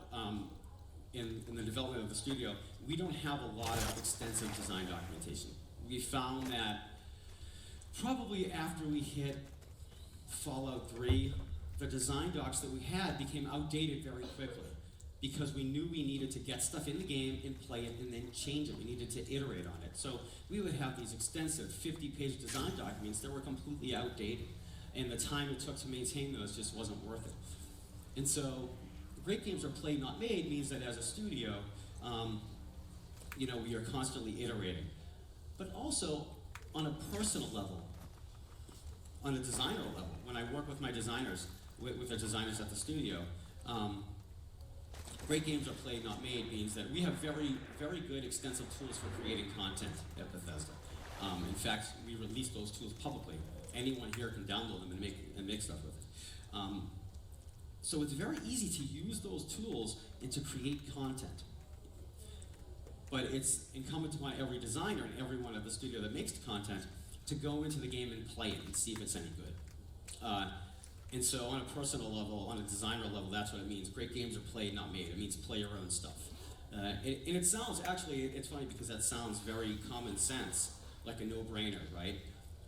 in the development of the studio, we don't have a lot of extensive design documentation. We found that probably after we hit Fallout 3, the design docs that we had became outdated very quickly because we knew we needed to get stuff in the game and play it and then change it. We needed to iterate on it. So we would have these extensive 50-page design documents that were completely outdated, and the time it took to maintain those just wasn't worth it. And so great games are played, not made means that as a studio, we are constantly iterating. But also, on a personal level, on a designer level, when I work with my designers, with the designers at the studio, great games are played, not made means that we have very, very good extensive tools for creating content at Bethesda. In fact, we release those tools publicly. Anyone here can download them and make stuff with it. So it's very easy to use those tools and to create content. But it's incumbent upon every designer and everyone at the studio that makes the content to go into the game and play it and see if it's any good. And so on a personal level, on a designer level, that's what it means. Great games are played, not made. It means play your own stuff. And it sounds, actually, it's funny because that sounds very common sense, like a no-brainer, right?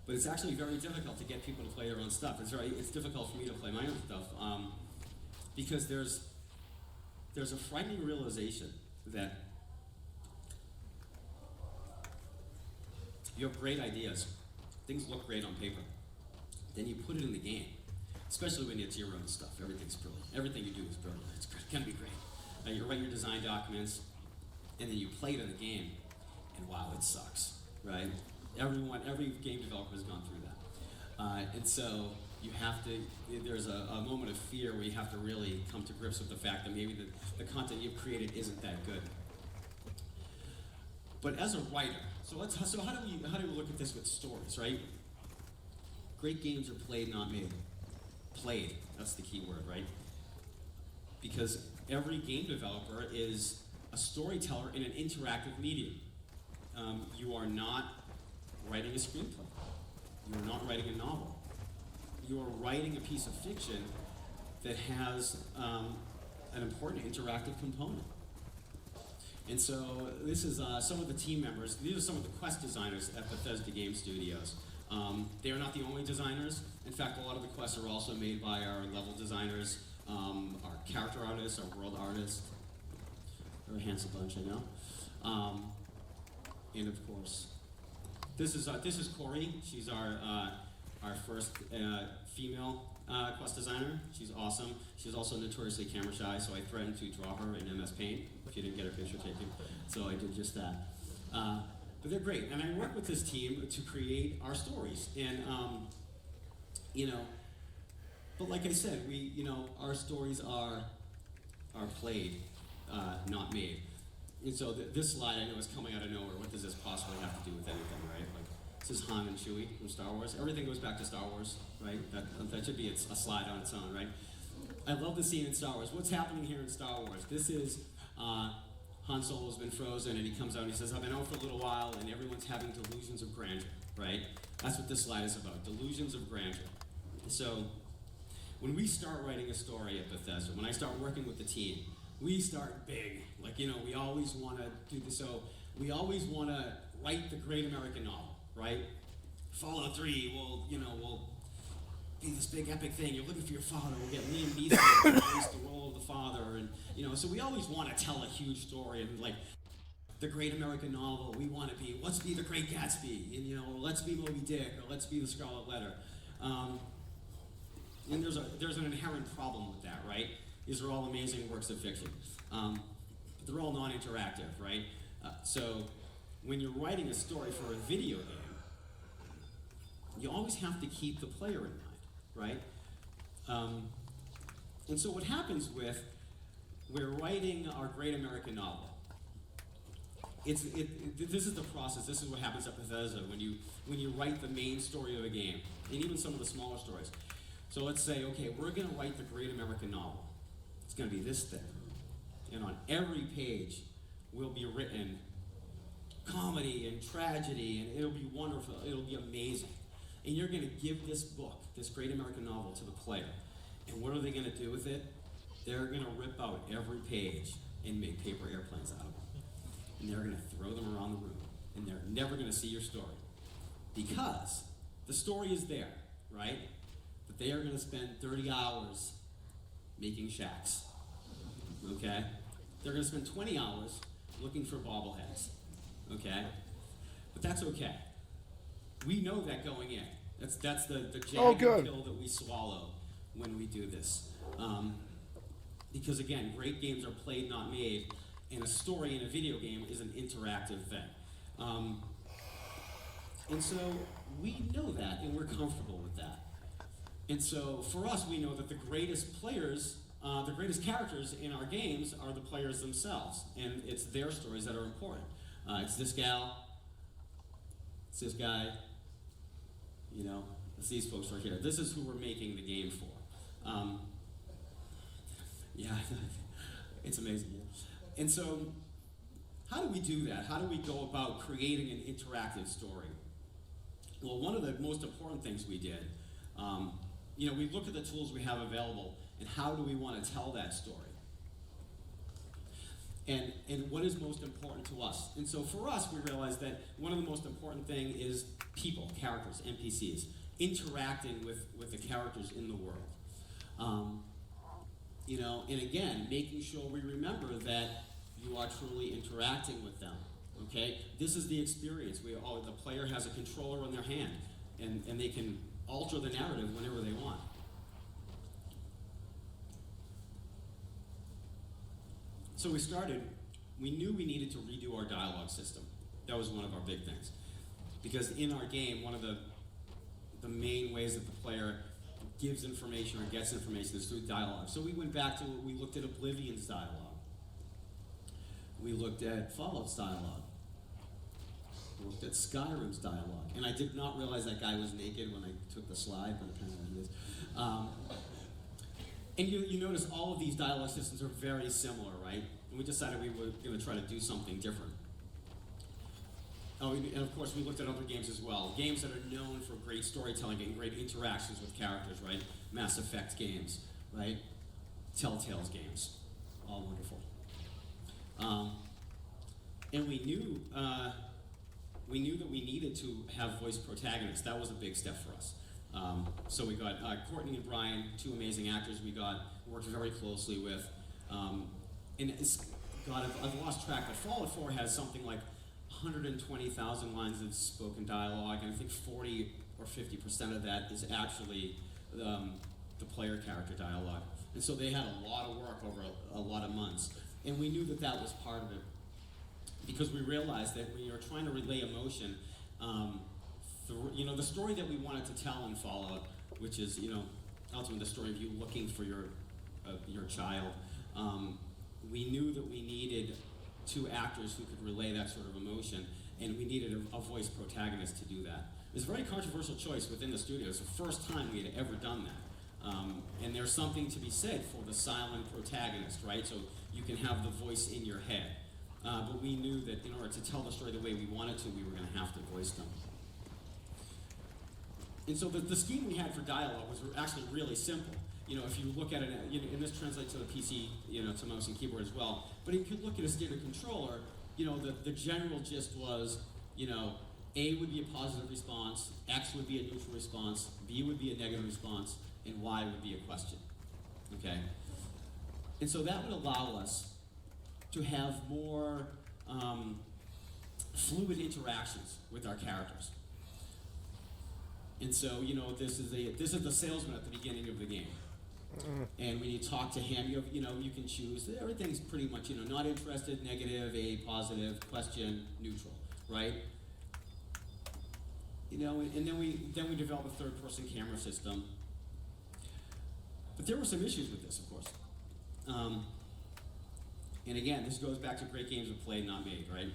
But it's actually very difficult to get people to play their own stuff. It's difficult for me to play my own stuff because there's a frightening realization that you have great ideas. Things look great on paper. Then you put it in the game, especially when it's your own stuff. Everything's brilliant. Everything you do is brilliant. It's gonna be great. You write your design documents, and then you play it in the game, and wow, it sucks, right? Every game developer has gone through that. And so you have to, there's a moment of fear where you have to really come to grips with the fact that maybe the content you've created isn't that good. But as a writer, so how do we look at this with stories, right? Great games are played, not made. Played, that's the key word, right? Because every game developer is a storyteller in an interactive medium. You are not writing a screenplay. You are not writing a novel. You are writing a piece of fiction that has an important interactive component. And so this is some of the team members. These are some of the quest designers at Bethesda Game Studios. They are not the only designers. In fact, a lot of the quests are also made by our level designers, our character artists, our world artists. They're a handsome bunch, I know. And of course, this is Corey. She's our first female quest designer. She's awesome. She's also notoriously camera shy, so I threatened to draw her in MS Paint if you didn't get her picture taken. So I did just that. But they're great, and I work with this team to create our stories. And but like I said, our stories are played, not made. And so this slide I know is coming out of nowhere. What does this possibly have to do with anything, right? Like, this is Han and Chewie from Star Wars. Everything goes back to Star Wars, right? That should be a slide on its own, right? I love the scene in Star Wars. What's happening here in Star Wars? This is Han Solo's been frozen, and he comes out and he says, I've been out for a little while, and everyone's having delusions of grandeur, right? That's what this slide is about, delusions of grandeur. So when we start writing a story at Bethesda, when I start working with the team, we start big. Like, we always want to do this. So we always want to write the great American novel, right? Fallout 3 will be this big epic thing. You're looking for your father. We'll get Liam Neeson to replace the role of the father, and so we always want to tell a huge story. And like the great American novel, we want to be, let's be the Great Gatsby, and or let's be Moby Dick, or let's be the Scarlet Letter. And there's an inherent problem with that, right? These are all amazing works of fiction, but they're all non-interactive, right? So when you're writing a story for a video game, you always have to keep the player in mind, right? And so what happens we're writing our great American novel. This is the process. This is what happens at Bethesda when you write the main story of a game, and even some of the smaller stories. So let's say, okay, we're going to write the great American novel. It's going to be this thick, and on every page will be written comedy and tragedy, and it'll be wonderful. It'll be amazing. And you're going to give this book, this great American novel, to the player. And what are they going to do with it? They're going to rip out every page and make paper airplanes out of them. And they're going to throw them around the room. And they're never going to see your story. Because the story is there, right? But they are going to spend 30 hours making shacks. Okay? They're going to spend 20 hours looking for bobbleheads. Okay? But that's okay. We know that going in. That's the jagged pill that we swallow when we do this. Because again, great games are played, not made, and a story in a video game is an interactive thing. And so we know that, and we're comfortable with that. And so for us, we know that the greatest players, the greatest characters in our games are the players themselves, and it's their stories that are important. It's this gal, it's this guy, you know, it's these folks right here. This is who we're making the game for. Yeah, it's amazing. And so, how do we do that? How do we go about creating an interactive story? Well, one of the most important things we did, you know, we look at the tools we have available and how do we want to tell that story? And what is most important to us? And so for us, we realized that one of the most important thing is people, characters, NPCs, interacting with the characters in the world. You know, and again, making sure we remember that you are truly interacting with them, okay? This is the experience. The player has a controller in their hand, and they can alter the narrative whenever they want. So we knew we needed to redo our dialogue system. That was one of our big things. Because in our game, one of the main ways that the player gives information or gets information is through dialogue. So we went back to, we looked at Oblivion's dialogue. We looked at Fallout's dialogue. We looked at Skyrim's dialogue. And I did not realize that guy was naked when I took the slide, but apparently he is. And you notice all of these dialogue systems are very similar, right? And we decided we were going to try to do something different. Oh, and of course we looked at other games as well. Games that are known for great storytelling and great interactions with characters, right? Mass Effect games, right? Telltale's games, all wonderful. And we knew that we needed to have voice protagonists. That was a big step for us. So we got Courtney and Brian, two amazing actors worked very closely with. And I've lost track, but Fallout 4 has something like 120,000 lines of spoken dialogue, and I think 40 or 50% of that is actually the player character dialogue. And so they had a lot of work over a lot of months. And we knew that that was part of it, because we realized that when you're trying to relay emotion, the story that we wanted to tell in Fallout, which is, ultimately the story of you looking for your child, we knew that we needed two actors who could relay that sort of emotion, and we needed a voice protagonist to do that. It was a very controversial choice within the studio. It's the first time we had ever done that. And there's something to be said for the silent protagonist, right? So you can have the voice in your head. But we knew that in order to tell the story the way we wanted to, we were going to have to voice them. And so the scheme we had for dialogue was actually really simple. If you look at it, and this translates to the PC, to mouse and keyboard as well. But if you look at a standard controller, the general gist was, A would be a positive response, X would be a neutral response, B would be a negative response, and Y would be a question, okay? And so that would allow us to have more fluid interactions with our characters. And so, this is the salesman at the beginning of the game. And when you talk to him, you can choose. Everything's pretty much, not interested, negative, A, positive, question, neutral, right? And then we developed a third-person camera system. But there were some issues with this, of course. And again, this goes back to great games of played, not made, right?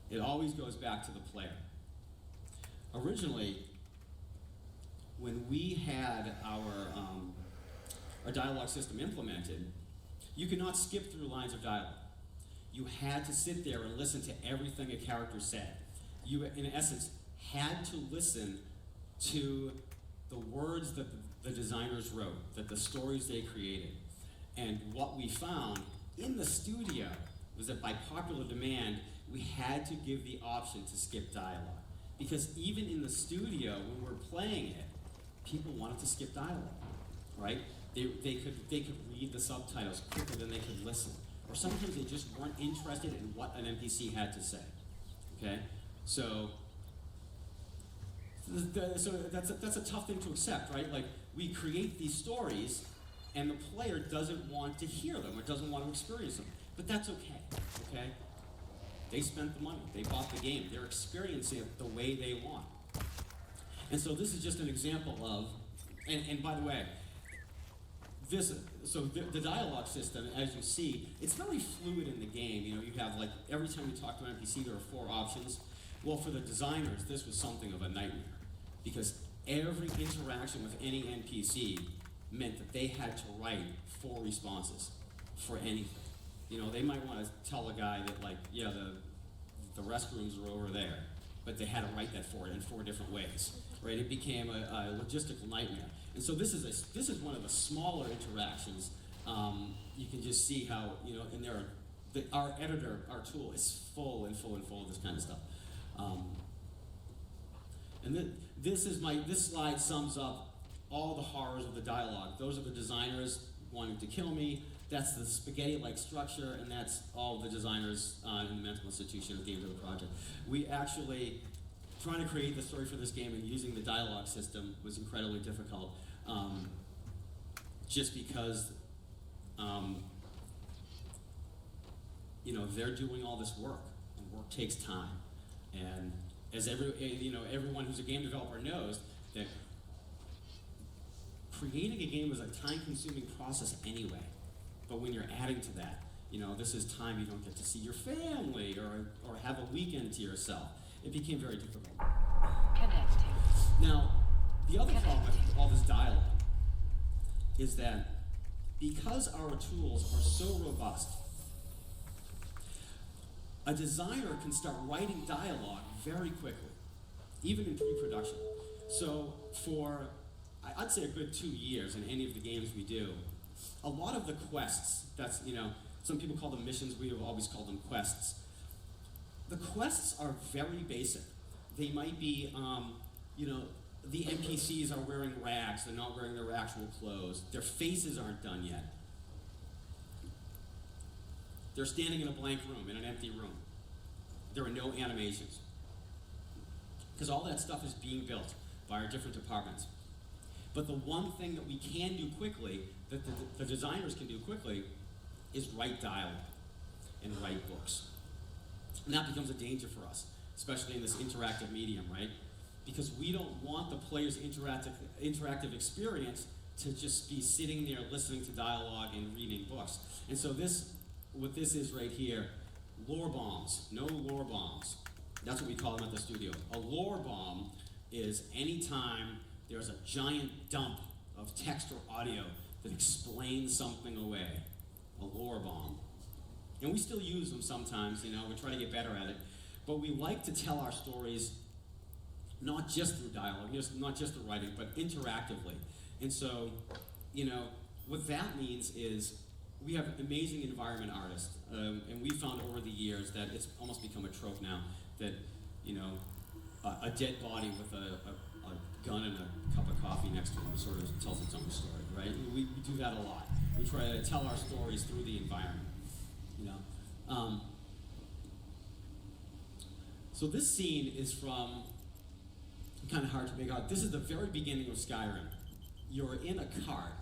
It always goes back to the player. Originally, when we had our dialogue system implemented, you could not skip through lines of dialogue. You had to sit there and listen to everything a character said. You, in essence, had to listen to the words that the designers wrote, that the stories they created. And what we found in the studio was that by popular demand, we had to give the option to skip dialogue. Because even in the studio, when we're playing it, people wanted to skip dialogue, right? They could read the subtitles quicker than they could listen. Or sometimes they just weren't interested in what an NPC had to say, okay? So that's a tough thing to accept, right? Like, we create these stories, and the player doesn't want to hear them or doesn't want to experience them. But that's okay? They spent the money, they bought the game, they're experiencing it the way they want. And so this is just an example of And by the way, the dialogue system, as you see, it's very fluid in the game. You know, you have like every time you talk to an NPC, there are 4 options. Well, for the designers, this was something of a nightmare because every interaction with any NPC meant that they had to write 4 responses for anything. You know, they might want to tell a guy that like, yeah, the restrooms are over there, but they had to write that for it in 4 different ways, right? It became a logistical nightmare. And so this is one of the smaller interactions. You can just see how, you know, and our editor, our tool is full of this kind of stuff. And this slide sums up all the horrors of the dialogue. Those are the designers wanting to kill me. That's the spaghetti-like structure, and that's all the designers in the mental institution at the end of the project. We actually, trying to create the story for this game and using the dialogue system was incredibly difficult, just because, you know, they're doing all this work, and work takes time. And as everyone who's a game developer knows, that creating a game is a time-consuming process anyway. But when you're adding to that, you know, this is time you don't get to see your family or have a weekend to yourself. It became very difficult. Connecting. Now, the other problem with all this dialogue is that because our tools are so robust, a designer can start writing dialogue very quickly, even in pre-production. So for, I'd say a good 2 years in any of the games we do, a lot of the quests, that's, you know, some people call them missions, we have always called them quests. The quests are very basic. They might be, you know, the NPCs are wearing rags, they're not wearing their actual clothes, their faces aren't done yet. They're standing in a blank room, in an empty room. There are no animations. Because all that stuff is being built by our different departments. But the one thing that we can do quickly, that the designers can do quickly, is write dialogue and write books. And that becomes a danger for us, especially in this interactive medium, right? Because we don't want the player's interactive experience to just be sitting there listening to dialogue and reading books. And so what this is right here, lore bombs, no lore bombs. That's what we call them at the studio. A lore bomb is any time there's a giant dump of text or audio that explains something away. A lore bomb. And we still use them sometimes, you know, we try to get better at it. But we like to tell our stories not just through dialogue, not just through writing, but interactively. And so, you know, what that means is we have amazing environment artists, and we found over the years that it's almost become a trope now that, you know, a dead body with a gun and a cup of coffee next to him sort of tells its own story, right? We do that a lot. We try to tell our stories through the environment, you know. So this scene is from, kind of hard to make out. This is the very beginning of Skyrim. You're in a cart,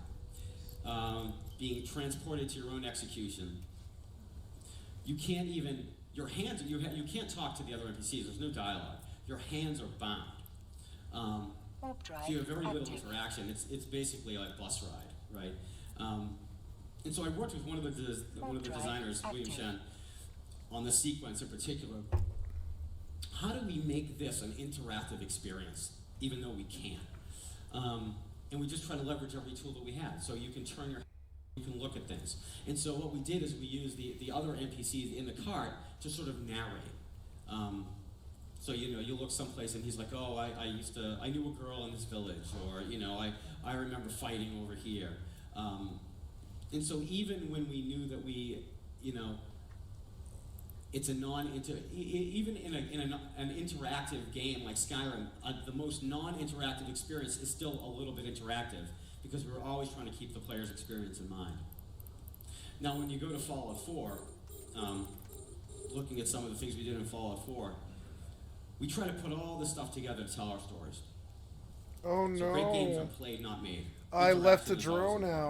being transported to your own execution. You can't even, your hands, you can't talk to the other NPCs, there's no dialogue. Your hands are bound. So you have very little interaction. It's basically like a bus ride, right? And so I worked with one of the designers, William Shen, on this sequence in particular. How do we make this an interactive experience, even though we can't? And we just try to leverage every tool that we have. So you can turn you can look at things. And so what we did is we used the other NPCs in the cart to sort of narrate. So, you know, you look someplace and he's like, oh, I knew a girl in this village, or, you know, I remember fighting over here. And so even when we knew that we, you know, it's a even in an interactive game like Skyrim, the most non-interactive experience is still a little bit interactive because we're always trying to keep the player's experience in mind. Now, when you go to Fallout 4, looking at some of the things we did in Fallout 4, we try to put all this stuff together to tell our stories. Oh no. So great games are played, not made. I left the drone out.